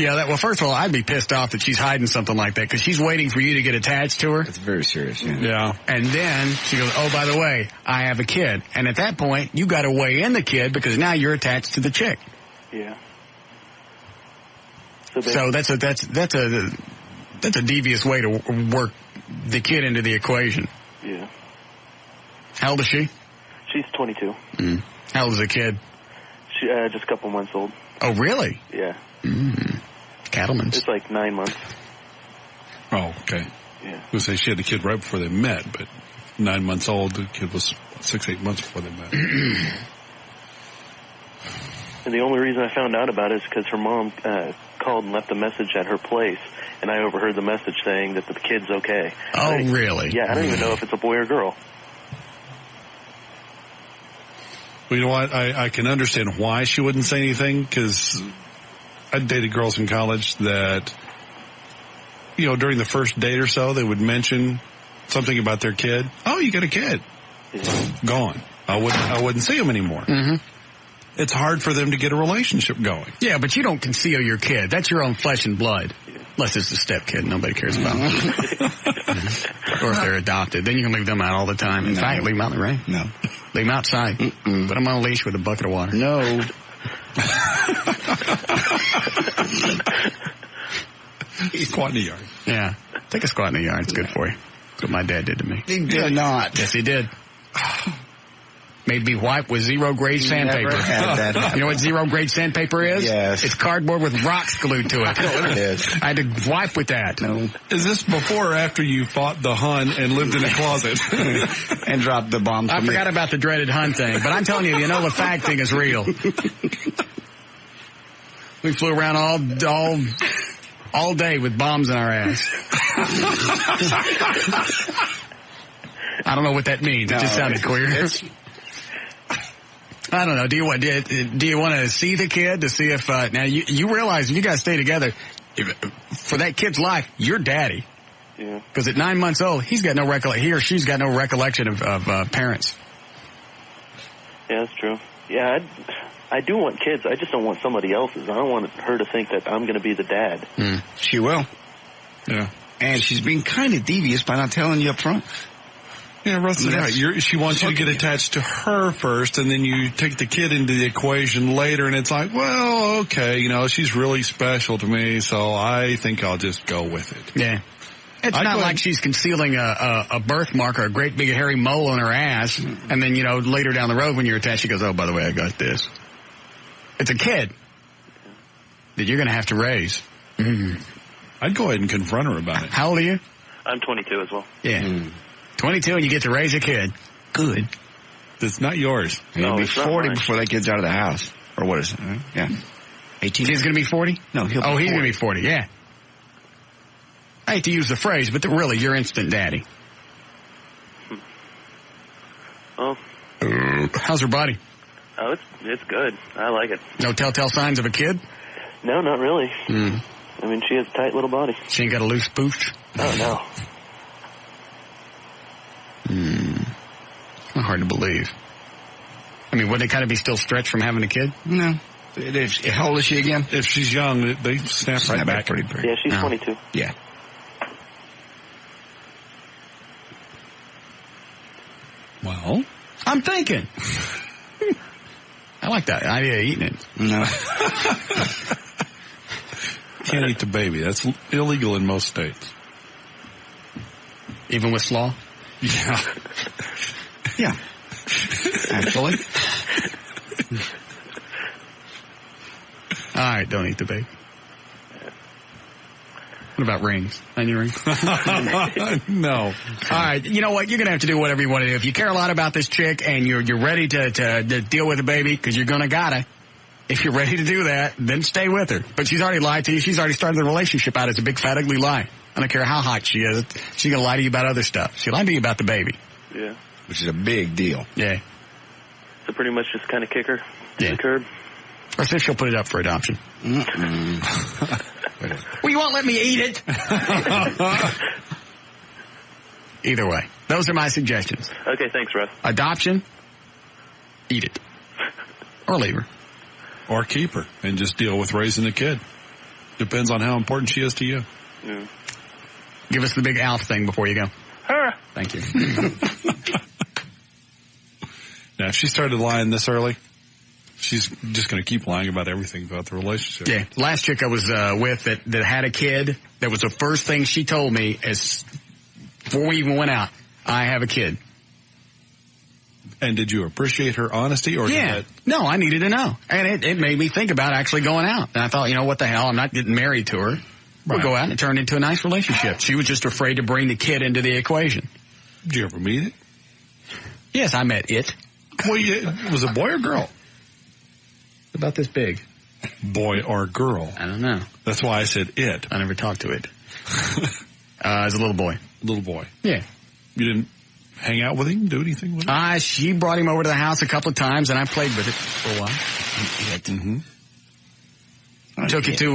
Well, first of all, I'd be pissed off that she's hiding something like that because she's waiting for you to get attached to her.
It's very serious,
yeah.
And then she goes, oh, by the way, I have a kid. And at that point, you got to weigh in the kid because now you're attached to the chick.
Yeah.
So that's a devious way to work the kid into the equation.
Yeah.
How old is she?
She's 22.
Mm. How old is the kid?
She just a couple months old.
Oh, really?
Yeah.
Cattleman's.
It's like 9 months.
Oh, okay.
Yeah.
I was going to say she had a kid right before they met, but 9 months old, the kid was 6-8 months before they met.
And the only reason I found out about it is because her mom called and left a message at her place, and I overheard the message saying that the kid's okay.
Oh, really?
Yeah, I don't even know if it's a boy or girl.
Well, you know what? I can understand why she wouldn't say anything, because I dated girls in college that, you know, during the first date or so, they would mention something about their kid. Oh, you got a kid.
Yeah.
Gone. I wouldn't see them anymore.
Mm-hmm.
It's hard for them to get a relationship going.
Yeah, but you don't conceal your kid. That's your own flesh and blood. Unless it's a step kid nobody cares about. Or if they're adopted. Then you can leave them out all the time. In fact, leave them out in the rain.
No.
Leave them outside. Put them on a leash with a bucket of water.
No.
Squat in the yard.
Yeah. Take a squat in the yard. It's good for you. That's what my dad did to me.
He did not.
Yes, he did. Made me wipe with 0-grade sandpaper.
Never had that.
You know what 0-grade sandpaper is?
Yes.
It's cardboard with rocks glued to it.
It is.
I had to wipe with that.
No.
Is this before or after you fought the Hun and lived in a closet?
And dropped the bomb.
I forgot about the dreaded Hun thing, but I'm telling you, the fact thing is real. We flew around all day with bombs in our ass. I don't know what that means. It just sounded queer. I don't know. Do you want to see the kid to see if now you realize if you guys stay together for that kid's life, you're daddy.
Yeah.
Because at 9 months old, he or she's got no recollection of parents.
Yeah, that's true. Yeah, I do want kids. I just don't want somebody else's. I don't want her to think that I'm going to be the dad.
She will.
Yeah.
And she's being kind of devious by not telling you up front.
Yeah, Russ is right. She wants you to get attached to her first, and then you take the kid into the equation later, and it's like, well, okay, she's really special to me, so I think I'll just go with it.
Yeah. It's not like she's concealing a birthmark or a great big hairy mole in her ass, and then, later down the road when you're attached, she goes, oh, by the way, I got this. It's a kid that you're going to have to raise.
I'd go ahead and confront her about it.
How old are you?
I'm 22 as well.
Yeah. 22 and you get to raise a kid. Good.
It's not yours.
He'll be 40 before that kid's out of the house. Or what is it? Yeah. 18.
He's going to be 40?
No, he'll be 40.
He's going to be 40, yeah. I hate to use the phrase, but really, you're instant daddy.
Well.
How's her body?
Oh, it's good. I like it.
No telltale signs of a kid?
No, not really. I mean, she has a tight little body.
She ain't got a loose pooch?
Oh, no.
Hard to believe. I mean, would they kind of be still stretched from having a kid?
No. How old is she again?
If she's young, they snap right back.
Pretty.
Yeah, she's 22.
Yeah.
Well,
I'm thinking. I like that idea of eating it.
No.
Can't eat the baby. That's illegal in most states.
Even with slaw?
Yeah.
Yeah. Actually.
All right, don't eat the baby. What about rings? Onion rings?
No.
All right, you know what? You're going to have to do whatever you want to do. If you care a lot about this chick and you're ready to deal with the baby, because you're going to gotta, if you're ready to do that, then stay with her. But she's already lied to you. She's already started the relationship out as a big, fat, ugly lie. I don't care how hot she is. She's going to lie to you about other stuff. She lied to you about the baby.
Yeah.
Which is a big deal.
Yeah.
So pretty much just kind of kick her to the curb.
Or see if she'll put it up for adoption. Well, you won't let me eat it. Either way. Those are my suggestions.
Okay, thanks, Russ.
Adoption, eat it. Or leave her.
Or keep her and just deal with raising the kid. Depends on how important she is to you.
Yeah.
Give us the big Alf thing before you go.
Her.
Thank you.
Now, if she started lying this early, she's just going to keep lying about everything about the relationship.
Yeah. Last chick I was with that had a kid, that was the first thing she told me before we even went out, I have a kid.
And did you appreciate her honesty? Or
No, I needed to know. And it made me think about actually going out. And I thought, what the hell? I'm not getting married to her. We'll go out and it turned into a nice relationship. She was just afraid to bring the kid into the equation.
Did you ever meet it?
Yes, I met it.
Well, it was a boy or girl?
About this big.
Boy or girl?
I don't know.
That's why I said it.
I never talked to it. As a little boy.
Little boy.
Yeah.
You didn't hang out with him, do anything with him?
She brought him over to the house a couple of times, and I played with it for a while. Mm-hmm. Took it to,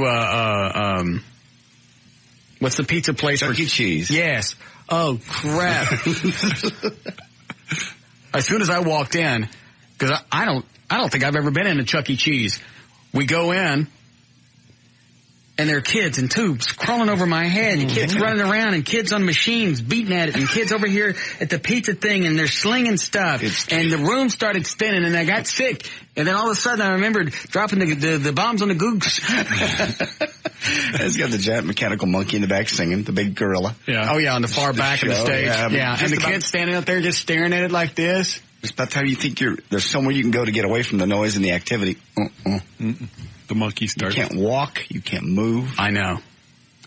what's the pizza place?
Chuck E. Cheese.
Yes. Oh, crap. As soon as I walked in, because I don't think I've ever been in a Chuck E. Cheese. We go in, and there are kids in tubes crawling over my head, and kids running around, and kids on machines beating at it, and kids over here at the pizza thing, and they're slinging stuff. And the room started spinning, and I got sick. And then all of a sudden, I remembered dropping the bombs on the gooks.
It's got the giant mechanical monkey in the back singing, the big gorilla.
Yeah. Oh, yeah, on the far back of the stage.
Yeah.
And the kids standing up there just staring at it like this.
Just about the time you think there's somewhere you can go to get away from the noise and the activity.
The monkey starts.
You can't walk. You can't move.
I know.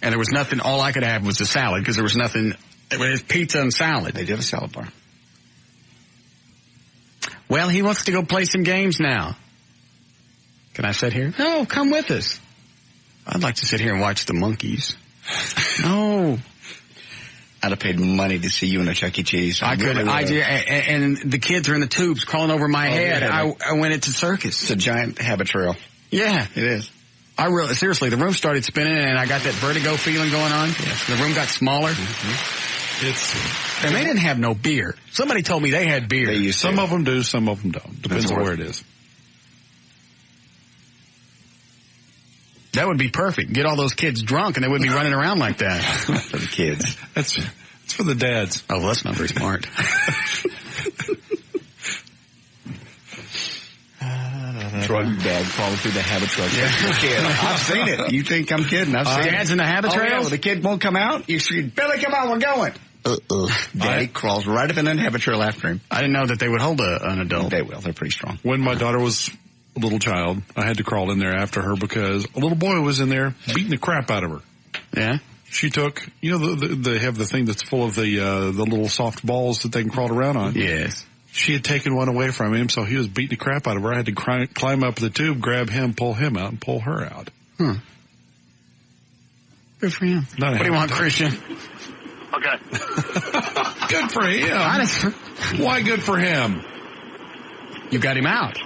And there was nothing. All I could have was a salad because there was nothing. It was pizza and salad.
They did have a salad bar.
Well, he wants to go play some games now. Can I sit here? No, come with us. I'd like to sit here and watch the monkeys. No.
I'd have paid money to see you in a Chuck E. Cheese.
I could. And the kids are in the tubes crawling over my head. Yeah, I went into circus.
It's a giant habit trail.
Yeah.
It is.
Seriously, the room started spinning and I got that vertigo feeling going on. Yes. The room got smaller.
Mm-hmm.
And they didn't have no beer. Somebody told me they had beer.
Some of them do, some of them don't. Depends on where it is.
That would be perfect. Get all those kids drunk and they wouldn't be running around like that.
For the kids.
It's for the dads.
Oh, well, that's not very smart.
Drug dad crawling through the habit trail. Yeah. I've seen it. You think I'm kidding? I've seen it.
Dad's in the habit trail?
Yeah, well, the kid won't come out. You scream, Billy, come on, we're going. Daddy crawls right up in the habit trail after him.
I didn't know that they would hold an adult.
They will. They're pretty strong.
When my daughter was a little child, I had to crawl in there after her because a little boy was in there beating the crap out of her.
Yeah?
She took, they have the thing that's full of the little soft balls that they can crawl around on.
Yes.
She had taken one away from him, so he was beating the crap out of her. I had to climb up the tube, grab him, pull him out, and pull her out.
Good for him. What do you want, Christian?
Okay.
Good for him. Why good for him?
You got him out.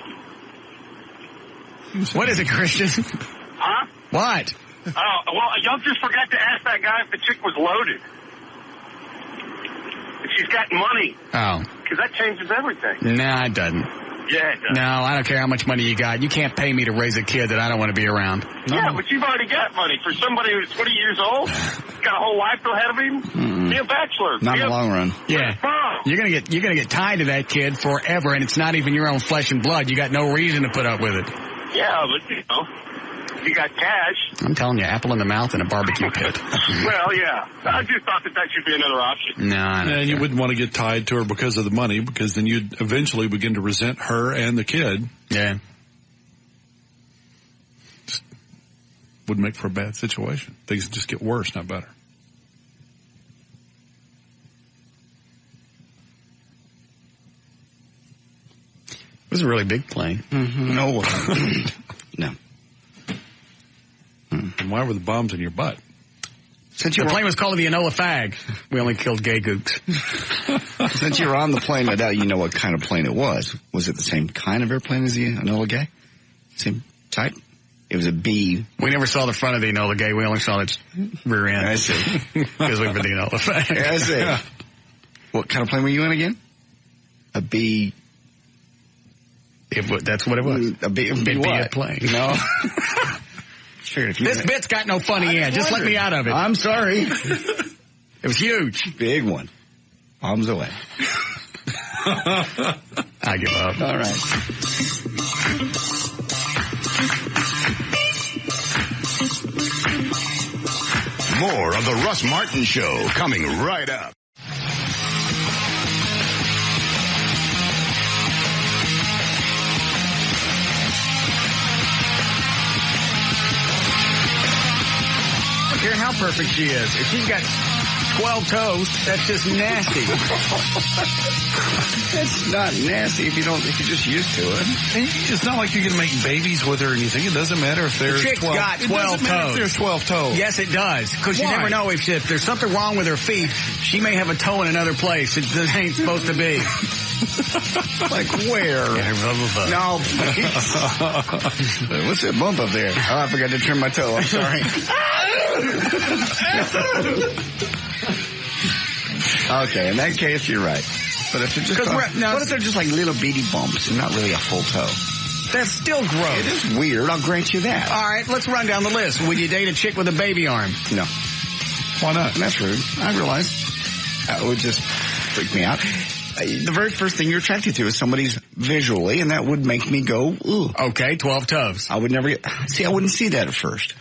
What is it, Christian?
Huh?
What?
Y'all just forgot to ask that guy if the chick was loaded. If she's got money.
Oh.
Because that changes everything.
Nah, it doesn't.
Yeah, it does.
No, I don't care how much money you got. You can't pay me to raise a kid that I don't want to be around.
Yeah, but you've already got money. For somebody who's 20 years old, got a whole life ahead of him, be a bachelor.
Not in the long run.
Yeah. You're gonna get tied to that kid forever, and it's not even your own flesh and blood. You got no reason to put up with it.
Yeah, but, if you got cash.
I'm telling you, apple in the mouth and a barbecue pit.
Well, yeah. I just thought that should be another option.
No,
and you wouldn't want to get tied to her because of the money, because then you'd eventually begin to resent her and the kid.
Yeah.
Just would make for a bad situation. Things just get worse, not better.
It was a really big plane.
Mm-hmm. No. No.
And why were the bombs in your butt?
The plane was called the Enola Fag. We only killed gay gooks.
Since you were on the plane, I doubt you know what kind of plane it was. Was it the same kind of airplane as the Enola Gay? Same type? It was a B.
We never saw the front of the Enola Gay. We only saw its rear end.
I see.
Because we were the Enola Fag.
I see. What kind of plane were you in again? A B.
That's what it was.
A B.
It'd be a plane.
No.
This bit's got no funny end. Just let me out of it.
I'm sorry.
It was huge.
Big one. Bombs away.
I give up.
All right.
More of the Russ Martin Show coming right up.
how perfect she is. If she's got 12 toes, that's just nasty.
It's not nasty if you're just used to it.
It's not like you're going to make babies with her or anything. It doesn't matter if there's 12.
Got 12 toes.
If there's 12 toes.
Yes, it does. Because you never know if there's something wrong with her feet. She may have a toe in another place. It ain't supposed to be.
Like where? No. What's that bump up there? Oh, I forgot to trim my toe. I'm sorry. Okay, in that case, you're right. But if they're just what if they're just like little bitty bumps and not really a full toe?
That's still gross.
It is weird. I'll grant you that.
All right, let's run down the list. Would you date a chick with a baby arm?
No.
Why not?
That's rude. I realize. That would just freak me out. The very first thing you're attracted to is somebody's visually, and that would make me go, ooh.
Okay, 12 toes.
I would never I wouldn't see that at first.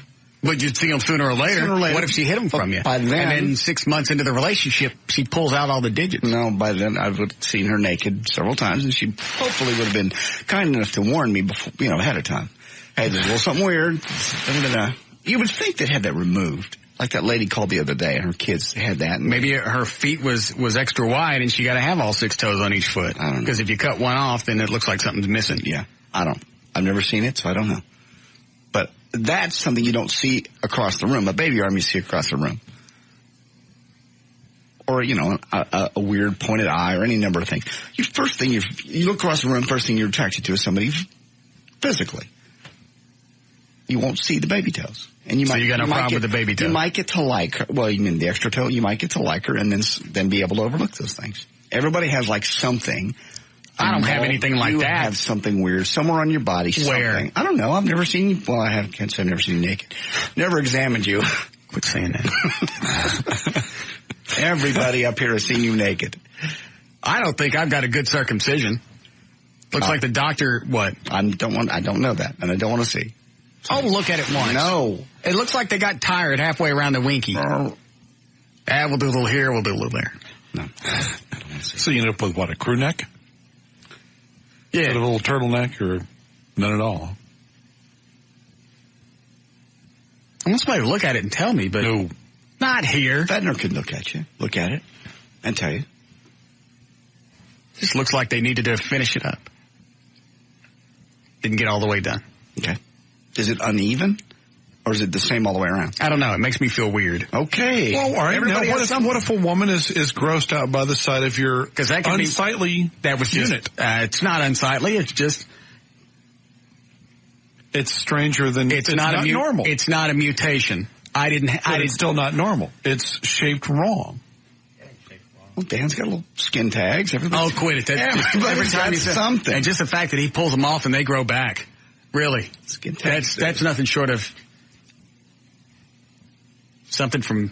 But you'd see them sooner or later. What if she hid them from you?
By then.
And then 6 months into the relationship, she pulls out all the digits.
No, by then I would have seen her naked several times, and she hopefully would have been kind enough to warn me before, ahead of time. Hey, there's a little something weird. You would think they'd had that removed. Like that lady called the other day, and her kids had that.
Maybe her feet was extra wide, and she got to have all 6 toes on each foot.
I don't know.
Because if you cut one off, then it looks like something's missing.
Yeah, I've never seen it, so I don't know. But that's something you don't see across the room. A baby arm you see across the room. Or, a weird pointed eye or any number of things. You look across the room, first thing you're attracted to is somebody physically. You won't see the baby toes. And you
got no problem with the baby toe.
You might get to like her. Well, you mean the extra toe. You might get to like her and then be able to overlook those things. Everybody has like something.
I don't have anything like that.
You have something weird somewhere on your body.
Where?
Something. I don't know. I've never seen you. Well, I've never seen you naked. Never examined you.
Quit saying that.
Everybody up here has seen you naked.
I don't think I've got a good circumcision. Looks like the doctor, what?
I don't know that, and I don't want to see.
Oh, look at it once.
No.
It looks like they got tired halfway around the winky. We'll do a little here, we'll do a little there.
No.
So you end up with, what, a crew neck?
Yeah.
Instead of a little turtleneck or none at all?
I want somebody to look at it and tell me, but
no.
Not here.
Fedner could look at you, look at it, and tell you.
Just looks like they needed to finish it up. Didn't get all the way done.
Okay. Is it uneven? Or is it the same all the way around?
I don't know. It makes me feel weird.
Okay.
Well, all right. Now, what if a woman is grossed out by the sight of your unsightly unit?
It's not unsightly. It's just...
It's stranger than...
It's not
normal.
It's not a mutation.
It's still not normal. It's shaped wrong.
Well, Dan's got little skin tags.
Oh, quit it. Every time you say something. And just the fact that he pulls them off and they grow back. Really.
Skin tags.
That's nothing short of something from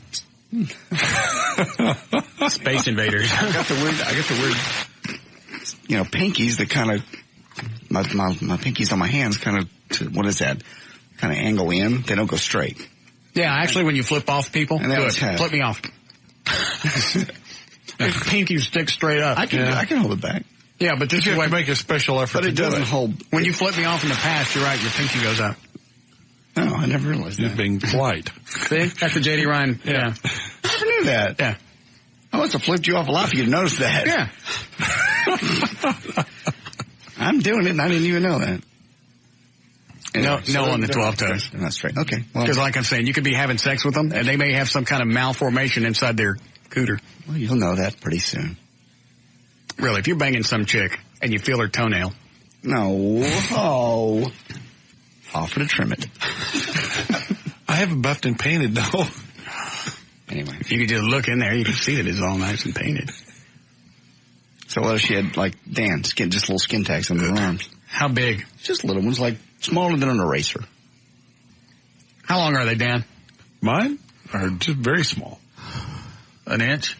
Space Invaders.
I got the weird, pinkies that kind of, my pinkies on my hands kind of, what is that? Kind of angle in. They don't go straight.
Yeah, actually when you flip off people, flip me off. Pinkies stick straight up.
I can hold it back.
Yeah, but this is why I make a special effort.
But it doesn't hold.
When you flip me off in the past, you're right, your pinky goes up.
No, I never realized that.
You're being polite.
See? That's the J.D. Ryan. Yeah.
I never knew that.
Yeah.
I must have flipped you off a lot for you to notice that.
Yeah.
I'm doing it and I didn't even know that.
Anyway, no on the 12 toes.
That's straight. Okay.
Because like I'm saying, you could be having sex with them and they may have some kind of malformation inside their cooter.
Well, you'll know that pretty soon.
Really, if you're banging some chick and you feel her toenail.
No. Oh. Offer to trim it.
I haven't buffed and painted, though.
Anyway, if you could just look in there, you can see that it's all nice and painted.
So what if she had, like, Dan, just little skin tags on her arms?
How big?
Just little ones, like smaller than an eraser.
How long are they, Dan?
Mine are just very small.
An inch?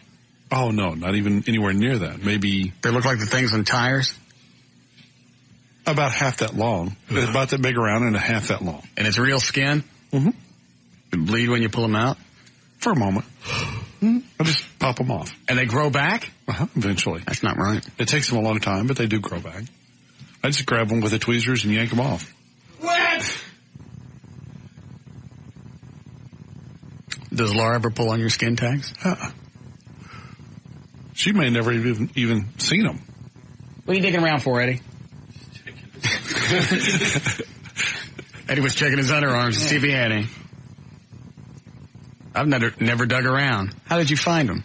Oh, no, not even anywhere near that. Maybe...
They look like the things on tires?
About half that long. They're about that big around and half that long.
And it's real skin?
Mm-hmm.
They bleed when you pull them out?
For a moment. I'll just pop them off.
And they grow back?
Eventually.
That's not right.
It takes them a long time, but they do grow back. I just grab them with the tweezers and yank them off.
What? Does Laura ever pull on your skin tags?
She may never even seen them.
What are you digging around for, Eddie? Eddie was checking his underarms to see if he had any. I've never dug around. How did you find them?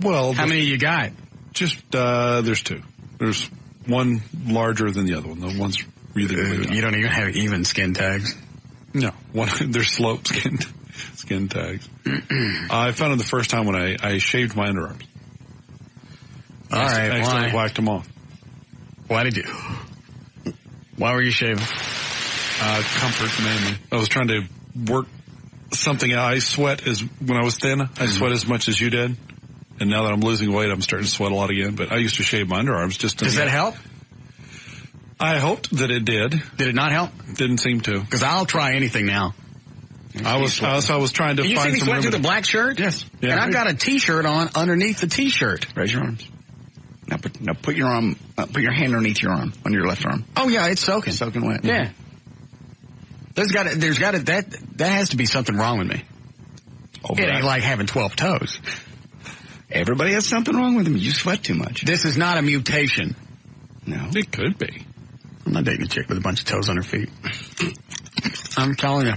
Well,
how many you got?
Just there's two. There's one larger than the other one. The one's really
you don't even have even skin tags.
No, they're slope skin tags. I found them the first time when I shaved my underarms.
All right,
I accidentally whacked them off.
Why did you? Why were you shaving?
Comfort, mainly. I was trying to work something out. I sweat when I was thin. I sweat as much as you did. And now that I'm losing weight, I'm starting to sweat a lot again. But I used to shave my underarms just to...
Does that help?
I hoped that it did.
Did it not help?
Didn't seem to.
Because I'll try anything now.
I was trying to
you
find some...
You see me sweat through the black shirt?
Yes.
Yeah. And I've got a T-shirt on underneath the T-shirt.
Raise your arms. Now put your arm, put your hand underneath your arm, on your left arm.
Oh yeah, it's soaking.
It's soaking wet.
Yeah. That has to be something wrong with me. It ain't like having 12 toes.
Everybody has something wrong with them. You sweat too much.
This is not a mutation.
No. It could be.
I'm not dating a chick with a bunch of toes on her feet. I'm telling you.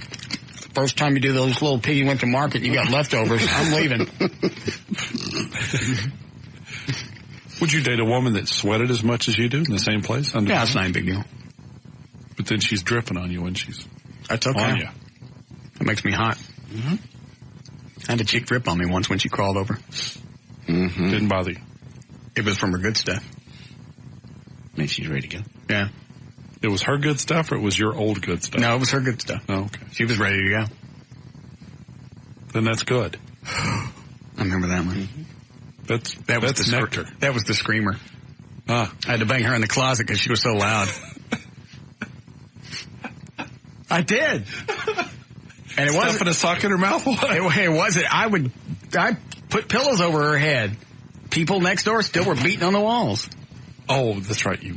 First time you do those little piggy went to market, you got leftovers. I'm leaving.
Would you date a woman that sweated as much as you do in the same place?
Yeah, it's not a big deal.
But then she's dripping on you when she's
That's okay.
on you.
It makes me hot. Mm-hmm. I had a chick drip on me once when she crawled over.
Mm-hmm. Didn't bother you?
It was from her good stuff.
Maybe she's ready to go.
Yeah.
It was her good stuff or it was your old good stuff?
No, it was her good stuff.
Oh, okay.
She was ready to go.
Then that's good.
I remember that one.
Mm-hmm. That's nectar.
That was the screamer.
Ah.
I had to bang her in the closet because she was so loud. I did. And it wasn't
stuffing a sock in her mouth.
It wasn't. I put pillows over her head. People next door still were beating on the walls.
Oh, that's right. You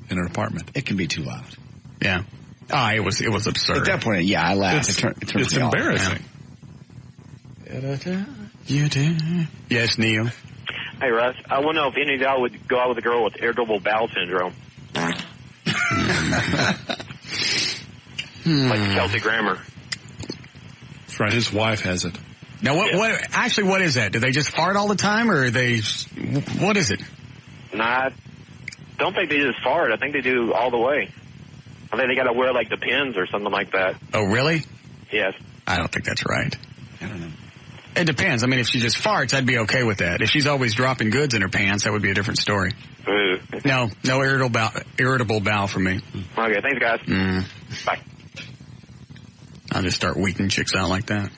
in an apartment.
It can be too loud.
Yeah. It was absurd.
At that point, yeah, I laughed.
It's embarrassing.
You did. Yes, Neil.
Hey, Russ. I want to know if any of y'all would go out with a girl with irritable bowel syndrome. Like Kelsey Grammer.
That's right. His wife has it.
Now, what is that? Do they just fart all the time, or what is it?
Nah, I don't think they just fart. I think they do all the way. I think they got to wear, like, the pins or something like that.
Oh, really?
Yes.
I don't think that's right. I don't know. It depends. I mean, if she just farts, I'd be okay with that. If she's always dropping goods in her pants, that would be a different story. No irritable bowel for me.
Okay, thanks, guys. Bye.
I'll just start weeding chicks out like that.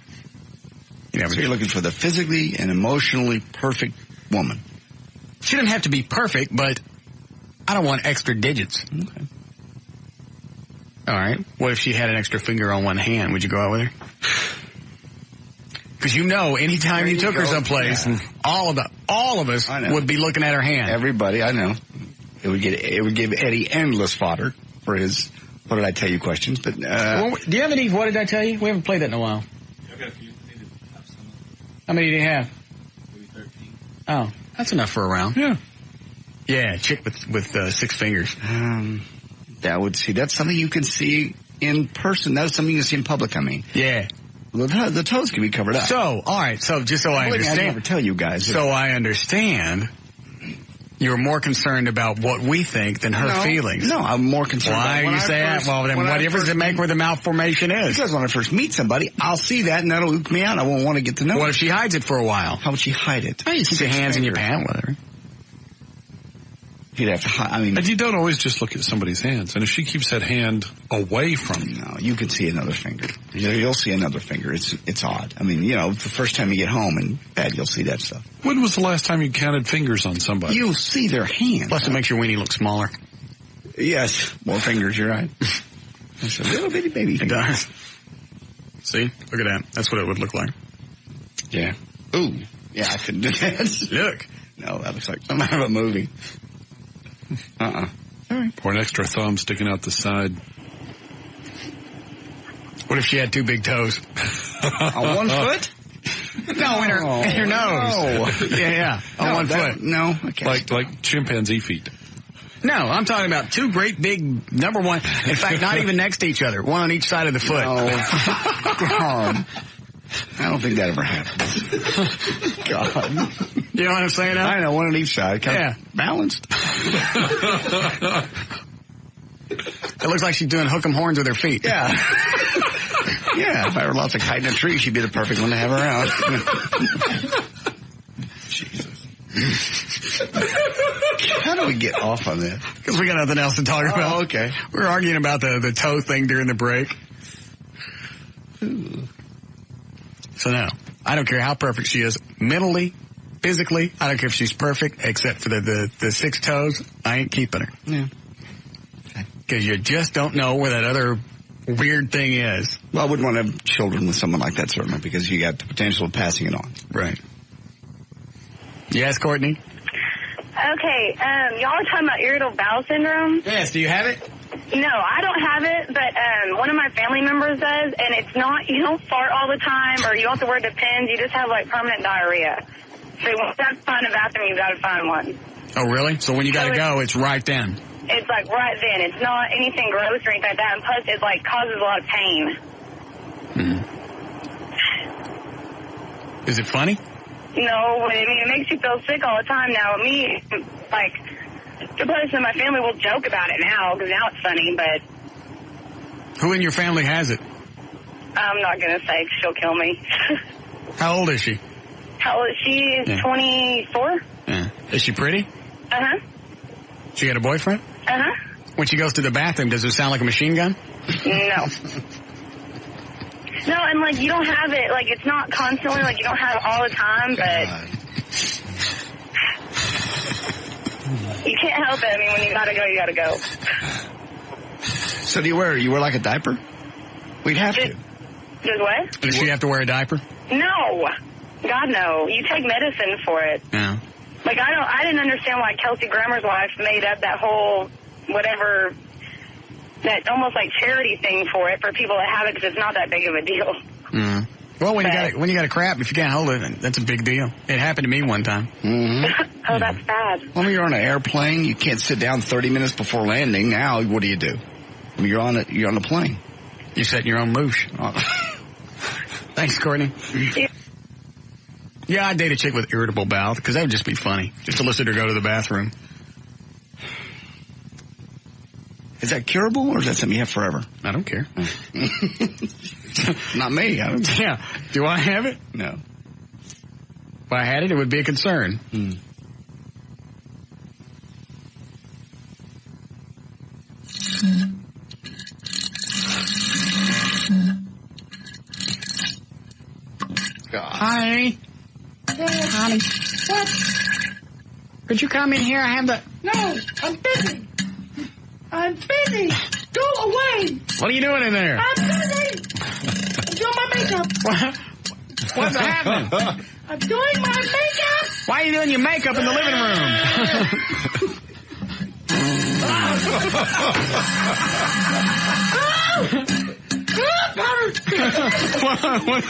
So you're looking for the physically and emotionally perfect woman.
She doesn't have to be perfect, but I don't want extra digits.
Okay.
All right. What if she had an extra finger on one hand? Would you go out with her? Because anytime you took her someplace, all of us would be looking at her hand.
Everybody, I know. It would give Eddie endless fodder for his "what did I tell you" questions. But
do you have any "what did I tell you"? We haven't played that in a while.
I've got a few.
How many do you have?
Maybe 13.
Oh, that's enough for a round.
Yeah.
Yeah, chick with 6 fingers.
That's something you can see in person. That's something you can see in public. I mean,
yeah.
The toes can be covered up.
So, all right. So, just so I understand.
I never tell you guys.
So I understand. You're more concerned about what we think than her feelings.
No, I'm more concerned
about
when
you say that? Well, then what difference does it make where the malformation is?
Because when I first meet somebody, I'll see that and that'll look me out. I won't want to get to know.
What if she hides it for a while?
How would she hide it?
You stick your hands in your pant with her.
You'd have to hide.
But you don't always just look at somebody's hands. And if she keeps that hand away from you.
No, you can see another finger. You'll see another finger. It's odd. I mean, the first time you get home in bed, you'll see that stuff.
When was the last time you counted fingers on somebody?
You'll see their hands.
Plus, it makes your weenie look smaller.
Yes, more fingers, you're right. It's a little bitty baby finger.
It does. See? Look at that. That's what it would look like.
Yeah. Ooh. Yeah, I couldn't do that.
Look.
No, that looks like some out of a movie. All right.
Or an extra thumb sticking out the side.
What if she had 2 big toes?
On one foot?
No, in her nose.
No.
Yeah. On one foot.
No. Okay.
Like chimpanzee feet.
No, I'm talking about two great big, number one. In fact, not even next to each other. One on each side of the foot.
No. God. I don't think that ever happens. God.
You know what I'm saying?
I know, one on each side.
Yeah.
Balanced.
It looks like she's doing hook 'em horns with her feet.
Yeah. Yeah, if I were lots of kite in a tree, she'd be the perfect one to have around. Jesus. How do we get off on that?
Because we got nothing else to talk about.
Oh, okay.
We were arguing about the toe thing during the break. So no, I don't care how perfect she is mentally, physically. I don't care if she's perfect, except for the 6 toes. I ain't keeping her.
Yeah.
Because you just don't know where that other weird thing is.
Well, I wouldn't want to have children with someone like that, certainly, because you got the potential of passing it on.
Right. Yes, Courtney?
Okay, y'all are talking about irritable bowel syndrome?
Yes, do you have it?
No, I don't have it, but one of my family members does, and it's not, you don't fart all the time, or you don't have to wear Depends, you just have, like, permanent diarrhea. So you want to find a bathroom, you got to find one.
Oh, really? So when you got to go, it's right then?
It's, like, right then. It's not anything gross or anything like that, and plus it, like, causes a lot of pain.
Is it funny?
No, I mean, it makes you feel sick all the time now. Me, like, the person in my family will joke about it now, because now it's funny, but
Who in your family has it?
I'm not going to say, 'cause she'll kill me.
How old is she?
How old is she?
Yeah.
24?
Yeah. Is she pretty?
Uh-huh.
She got a boyfriend?
Uh-huh.
When she goes to the bathroom, does it sound like a machine gun?
No. No, and, like, you don't have it, like, it's not constantly, like, you don't have it all the time, but you can't help it. I mean, when you gotta go, you gotta go.
So do you wear like a diaper? We'd have to.
Does what?
Does she have to wear a diaper?
No. God, no. You take medicine for it.
Yeah.
Like, I didn't understand why Kelsey Grammer's wife made up that whole, whatever, that almost like charity thing for it, for people that have it, because it's not that big of a deal.
Mm. Well, when you got a crap, if you can't hold it, that's a big deal. It happened to me one time.
Mm-hmm.
Oh, that's bad.
Well, when you're on an airplane, you can't sit down 30 minutes before landing. Now, what do? I mean, you're on the plane.
You set your own moosh. Oh. Thanks, Courtney. Yeah, I'd date a chick with irritable bowel, because that would just be funny, just to listen to her go to the bathroom.
Is that curable, or is that something you have forever?
I don't care.
Not me. I don't.
Yeah. Do I have it?
No.
If I had it, it would be a concern.
God.
Honey.
Yeah, honey. What?
Could you come in here? I have the...
No, I'm busy. I'm busy. Go away.
What are you doing in there?
I'm busy. I'm doing my makeup.
What's happening?
I'm doing my makeup.
Why are you doing your makeup in the living room?
Powder.
What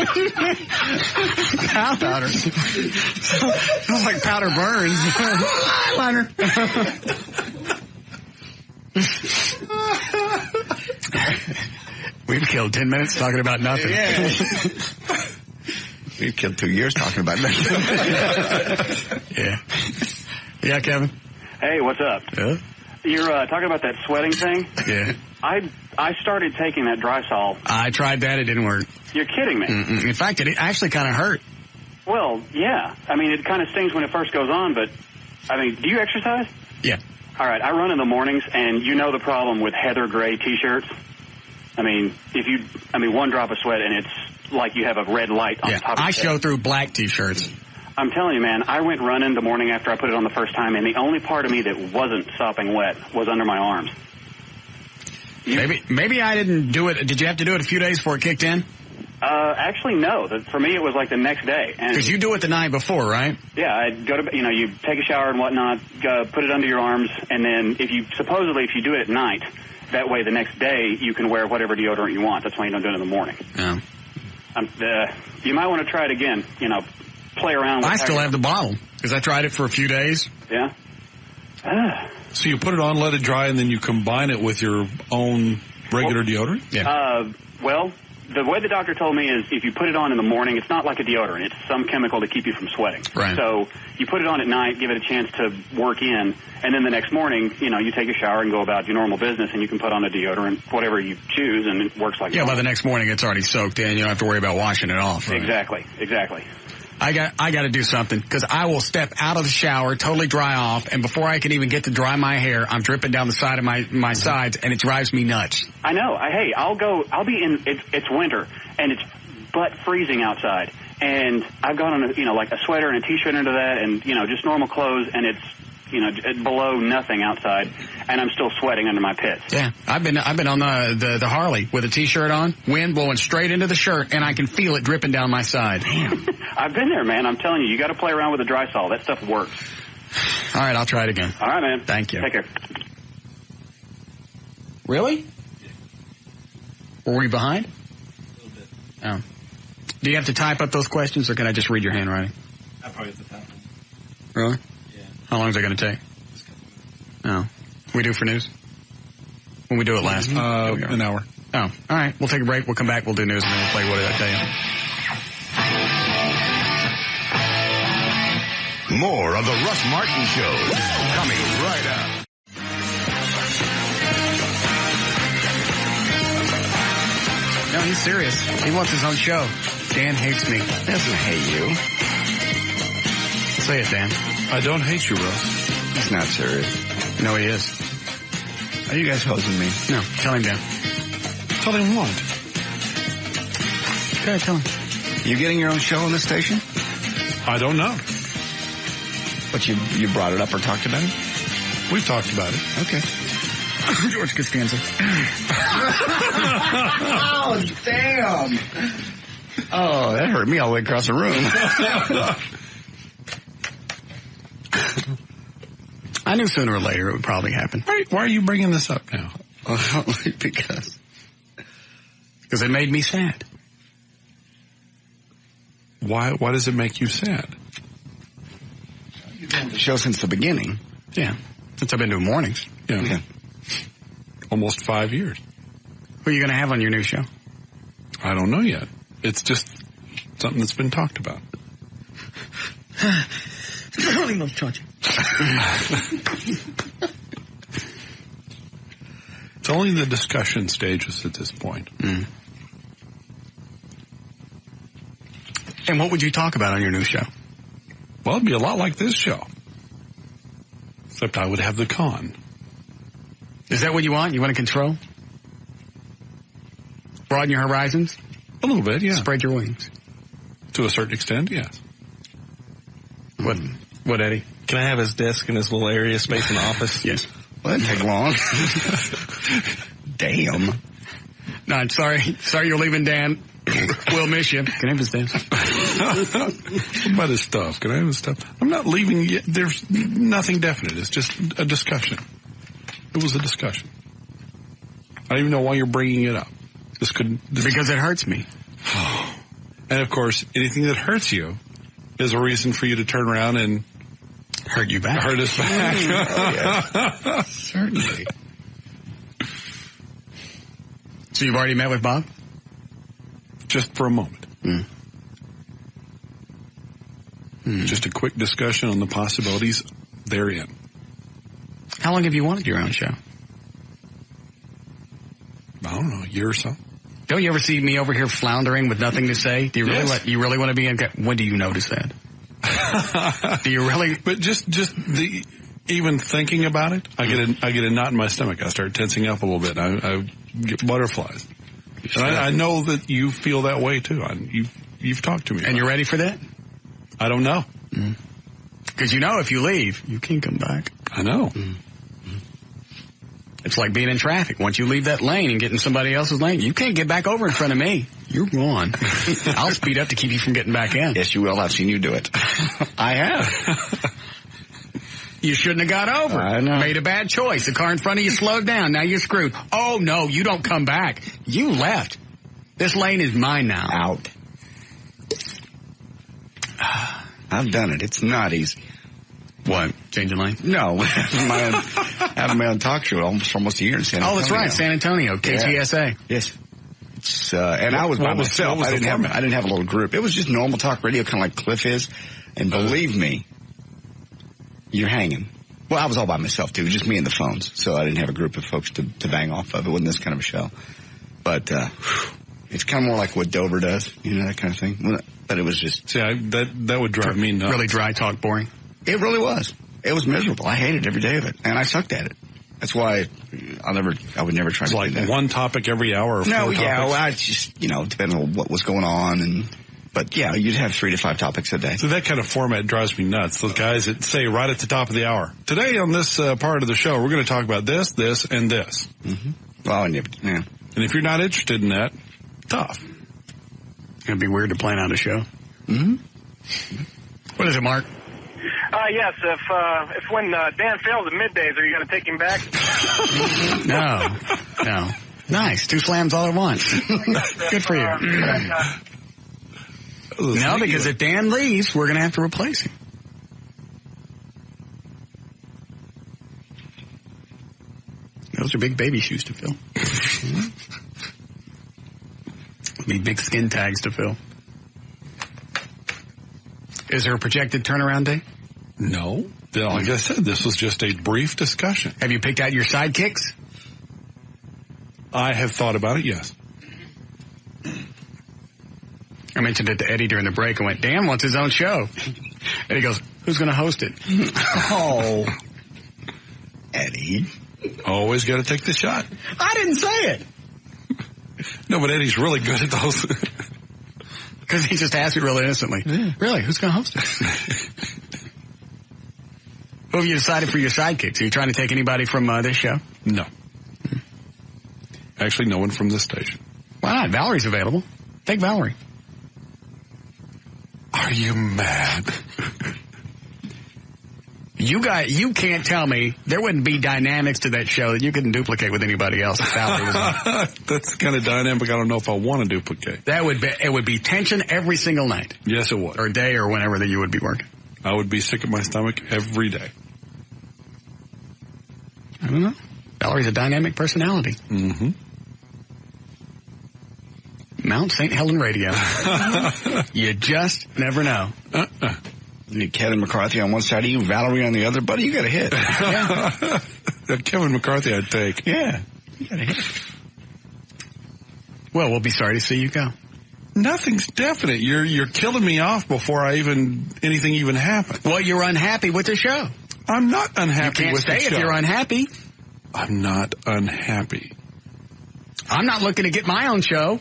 are you doing? Powder. Sounds like powder burns.
Eyeliner.
We've killed 10 minutes talking about nothing.
Yeah. We've killed 2 years talking about nothing.
Yeah. Yeah, Kevin?
Hey, what's up?
Yeah?
You're talking about that sweating thing?
Yeah.
I started taking that Drysol.
I tried that. It didn't work.
You're kidding me.
Mm-mm. In fact, it actually kind of hurt.
Well, yeah. I mean, it kind of stings when it first goes on, but, I mean, do you exercise?
Yeah.
All right, I run in the mornings, and you know the problem with heather gray T-shirts. I mean, one drop of sweat, and it's like you have a red light on top of your
I
head.
show through black T-shirts.
I'm telling you, man, I went running the morning after I put it on the first time, and the only part of me that wasn't sopping wet was under my arms.
Maybe I didn't do it. Did you have to do it a few days before it kicked in?
Actually, no. For me, it was like the next day.
Because you do it the night before, right?
Yeah, I'd go to, you take a shower and whatnot, put it under your arms, and then if you do it at night, that way the next day you can wear whatever deodorant you want. That's why you don't do it in the morning.
Yeah.
You might want to try it again. You know, play around with
I still have the bottle because I tried it for a few days.
Yeah.
So you put it on, let it dry, and then you combine it with your own regular deodorant?
Yeah. Well, the way the doctor told me is if you put it on in the morning, it's not like a deodorant. It's some chemical to keep you from sweating.
Right.
So you put it on at night, give it a chance to work in, and then the next morning, you know, you take a shower and go about your normal business, and you can put on a deodorant, whatever you choose, and it works like
by the next morning it's already soaked in. You don't have to worry about washing it off. Right?
Exactly.
I got to do something because I will step out of the shower, totally dry off, and before I can even get to dry my hair, I'm dripping down the side of my sides, and it drives me nuts.
I know. I'll be in. It's winter, and it's butt freezing outside, and I've got on like a sweater and a t-shirt under that, and just normal clothes, and it's below nothing outside, and I'm still sweating under my pits.
Yeah, I've been on the Harley with a t-shirt on, wind blowing straight into the shirt, and I can feel it dripping down my side. Damn.
I've been there, man. I'm telling you, you got to play around with the dry sol. That stuff works.
All right, I'll try it again.
All right, man.
Thank you.
Take care.
Really? Were we behind?
A little bit.
Oh. Do you have to type up those questions, or can I just read your handwriting?
I probably have to type them.
Really?
Yeah.
How long is it going to take? Oh. We do for news? When we do it last?
An hour.
Oh. All right. We'll take a break. We'll come back. We'll do news, and then we'll play What Did I Tell You?
More of the Russ Martin Show coming right up.
No, he's serious. He wants his own show. Dan hates me. He doesn't hate you. Say it, Dan.
I don't hate you, Russ.
He's not serious.
No, he is.
Are you guys hosing me?
No, tell him, Dan.
Tell him what?
Go ahead, tell him.
You getting your own show on this station?
I don't know.
But you brought it up or talked about it?
We've talked about it.
Okay.
George Costanza.
Oh, damn. Oh, that hurt me all the way across the room.
I knew sooner or later it would probably happen.
Why are you bringing this up now?
Because it made me sad.
Why does it make you sad?
You've been on the show since the beginning.
Yeah. Since I've been doing mornings.
Yeah. Almost 5 years.
Who are you going to have on your new show?
I don't know yet. It's just something that's been talked about.
Really most charging.
It's only the discussion stages at this point.
Mm. And what would you talk about on your new show?
Well, it'd be a lot like this show. Except I would have the con.
Is that what you want? You want to control? Broaden your horizons?
A little bit, yeah.
Spread your wings?
To a certain extent, yes.
What, Eddie?
Can I have his desk in his little area space in the office?
Yes.
Well, that take long. Damn.
No, I'm sorry. Sorry you're leaving, Dan. We'll miss you. Can I have his desk?
What about his stuff? Can I have his stuff? I'm not leaving yet. There's nothing definite. It's just a discussion. It was a discussion. I don't even know why you're bringing it up. Because
it hurts me.
And, of course, anything that hurts you is a reason for you to turn around and
hurt you back.
Hurt us back.
Yeah. Certainly.
So you've already met with Bob?
Just for a moment.
Mm.
Just a quick discussion on the possibilities therein.
How long have you wanted your own show?
I don't know, a year or so.
Don't you ever see me over here floundering with nothing to say? Do you really
Yes.
you really want to be in? When do you notice that? Do you really?
But just the even thinking about it, I get a knot in my stomach. I start tensing up a little bit. I get butterflies. And I know that you feel that way too. You've talked to me.
And you're ready for that?
I don't know.
Because if you leave, you can't come back.
I know.
It's like being in traffic. Once you leave that lane and get in somebody else's lane, you can't get back over in front of me. You're gone. I'll speed up to keep you from getting back in.
Yes, you will. I've seen you do it.
I have. You shouldn't have got over.
I know.
Made a bad choice. The car in front of you slowed down. Now you're screwed. Oh, no, you don't come back. You left. This lane is mine now.
Out. I've done it. It's not easy.
What? Changing lane?
No. Having my own talk show almost a year in San Antonio.
Oh, that's right. San Antonio. KTSA.
Yeah. Yes. And I was by myself. I didn't have a little group. It was just normal talk radio, kind of like Cliff is. And believe me, you're hanging. Well, I was all by myself, too. Just me and the phones. So I didn't have a group of folks to bang off of. It wasn't this kind of a show. But it's kind of more like what Dover does, that kind of thing. But it was just...
See, that would drive me nuts.
Really dry talk, boring.
It really was. It was miserable. I hated every day of it. And I sucked at it. That's why I would never try to do that.
One topic every hour or
No,
four
yeah,
topics?
well, I just, depending on what was going on. But yeah, you'd have 3 to 5 topics a day.
So that kind of format drives me nuts. Those guys that say right at the top of the hour, today on this part of the show, we're going to talk about this, this, and this.
Mm-hmm. Well, and
if you're not interested in that, tough.
It'd be weird to plan out a show.
Mm-hmm.
What is it, Mark?
Yes, if when Dan fails at middays, are you going to take him back?
No. Nice. 2 slams all at once. Good for you. No, because if Dan leaves, we're going to have to replace him. Those are big baby shoes to fill. Big skin tags to fill. Is there a projected turnaround day?
No. Like I said, this was just a brief discussion.
Have you picked out your sidekicks?
I have thought about it, yes.
I mentioned it to Eddie during the break and went, Dan wants his own show. And he goes, who's going to host it?
Oh. Eddie.
Always got to take the shot.
I didn't say it.
No, but Eddie's really good at those.
Because he just asked me really innocently. Yeah. Really? Who's going to host it? Who have you decided for your sidekicks? Are you trying to take anybody from this show?
No. Actually, no one from this station.
Why not? Valerie's available. Take Valerie.
Are you mad?
You can't tell me there wouldn't be dynamics to that show that you couldn't duplicate with anybody else if Valerie was on.
That's kind of dynamic. I don't know if I want to duplicate.
It would be tension every single night.
Yes, it would.
Or day or whenever that you would be working.
I would be sick at my stomach every day.
I don't know. Valerie's a dynamic personality.
Mm-hmm.
Mount St. Helen Radio. You just never know.
You need Kevin McCarthy on one side of you, Valerie on the other. Buddy, you got a hit.
Yeah. Kevin McCarthy I'd take.
Yeah. You got a hit.
Well, we'll be sorry to see you go.
Nothing's definite. You're killing me off before anything even happened.
Well, you're unhappy with the show.
I'm not unhappy with the show.
You can't stay if you're unhappy.
I'm not unhappy.
I'm not looking to get my own show.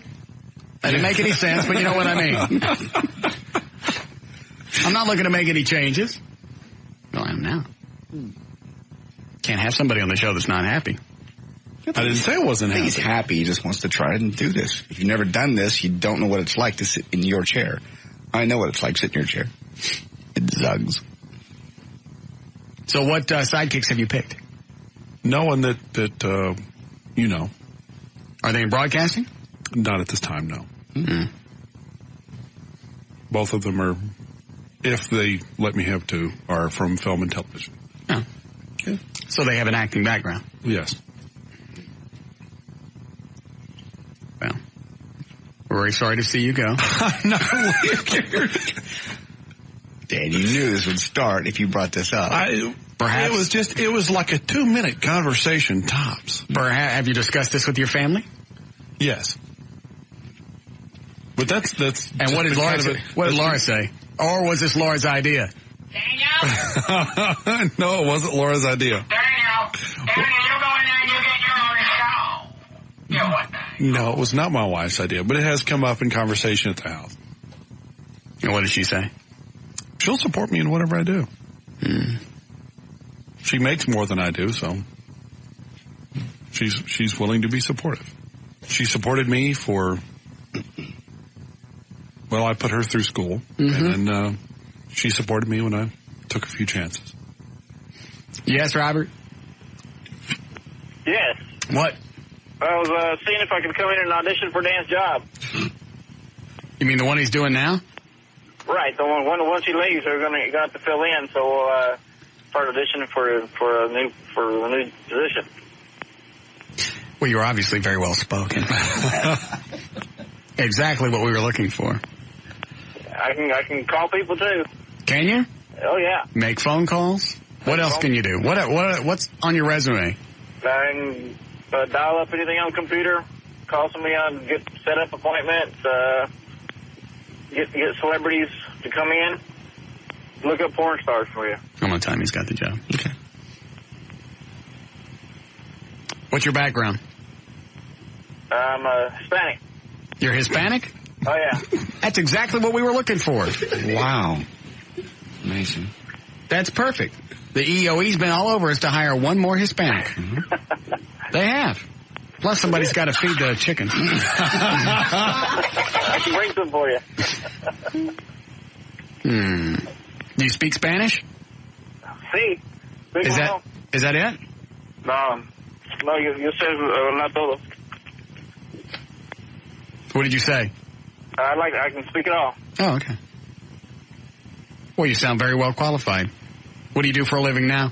That didn't make any sense, but you know what I mean. I'm not looking to make any changes. Well, I am now. Can't have somebody on the show that's not happy.
I didn't say I wasn't happy.
He's happy. He just wants to try and do this. If you've never done this, you don't know what it's like to sit in your chair. I know what it's like to sit in your chair. It zugs.
So what sidekicks have you picked?
No one that you know.
Are they in broadcasting?
Not at this time, no.
Mm-hmm.
Both of them are, if they let me have two, are from film and television.
Oh. Okay. So they have an acting background?
Yes.
Well, we're very sorry to see you go.
No, Dan, you knew this would start if you brought this up.
Perhaps
it was like a 2-minute conversation tops.
Perhaps, have you discussed this with your family?
Yes. But that's.
And what did Laura say? What did Laura say? Or was this Laura's idea?
Daniel? No, it wasn't Laura's idea.
Daniel, you go in there and you get your own show. You what?
No, it was not my wife's idea, but it has come up in conversation at the house.
And what did she say?
She'll support me in whatever I do.
Hmm.
She makes more than I do, so she's willing to be supportive. She supported me for, well, I put her through school, and then she supported me when I took a few chances.
Yes, Robert?
Yes.
What?
I was seeing if I could come in and audition for Dan's job.
You mean the one he's doing now?
Right. The once he leaves, they're going to have to fill in. So we'll start auditioning for a new position.
Well, you're obviously very well spoken. Exactly what we were looking for.
I can call people too.
Can you?
Oh yeah.
Make phone calls. What else can you do? What's on your resume?
I can dial up anything on the computer, call somebody on, get set up appointments, get celebrities to come in, look up porn stars for you.
How much time he's got the job? Okay. What's your background?
I'm Hispanic.
You're Hispanic?
Oh yeah.
That's exactly what we were looking for.
Wow. Amazing.
That's perfect. The EOE's been all over us to hire one more Hispanic. They have. Plus, somebody's got to feed the chicken.
I can bring some for you.
Do you speak Spanish?
Sí.
Is that it?
No, yo sé not todo.
What did you say?
I can speak it all.
Oh, okay. Well, you sound very well qualified. What do you do for a living now?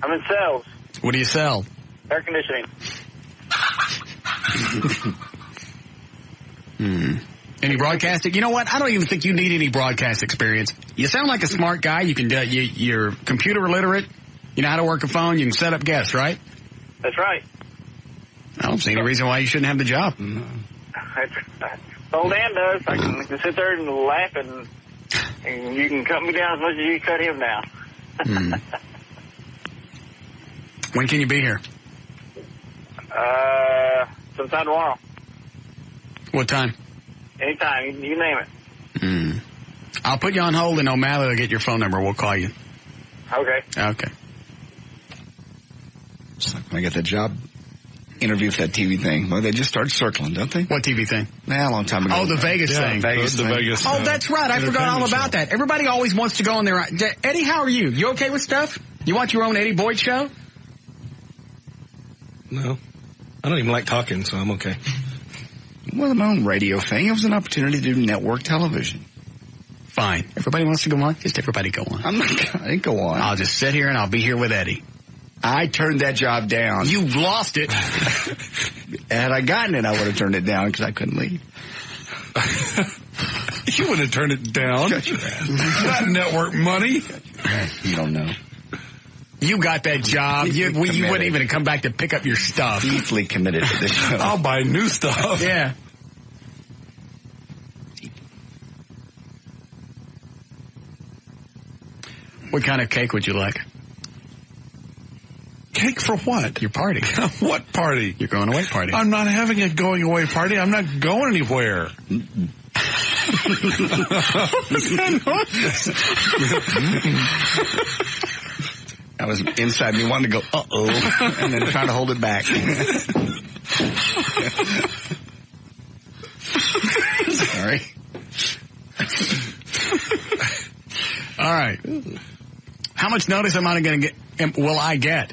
I'm in sales.
What do you sell?
Air conditioning.
Any broadcasting? You know what? I don't even think you need any broadcast experience. You sound like a smart guy. You can do. You're computer literate. You know how to work a phone. You can set up guests, right?
That's right.
I don't see any reason why you shouldn't have the job.
Old Dan does. I can sit there and laugh, and you can cut me down as much as you cut him down.
When can you be here?
Sometime tomorrow.
What time?
Anytime. You name it.
I'll put you on hold, and O'Malley will get your phone number. We'll call you.
Okay.
Okay.
It's like when I get that job interview for that TV thing. Well, they just started circling, don't they?
What TV thing?
Nah, a long time ago.
Oh, the Vegas thing.
Vegas
the
thing.
Vegas.
Oh, that's right. I forgot all about that. Everybody always wants to go on there. Eddie, how are you? You okay with stuff? You want your own Eddie Boyd show?
No. I don't even like talking, so I'm okay.
Well, my own radio thing. It was an opportunity to do network television.
Fine. Everybody wants to go on? Just everybody go on.
I'm not going to go on.
I'll just sit here and I'll be here with Eddie.
I turned that job down.
You lost it.
Had I gotten it, I would have turned it down because I couldn't leave.
You wouldn't have turned it down.
Shut your ass.
Not network money.
You don't know.
You got that job. You wouldn't even come back to pick up your stuff.
Deeply committed to this show.
I'll buy new stuff.
Yeah. What kind of cake would you like?
Cake for what?
Your party.
What party?
Your going away party.
I'm not having a going away party. I'm not going anywhere.
I was inside me wanting to go, uh-oh, and then trying to hold it back. Sorry.
All right. How much notice will I get?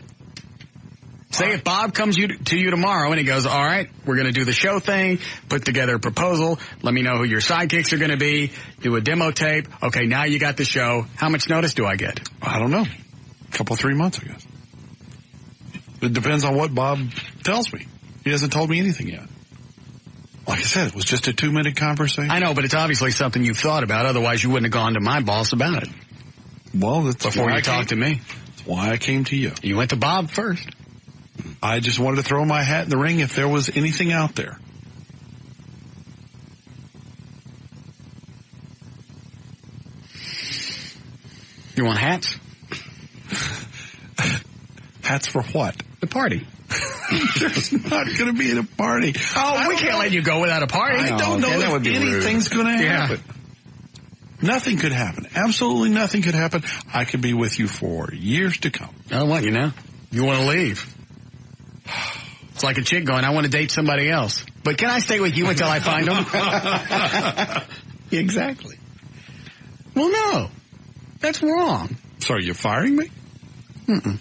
Say if Bob comes to you tomorrow and he goes, all right, we're going to do the show thing, put together a proposal, let me know who your sidekicks are going to be, do a demo tape. Okay, now you got the show. How much notice do I get?
I don't know. A couple, 3 months, I guess. It depends on what Bob tells me. He hasn't told me anything yet. Like I said, it was just a 2-minute conversation.
I know, but it's obviously something you've thought about. Otherwise, you wouldn't have gone to my boss about it.
Well, that's
before you talked to me.
That's why I came to you.
You went to Bob first.
I just wanted to throw my hat in the ring if there was anything out there.
You want hats?
Hats for what?
The party.
There's not going to be a party.
Oh, we can't let you go without a party.
I don't know if anything's going to happen. Nothing could happen. Absolutely nothing could happen. I could be with you for years to come.
I don't want you now. You want to leave. It's like a chick going, I want to date somebody else. But can I stay with you until I find them?
Exactly.
Well, no. That's wrong.
So are you firing me?
Mm-mm.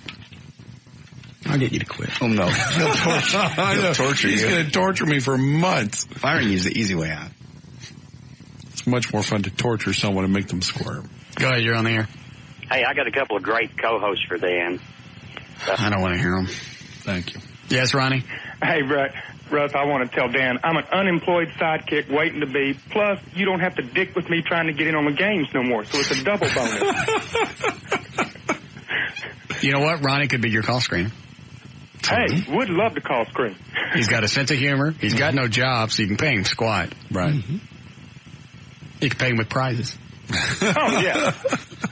I'll get you to quit.
Oh, no. He'll torture you.
He's going to torture me for months.
Firing you is the easy way out.
It's much more fun to torture someone and make them squirm.
Go ahead, you're on the air.
Hey, I got a couple of great co-hosts for Dan.
I don't want to hear them.
Thank you.
Yes, Ronnie?
Hey, Russ, I want to tell Dan, I'm an unemployed sidekick waiting to be. Plus, you don't have to dick with me trying to get in on the games no more, so it's a double bonus.
You know what? Ronnie could be your call screener.
Hey, would love to call screen.
He's got a sense of humor. He's got no job, so you can pay him squat.
Right.
Mm-hmm. You can pay him with prizes.
Oh, yeah.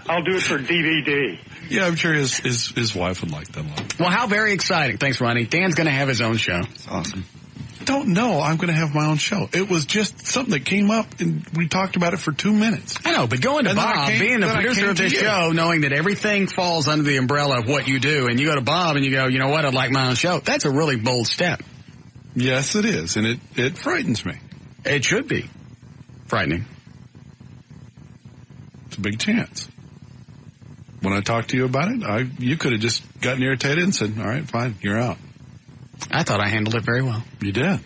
I'll do it for DVD.
Yeah, I'm sure his wife would like that a lot.
Well, how very exciting. Thanks, Ronnie. Dan's going to have his own show.
That's awesome. Don't know I'm going to have my own show. It was just something that came up, and we talked about it for 2 minutes.
I know, but going to Bob, being the producer of this show, knowing that everything falls under the umbrella of what you do, and you go to Bob and you go, you know what, I'd like my own show. That's a really bold step.
Yes, it is, and it frightens me.
It should be frightening.
It's a big chance. When I talked to you about it, you could have just gotten irritated and said, all right, fine, you're out.
I thought I handled it very well.
You did.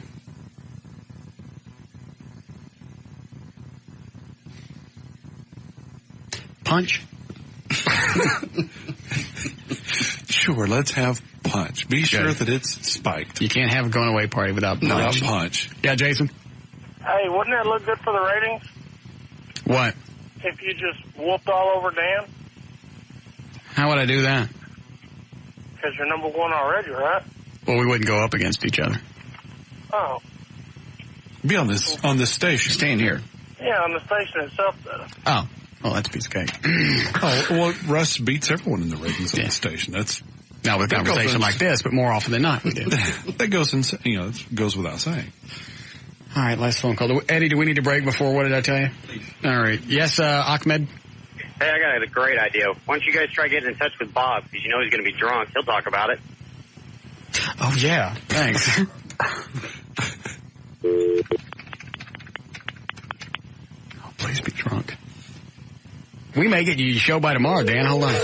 Punch?
Sure, let's have punch. Be sure that it's spiked.
You can't have a going away party without punch.
Without punch.
Yeah, Jason?
Hey, wouldn't that look good for the ratings?
What?
If you just whooped all over Dan?
How would I do that?
Because you're number one already, right?
Well, we wouldn't go up against each other.
Oh.
Be on this station.
Staying here.
Yeah, on the station itself, though.
Oh. Oh, that's a piece of cake.
Well, Russ beats everyone in the ratings on the station. That's
not with a conversation like this, but more often than not we do.
That goes goes without saying.
All right, last phone call. Eddie, do we need to break before? What did I tell you? All right. Yes, Ahmed?
Hey, I got a great idea. Why don't you guys try getting in touch with Bob? Because you know he's going to be drunk. He'll talk about it.
Oh, yeah. Thanks. Oh, please be drunk. We may get you a show by tomorrow, Dan. Hold on.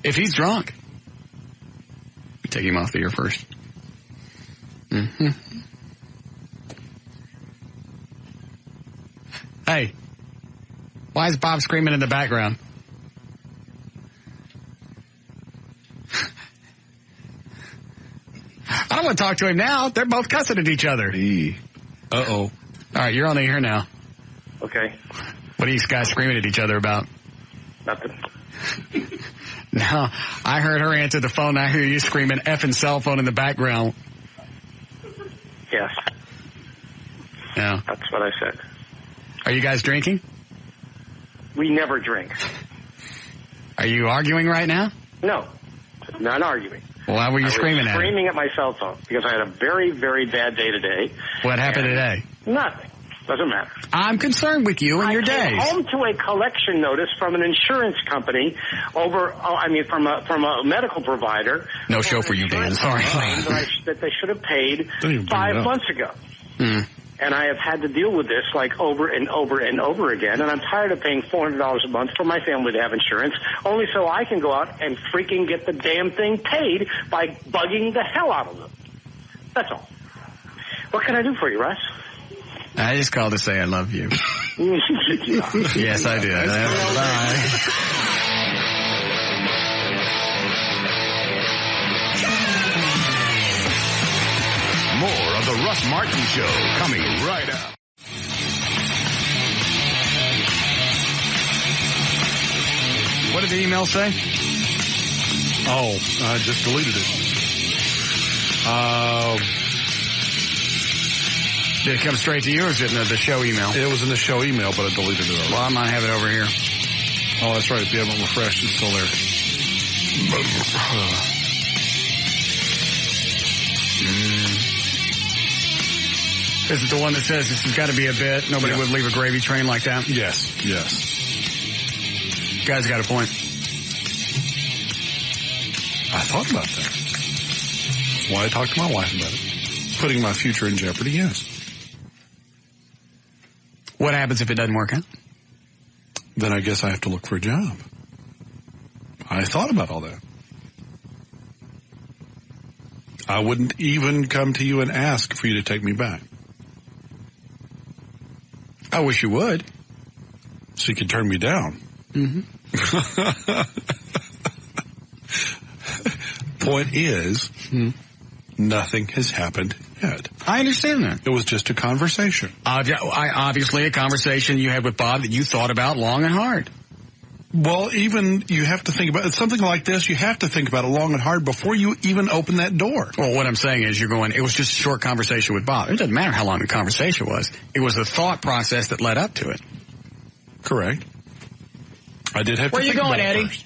If he's drunk. Take him off the air first. Mm-hmm. Hey. Why is Bob screaming in the background? I don't want to talk to him now. They're both cussing at each other.
Uh-oh.
All right, you're on the air now.
Okay.
What are you guys screaming at each other about?
Nothing.
No, I heard her answer the phone. I hear you screaming effing cell phone in the background.
Yes.
Yeah.
That's what I said.
Are you guys drinking?
We never drink.
Are you arguing right now?
No. Not arguing.
Well, why were you screaming at me?
Screaming at my cell phone because I had a very, very bad day today.
What happened today?
Nothing. Doesn't matter.
I'm concerned with you and your days.
I came home to a collection notice from an insurance company from a medical provider.
No show for you, Dan. Sorry.
That they should have paid 5 months ago. And I have had to deal with this like over and over and over again. And I'm tired of paying $400 a month for my family to have insurance, only so I can go out and freaking get the damn thing paid by bugging the hell out of them. That's all. What can I do for you, Russ?
I just called to say I love you. Yes, I did. Bye.
More of the Russ Martin Show coming right up.
What did the email say?
Oh, I just deleted it.
Did it come straight to you, or is it in the show email?
It was in the show email, but I deleted it already.
Well, I might have it over here.
Oh, that's right. If you haven't refreshed, it's still there.
Is it the one that says this has got to be a bit? Nobody would leave a gravy train like that?
Yes.
Guy's got a point.
I thought about that. That's why I talked to my wife about it. Putting my future in jeopardy, yes.
What happens if it doesn't work out?
Then I guess I have to look for a job. I thought about all that. I wouldn't even come to you and ask for you to take me back.
I wish you would.
So you could turn me down.
Mm-hmm.
Point is, nothing has happened yet.
I understand that.
It was just a conversation.
Obviously a conversation you had with Bob that you thought about long and hard.
Well, even you have to think about something like this. You have to think about it long and hard before you even open that door.
Well, what I'm saying is it was just a short conversation with Bob. It doesn't matter how long the conversation was. It was the thought process that led up to it.
Correct. I did have
Where
to
you
think
going,
about it
Eddie?
first.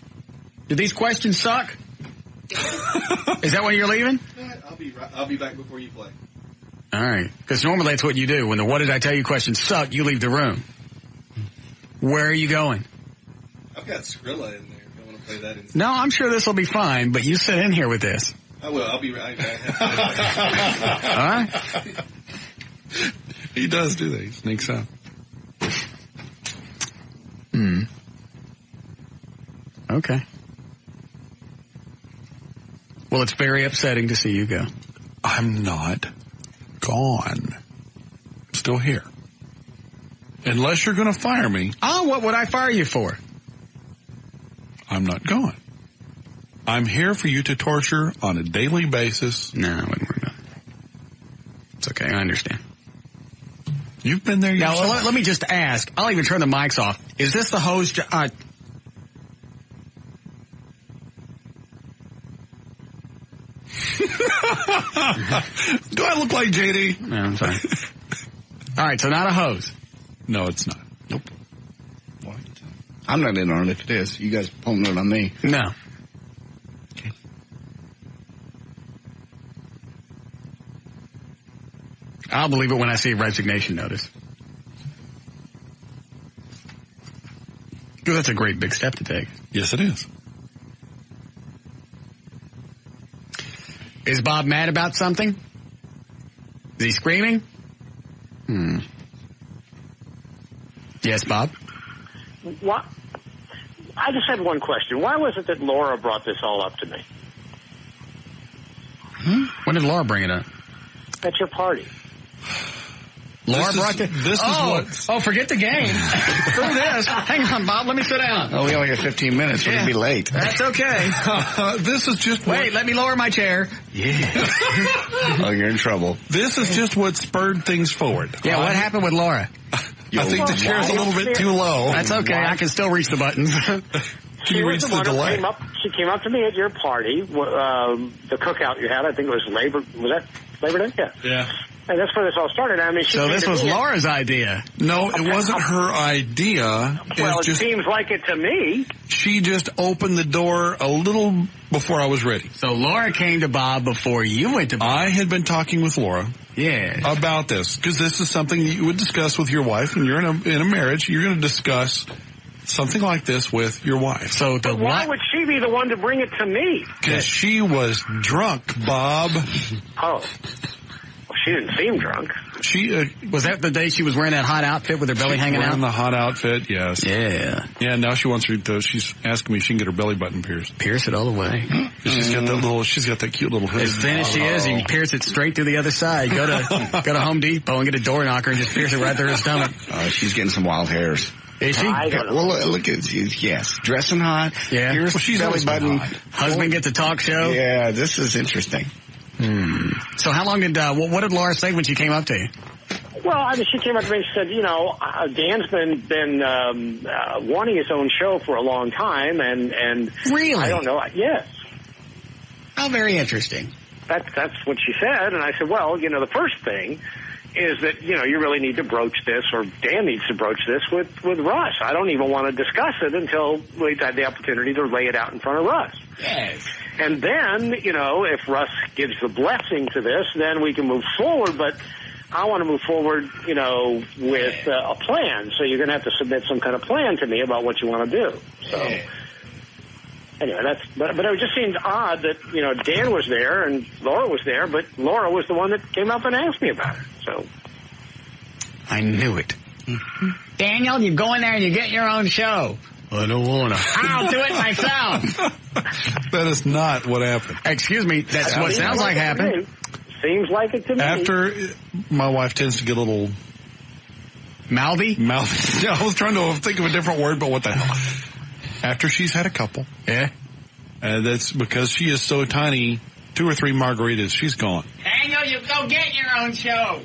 Did these questions suck? Is that when you're leaving?
I'll be back before you play.
All right. Because normally that's what you do. When the what did I tell you questions suck, you leave the room. Where are you going?
I've got Skrilla in there. If you want to play that instead.
No, I'm sure this will be fine, but you sit in here with this.
I will. I'll be right back.
All right.
He does do that. He sneaks out.
Okay. Well, it's very upsetting to see you go.
I'm not gone. I'm still here. Unless you're going to fire me.
Oh, what would I fire you for?
I'm not gone. I'm here for you to torture on a daily basis.
No, I wouldn't worry about it. It's okay. I understand.
You've been there yourself.
Now, let me just ask. I'll even turn the mics off. Is this the hose? Do I
look like JD?
No, I'm sorry. All right, so not a hose.
No, it's not.
Nope. What? I'm not in on it if it is. You guys pulling it on me.
No.
Okay.
I'll believe it when I see a resignation notice. Because that's a great big step to take.
Yes, it is.
Is Bob mad about something? Is he screaming? Yes, Bob?
What? I just had one question. Why was it that Laura brought this all up to me?
When did Laura bring it up?
At your party.
Laura brought it. Forget the game. Screw this. Hang on, Bob. Let me sit down.
Oh, we only got 15 minutes. We're going to be late.
That's okay.
This is just...
Wait, let me lower my chair.
Yeah. Oh, you're in trouble.
This is just what spurred things forward.
Yeah, what happened with Laura?
I think the chair's a little bit too low.
That's okay. I can still reach the buttons.
Can you reach the delay?
She came up to me at your party, the cookout you had. I think it was Labor Day? Yeah.
Yeah.
And that's where this all started. I mean,
so this was Laura's idea.
No, it wasn't her idea.
Well, it seems like it to me.
She just opened the door a little before I was ready.
So Laura came to Bob before you went to Bob.
I had been talking with Laura.
Yeah.
About this, because this is something that you would discuss with your wife, and you're in a marriage. You're going to discuss something like this with your wife.
So
why would she be the one to bring it to me?
Because she was drunk, Bob.
Oh. Well, she didn't seem drunk.
She
was that the day she was wearing that hot outfit with her belly hanging out?
The hot outfit, yes.
Yeah.
Yeah. Now she wants her to. She's asking me if she can get her belly button pierced.
Pierce it all the way.
She's got that little. She's got that cute little hood.
As thin as she is, you can pierce it straight through the other side. Go to Home Depot and get a door knocker and just pierce it right through her stomach.
She's getting some wild hairs.
Is she?
Well, look at yes, dressing hot.
Yeah.
Here's she's belly button.
Husband gets a talk show.
Yeah, this is interesting.
So how long did what did Laura say when she came up to you?
Well, I mean, she came up to me and said, Dan's been wanting his own show for a long time, and
really,
I don't know. Yes.
How very interesting.
That's what she said, and I said, well, the first thing is that, you really need to broach this, or Dan needs to broach this with Russ. I don't even want to discuss it until we've had the opportunity to lay it out in front of Russ.
Yes.
And then, if Russ gives the blessing to this, then we can move forward, but I want to move forward, with a plan. So you're going to have to submit some kind of plan to me about what you want to do. So anyway, but it just seemed odd that, Dan was there and Laura was there, but Laura was the one that came up and asked me about it. So
I knew it. Daniel, you go in there and you get your own show. I don't want to. I'll do it myself.
That is not what happened.
Excuse me. That's what sounds like happened.
Seems like it to me.
After, my wife tends to get a little
Mouthy?
Mouthy. Yeah, I was trying to think of a different word, but what the hell? After she's had a couple.
Yeah.
That's because she is so tiny. 2 or 3 margaritas, she's gone.
Daniel, you go get your own show.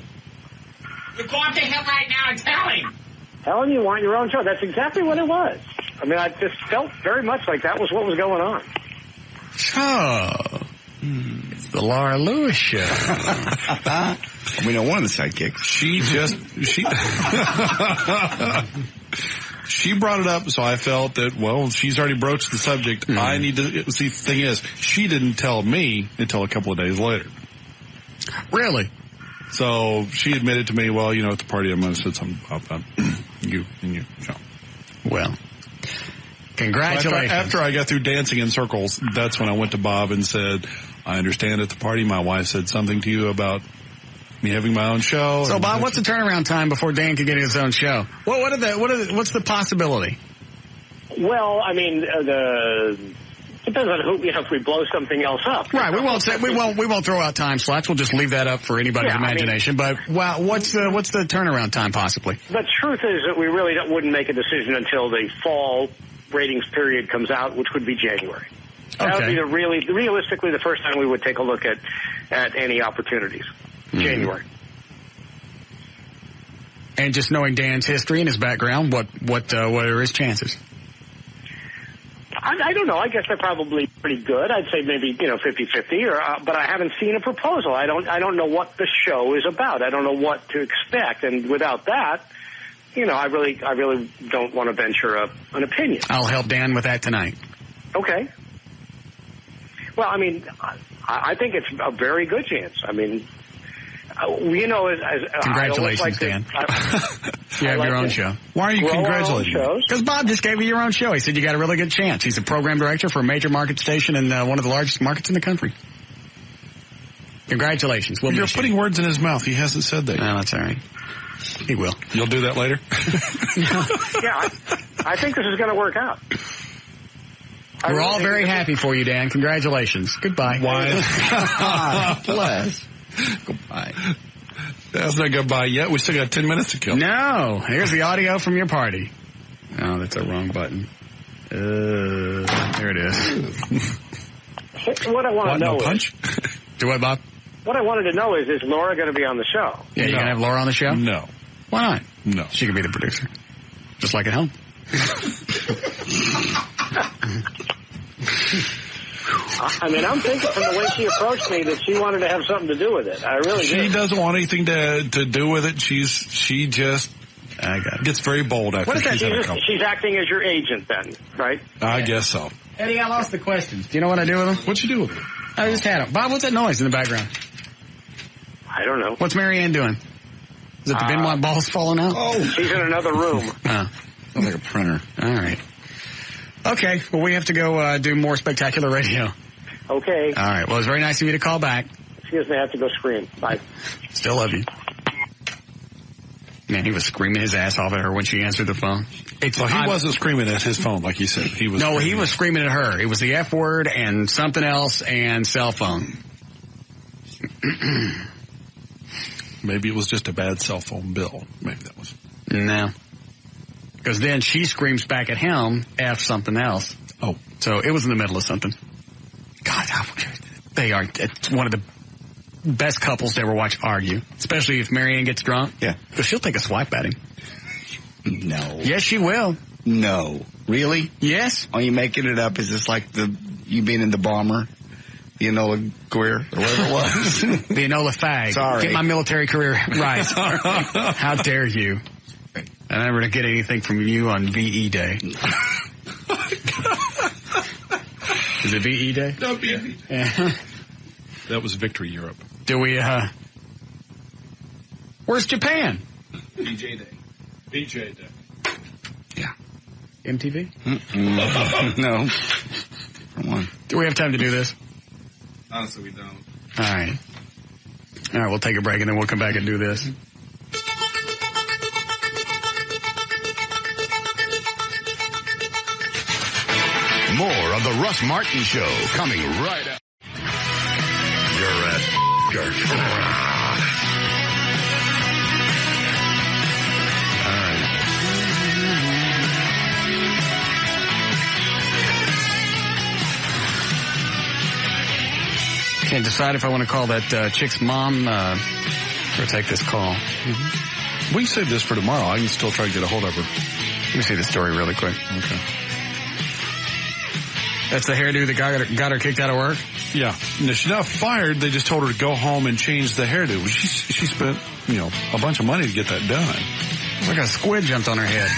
You go up to him right now and tell him.
Tell him you want your own show. That's exactly what it was. I mean, I just felt very much like that was what was going on.
Oh. It's the Laura Lewis show.
We know one of the sidekicks.
She brought it up, so I felt that, well, she's already broached the subject.
Mm-hmm.
I need to see. The thing is, she didn't tell me until a couple of days later.
Really?
So she admitted to me, well, at the party I'm going to say something about you and your show.
Well, congratulations.
So after I got through dancing in circles, that's when I went to Bob and said, I understand at the party my wife said something to you about me having my own show.
So, Bob, what's the turnaround time before Dan can get his own show? What's the possibility?
Well, I mean, depends on who. If we blow something else up,
right? We won't throw out time slots. We'll just leave that up for anybody's imagination. But what's the turnaround time possibly?
The truth is that we really wouldn't make a decision until the fall ratings period comes out, which would be January. That would be realistically the first time we would take a look at any opportunities. January.
And just knowing Dan's history and his background, what are his chances?
I don't know. I guess they're probably pretty good. I'd say maybe 50-50. But I haven't seen a proposal. I don't know what the show is about. I don't know what to expect. And without that, I really don't want to venture an opinion.
I'll help Dan with that tonight.
Okay. Well, I mean, I think it's a very good chance. I mean.
Congratulations, Dan. You have your own show.
Why are you congratulating me?
Because Bob just gave you your own show. He said you got a really good chance. He's a program director for a major market station in one of the largest markets in the country. Congratulations.
You're putting words in his mouth. He hasn't said that.
No, that's all right. He will.
You'll do that later?
Yeah, I think this is going to work out.
We're all very happy for you, Dan. Congratulations. Goodbye.
Why?
Bless.
Goodbye. That's not goodbye yet. We still got 10 minutes to kill.
No. Here's the audio from your party. Oh, that's a wrong button. There it is.
What I want to know
punch?
Do what, Bob?
What I wanted to know is Laura going to be on the show?
Yeah, you going to have Laura on the show?
No.
Why not?
No.
She could be the producer. Just like at home.
I mean, I'm thinking from the way she approached me that she wanted to have something to do with it. I really
She doesn't want anything to do with it. She just gets very bold after she's had a couple.
She's acting as your agent then, right?
I guess so.
Eddie, I lost the questions. Do you know what I do with them?
What'd you do with them?
I just had them. Bob, what's that noise in the background?
I don't know.
What's Mary Ann doing? Is it the Benoit balls falling out?
Oh, she's in another room.
Oh.
Sounds like a printer.
All right. Okay, well, we have to go do more spectacular radio.
Okay.
All right. Well, it was very nice of you to call back.
Excuse me, I have to go scream. Bye.
Still love you. Man, he was screaming his ass off at her when she answered the phone.
He wasn't screaming at his phone like he said. He was
screaming at her. It was the F word and something else and cell phone.
Maybe it was just a bad cell phone bill. Maybe that was.
No. Because then she screams back at him, F something else.
Oh.
So it was in the middle of something. God, they are. It's one of the best couples to ever watch argue. Especially if Marianne gets drunk.
Yeah.
Because she'll take a swipe at him.
No.
Yes, she will.
No. Really?
Yes.
Are you making it up? Is this like you being in the bomber? The Enola Queer, or whatever it was.
The Enola Fag.
Sorry.
Get my military career right. How dare you? I'm never going to get anything from you on VE Day. Is it VE Day?
No, VE.
Yeah.
That was Victory Europe.
Do we, where's Japan?
BJ Day.
BJ Day.
Yeah.
MTV?
No. Come on.
Do we have time to do this?
Honestly, we don't.
All right. All right, we'll take a break and then we'll come back and do this.
More of the Russ Martin Show coming right up.
You're at
All Can't decide if I want to call that chick's mom or take this call.
Mm-hmm. We can save this for tomorrow. I can still try to get a hold of her.
Let me see the story really quick.
Okay.
That's the hairdo that got her kicked out of work?
Yeah. No, she's not fired. They just told her to go home and change the hairdo. She spent, a bunch of money to get that done.
Like a squid jumped on her head.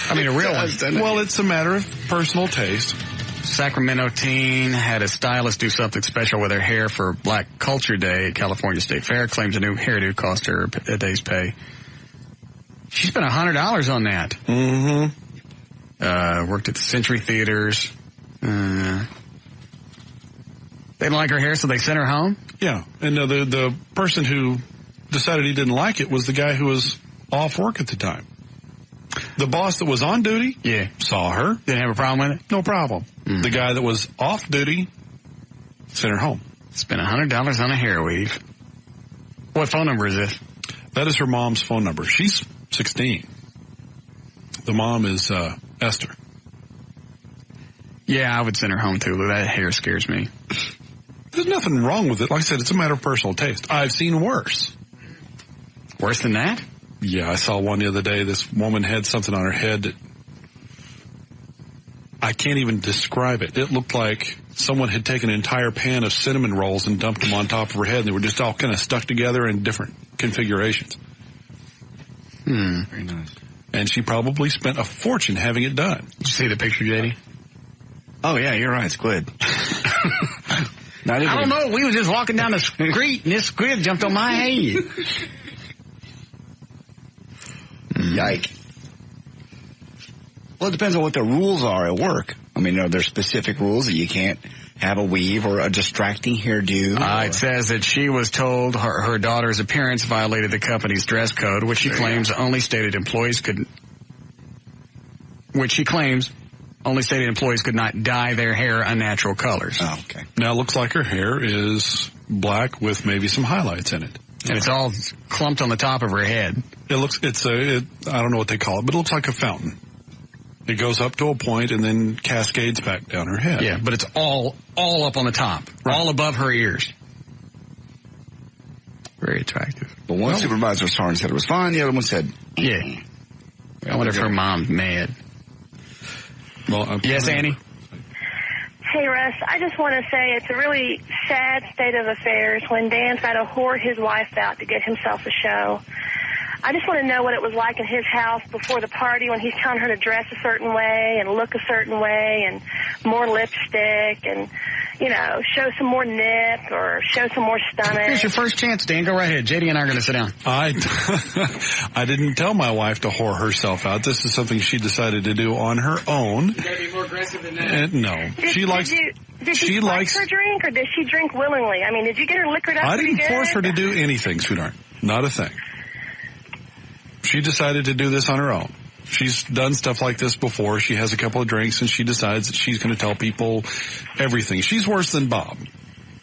I mean, a real one.
Well, it's a matter of personal taste.
Sacramento teen had a stylist do something special with her hair for Black Culture Day at California State Fair. Claims a new hairdo cost her a day's pay. She spent $100 on that.
Mm-hmm.
Worked at the Century Theaters. They didn't like her hair, so they sent her home?
Yeah. And the person who decided he didn't like it was the guy who was off work at the time. The boss that was on duty saw her.
Didn't have a problem with it?
No problem. The guy that was off duty sent her home.
Spent $100 on a hair weave. What phone number is this?
That is her mom's phone number. She's 16. The mom is Esther.
Yeah, I would send her home too, but that hair scares me.
There's nothing wrong with it. Like I said, it's a matter of personal taste. I've seen worse.
Worse than that?
Yeah, I saw one the other day. This woman had something on her head that I can't even describe it. It looked like someone had taken an entire pan of cinnamon rolls and dumped them on top of her head, and they were just all kind of stuck together in different configurations.
Very nice.
And she probably spent a fortune having it done.
Did you see the picture, JD?
Oh, yeah, you're right. Squid.
I don't know. We were just walking down the street, and this squid jumped on my head.
Yike. Well, it depends on what the rules are at work. I mean, are there specific rules that you can't have a weave or a distracting hairdo?
It says that she was told her daughter's appearance violated the company's dress code, which she claims only stated employees could not dye their hair unnatural colors.
Oh, okay.
Now it looks like her hair is black with maybe some highlights in it.
And it's all clumped on the top of her head.
I don't know what they call it, but it looks like a fountain. It goes up to a point and then cascades back down her head.
Yeah, but it's all up on the top, all above her ears. Very attractive.
But one supervisor saw her and said it was fine. The other one said,
yeah. I wonder if her mom's mad.
Well,
yes, Annie?
Hey, Russ, I just want to say it's a really sad state of affairs when Dan's got to whore his wife out to get himself a show. I just want to know what it was like in his house before the party when he's telling her to dress a certain way and look a certain way and more lipstick and, show some more nip or show some more stomach.
Here's your first chance, Dan. Go right ahead. JD and I are going to sit down.
I didn't tell my wife to whore herself out. This is something she decided to do on her own.
You got to be more aggressive than that.
No.
Did she like her drink or did she drink willingly? I mean, did you get her liquored up?
I didn't force her to do anything, sweetheart. Not a thing. She decided to do this on her own. She's done stuff like this before. She has a couple of drinks and she decides that she's going to tell people everything. She's worse than Bob.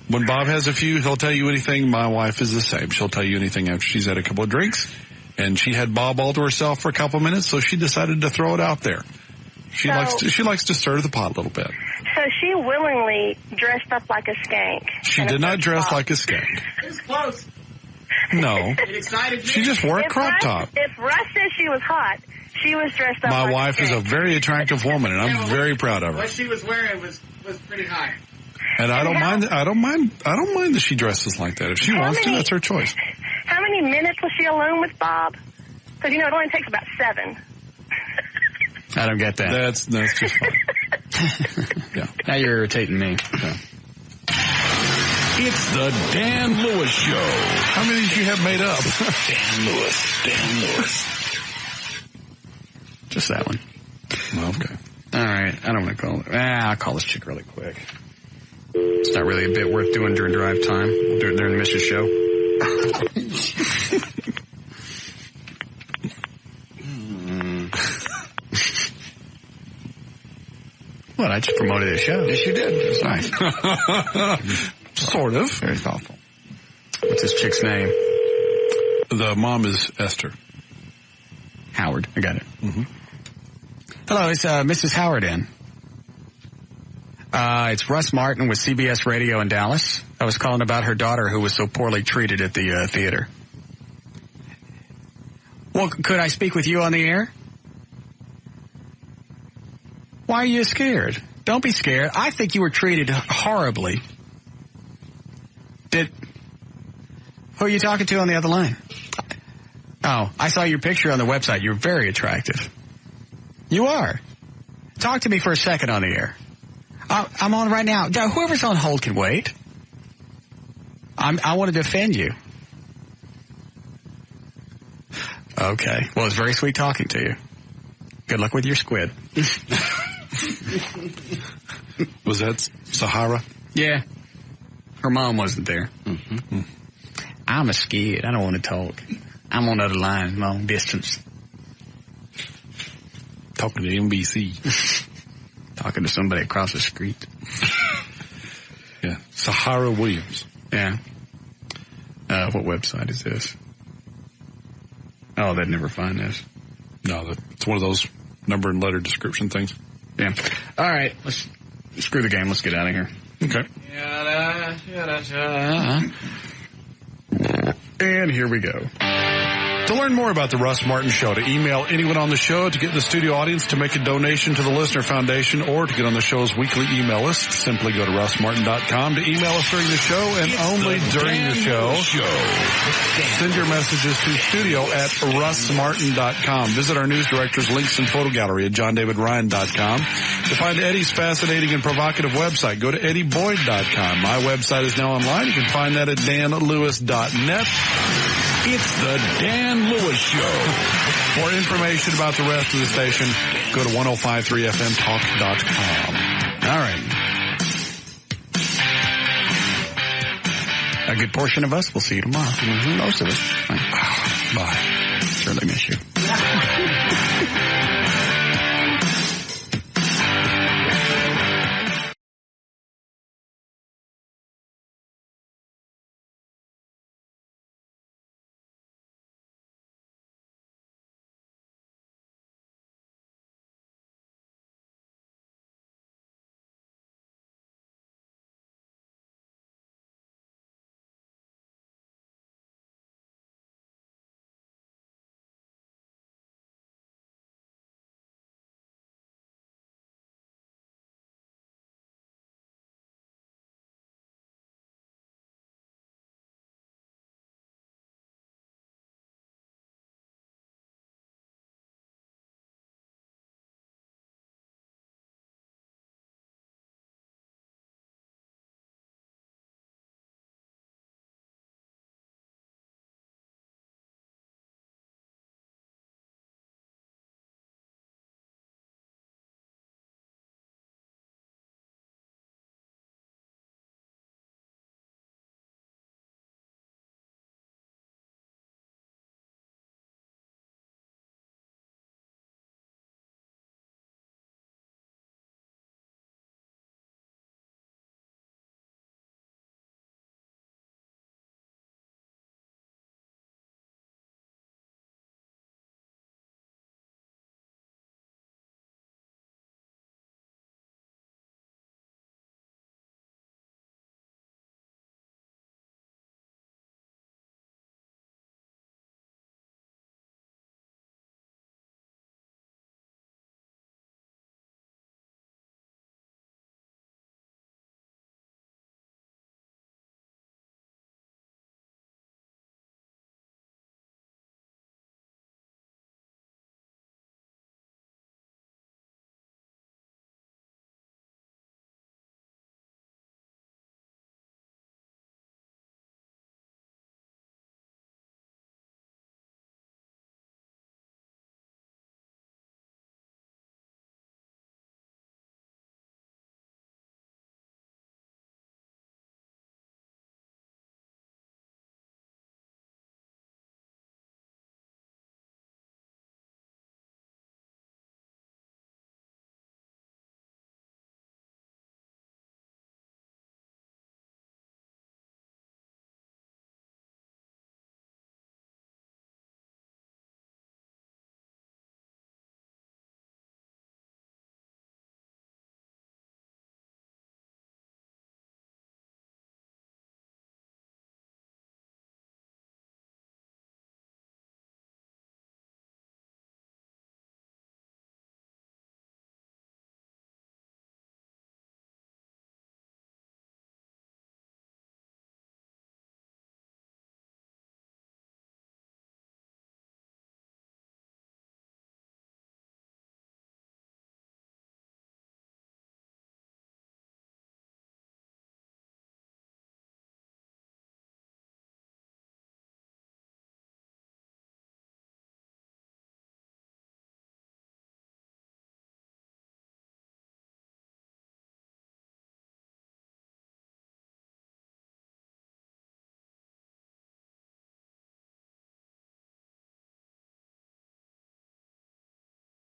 When Bob has a few, he'll tell you anything. My wife is the same. She'll tell you anything after she's had a couple of drinks. And she had Bob all to herself for a couple of minutes, so she decided to throw it out there. She likes to stir the pot a little bit.
So she willingly dressed up like a skank.
She did not dress like a skank.
It was close.
No.
It excited me.
She just wore a crop top.
If Russ says she was hot, she was dressed up
My
like
wife
a
is a
skank.
very attractive woman, and I'm very proud of her.
What she was wearing was pretty hot.
And I don't mind that she dresses like that. If she wants to, that's her choice.
How many minutes was she alone with Bob? Because, it only takes about 7.
I don't get that.
That's just fine. Yeah.
Now you're irritating me.
Yeah.
It's the Dan Lewis Show.
How many did you have made up?
Dan Lewis.
Just that one.
Okay.
All right. I don't want to call it. I'll call this chick really quick. It's not really a bit worth doing during drive time. We'll do it during the Mrs. Show. What? I just promoted a show.
Yes, you did. It's nice.
Sort of.
Very thoughtful.
What's this chick's name?
The mom is Esther.
Howard. I got it.
Mm-hmm.
Hello, is Mrs. Howard in? It's Russ Martin with CBS Radio in Dallas. I was calling about her daughter who was so poorly treated at the theater. Well, could I speak with you on the air? Why are you scared? Don't be scared. I think you were treated horribly. Who are you talking to on the other line? Oh, I saw your picture on the website. You're very attractive. You are. Talk to me for a second on the air. I'm on right now. Whoever's on hold can wait. I want to defend you. Okay. Well, it's very sweet talking to you. Good luck with your squid.
Was that Sahara?
Yeah. Her mom wasn't there. Mm-hmm. I'm scared. I don't want to talk. I'm on the other line, long distance.
Talking to NBC.
Talking to somebody across the street.
Yeah. Sahara Williams.
Yeah. What website is this? Oh, they'd never find this.
No, it's one of those number and letter description things.
Yeah. All right. Let's screw the game. Let's get out of here.
Okay.
And here we go.
To learn more about the Russ Martin Show, to email anyone on the show, to get in the studio audience, to make a donation to the Listener Foundation, or to get on the show's weekly email list, simply go to russmartin.com. To email us during the show and only during the show, send your messages to studio@russmartin.com. Visit our news director's links and photo gallery at johndavidryan.com. To find Eddie's fascinating and provocative website, go to eddieboyd.com. My website is now online. You can find that at danlewis.net. It's the Dan Lewis Show. For information about the rest of the station, go to 1053fmtalk.com.
All right. A good portion of us will see you tomorrow.
Mm-hmm. Most of us.
Bye. Surely miss you.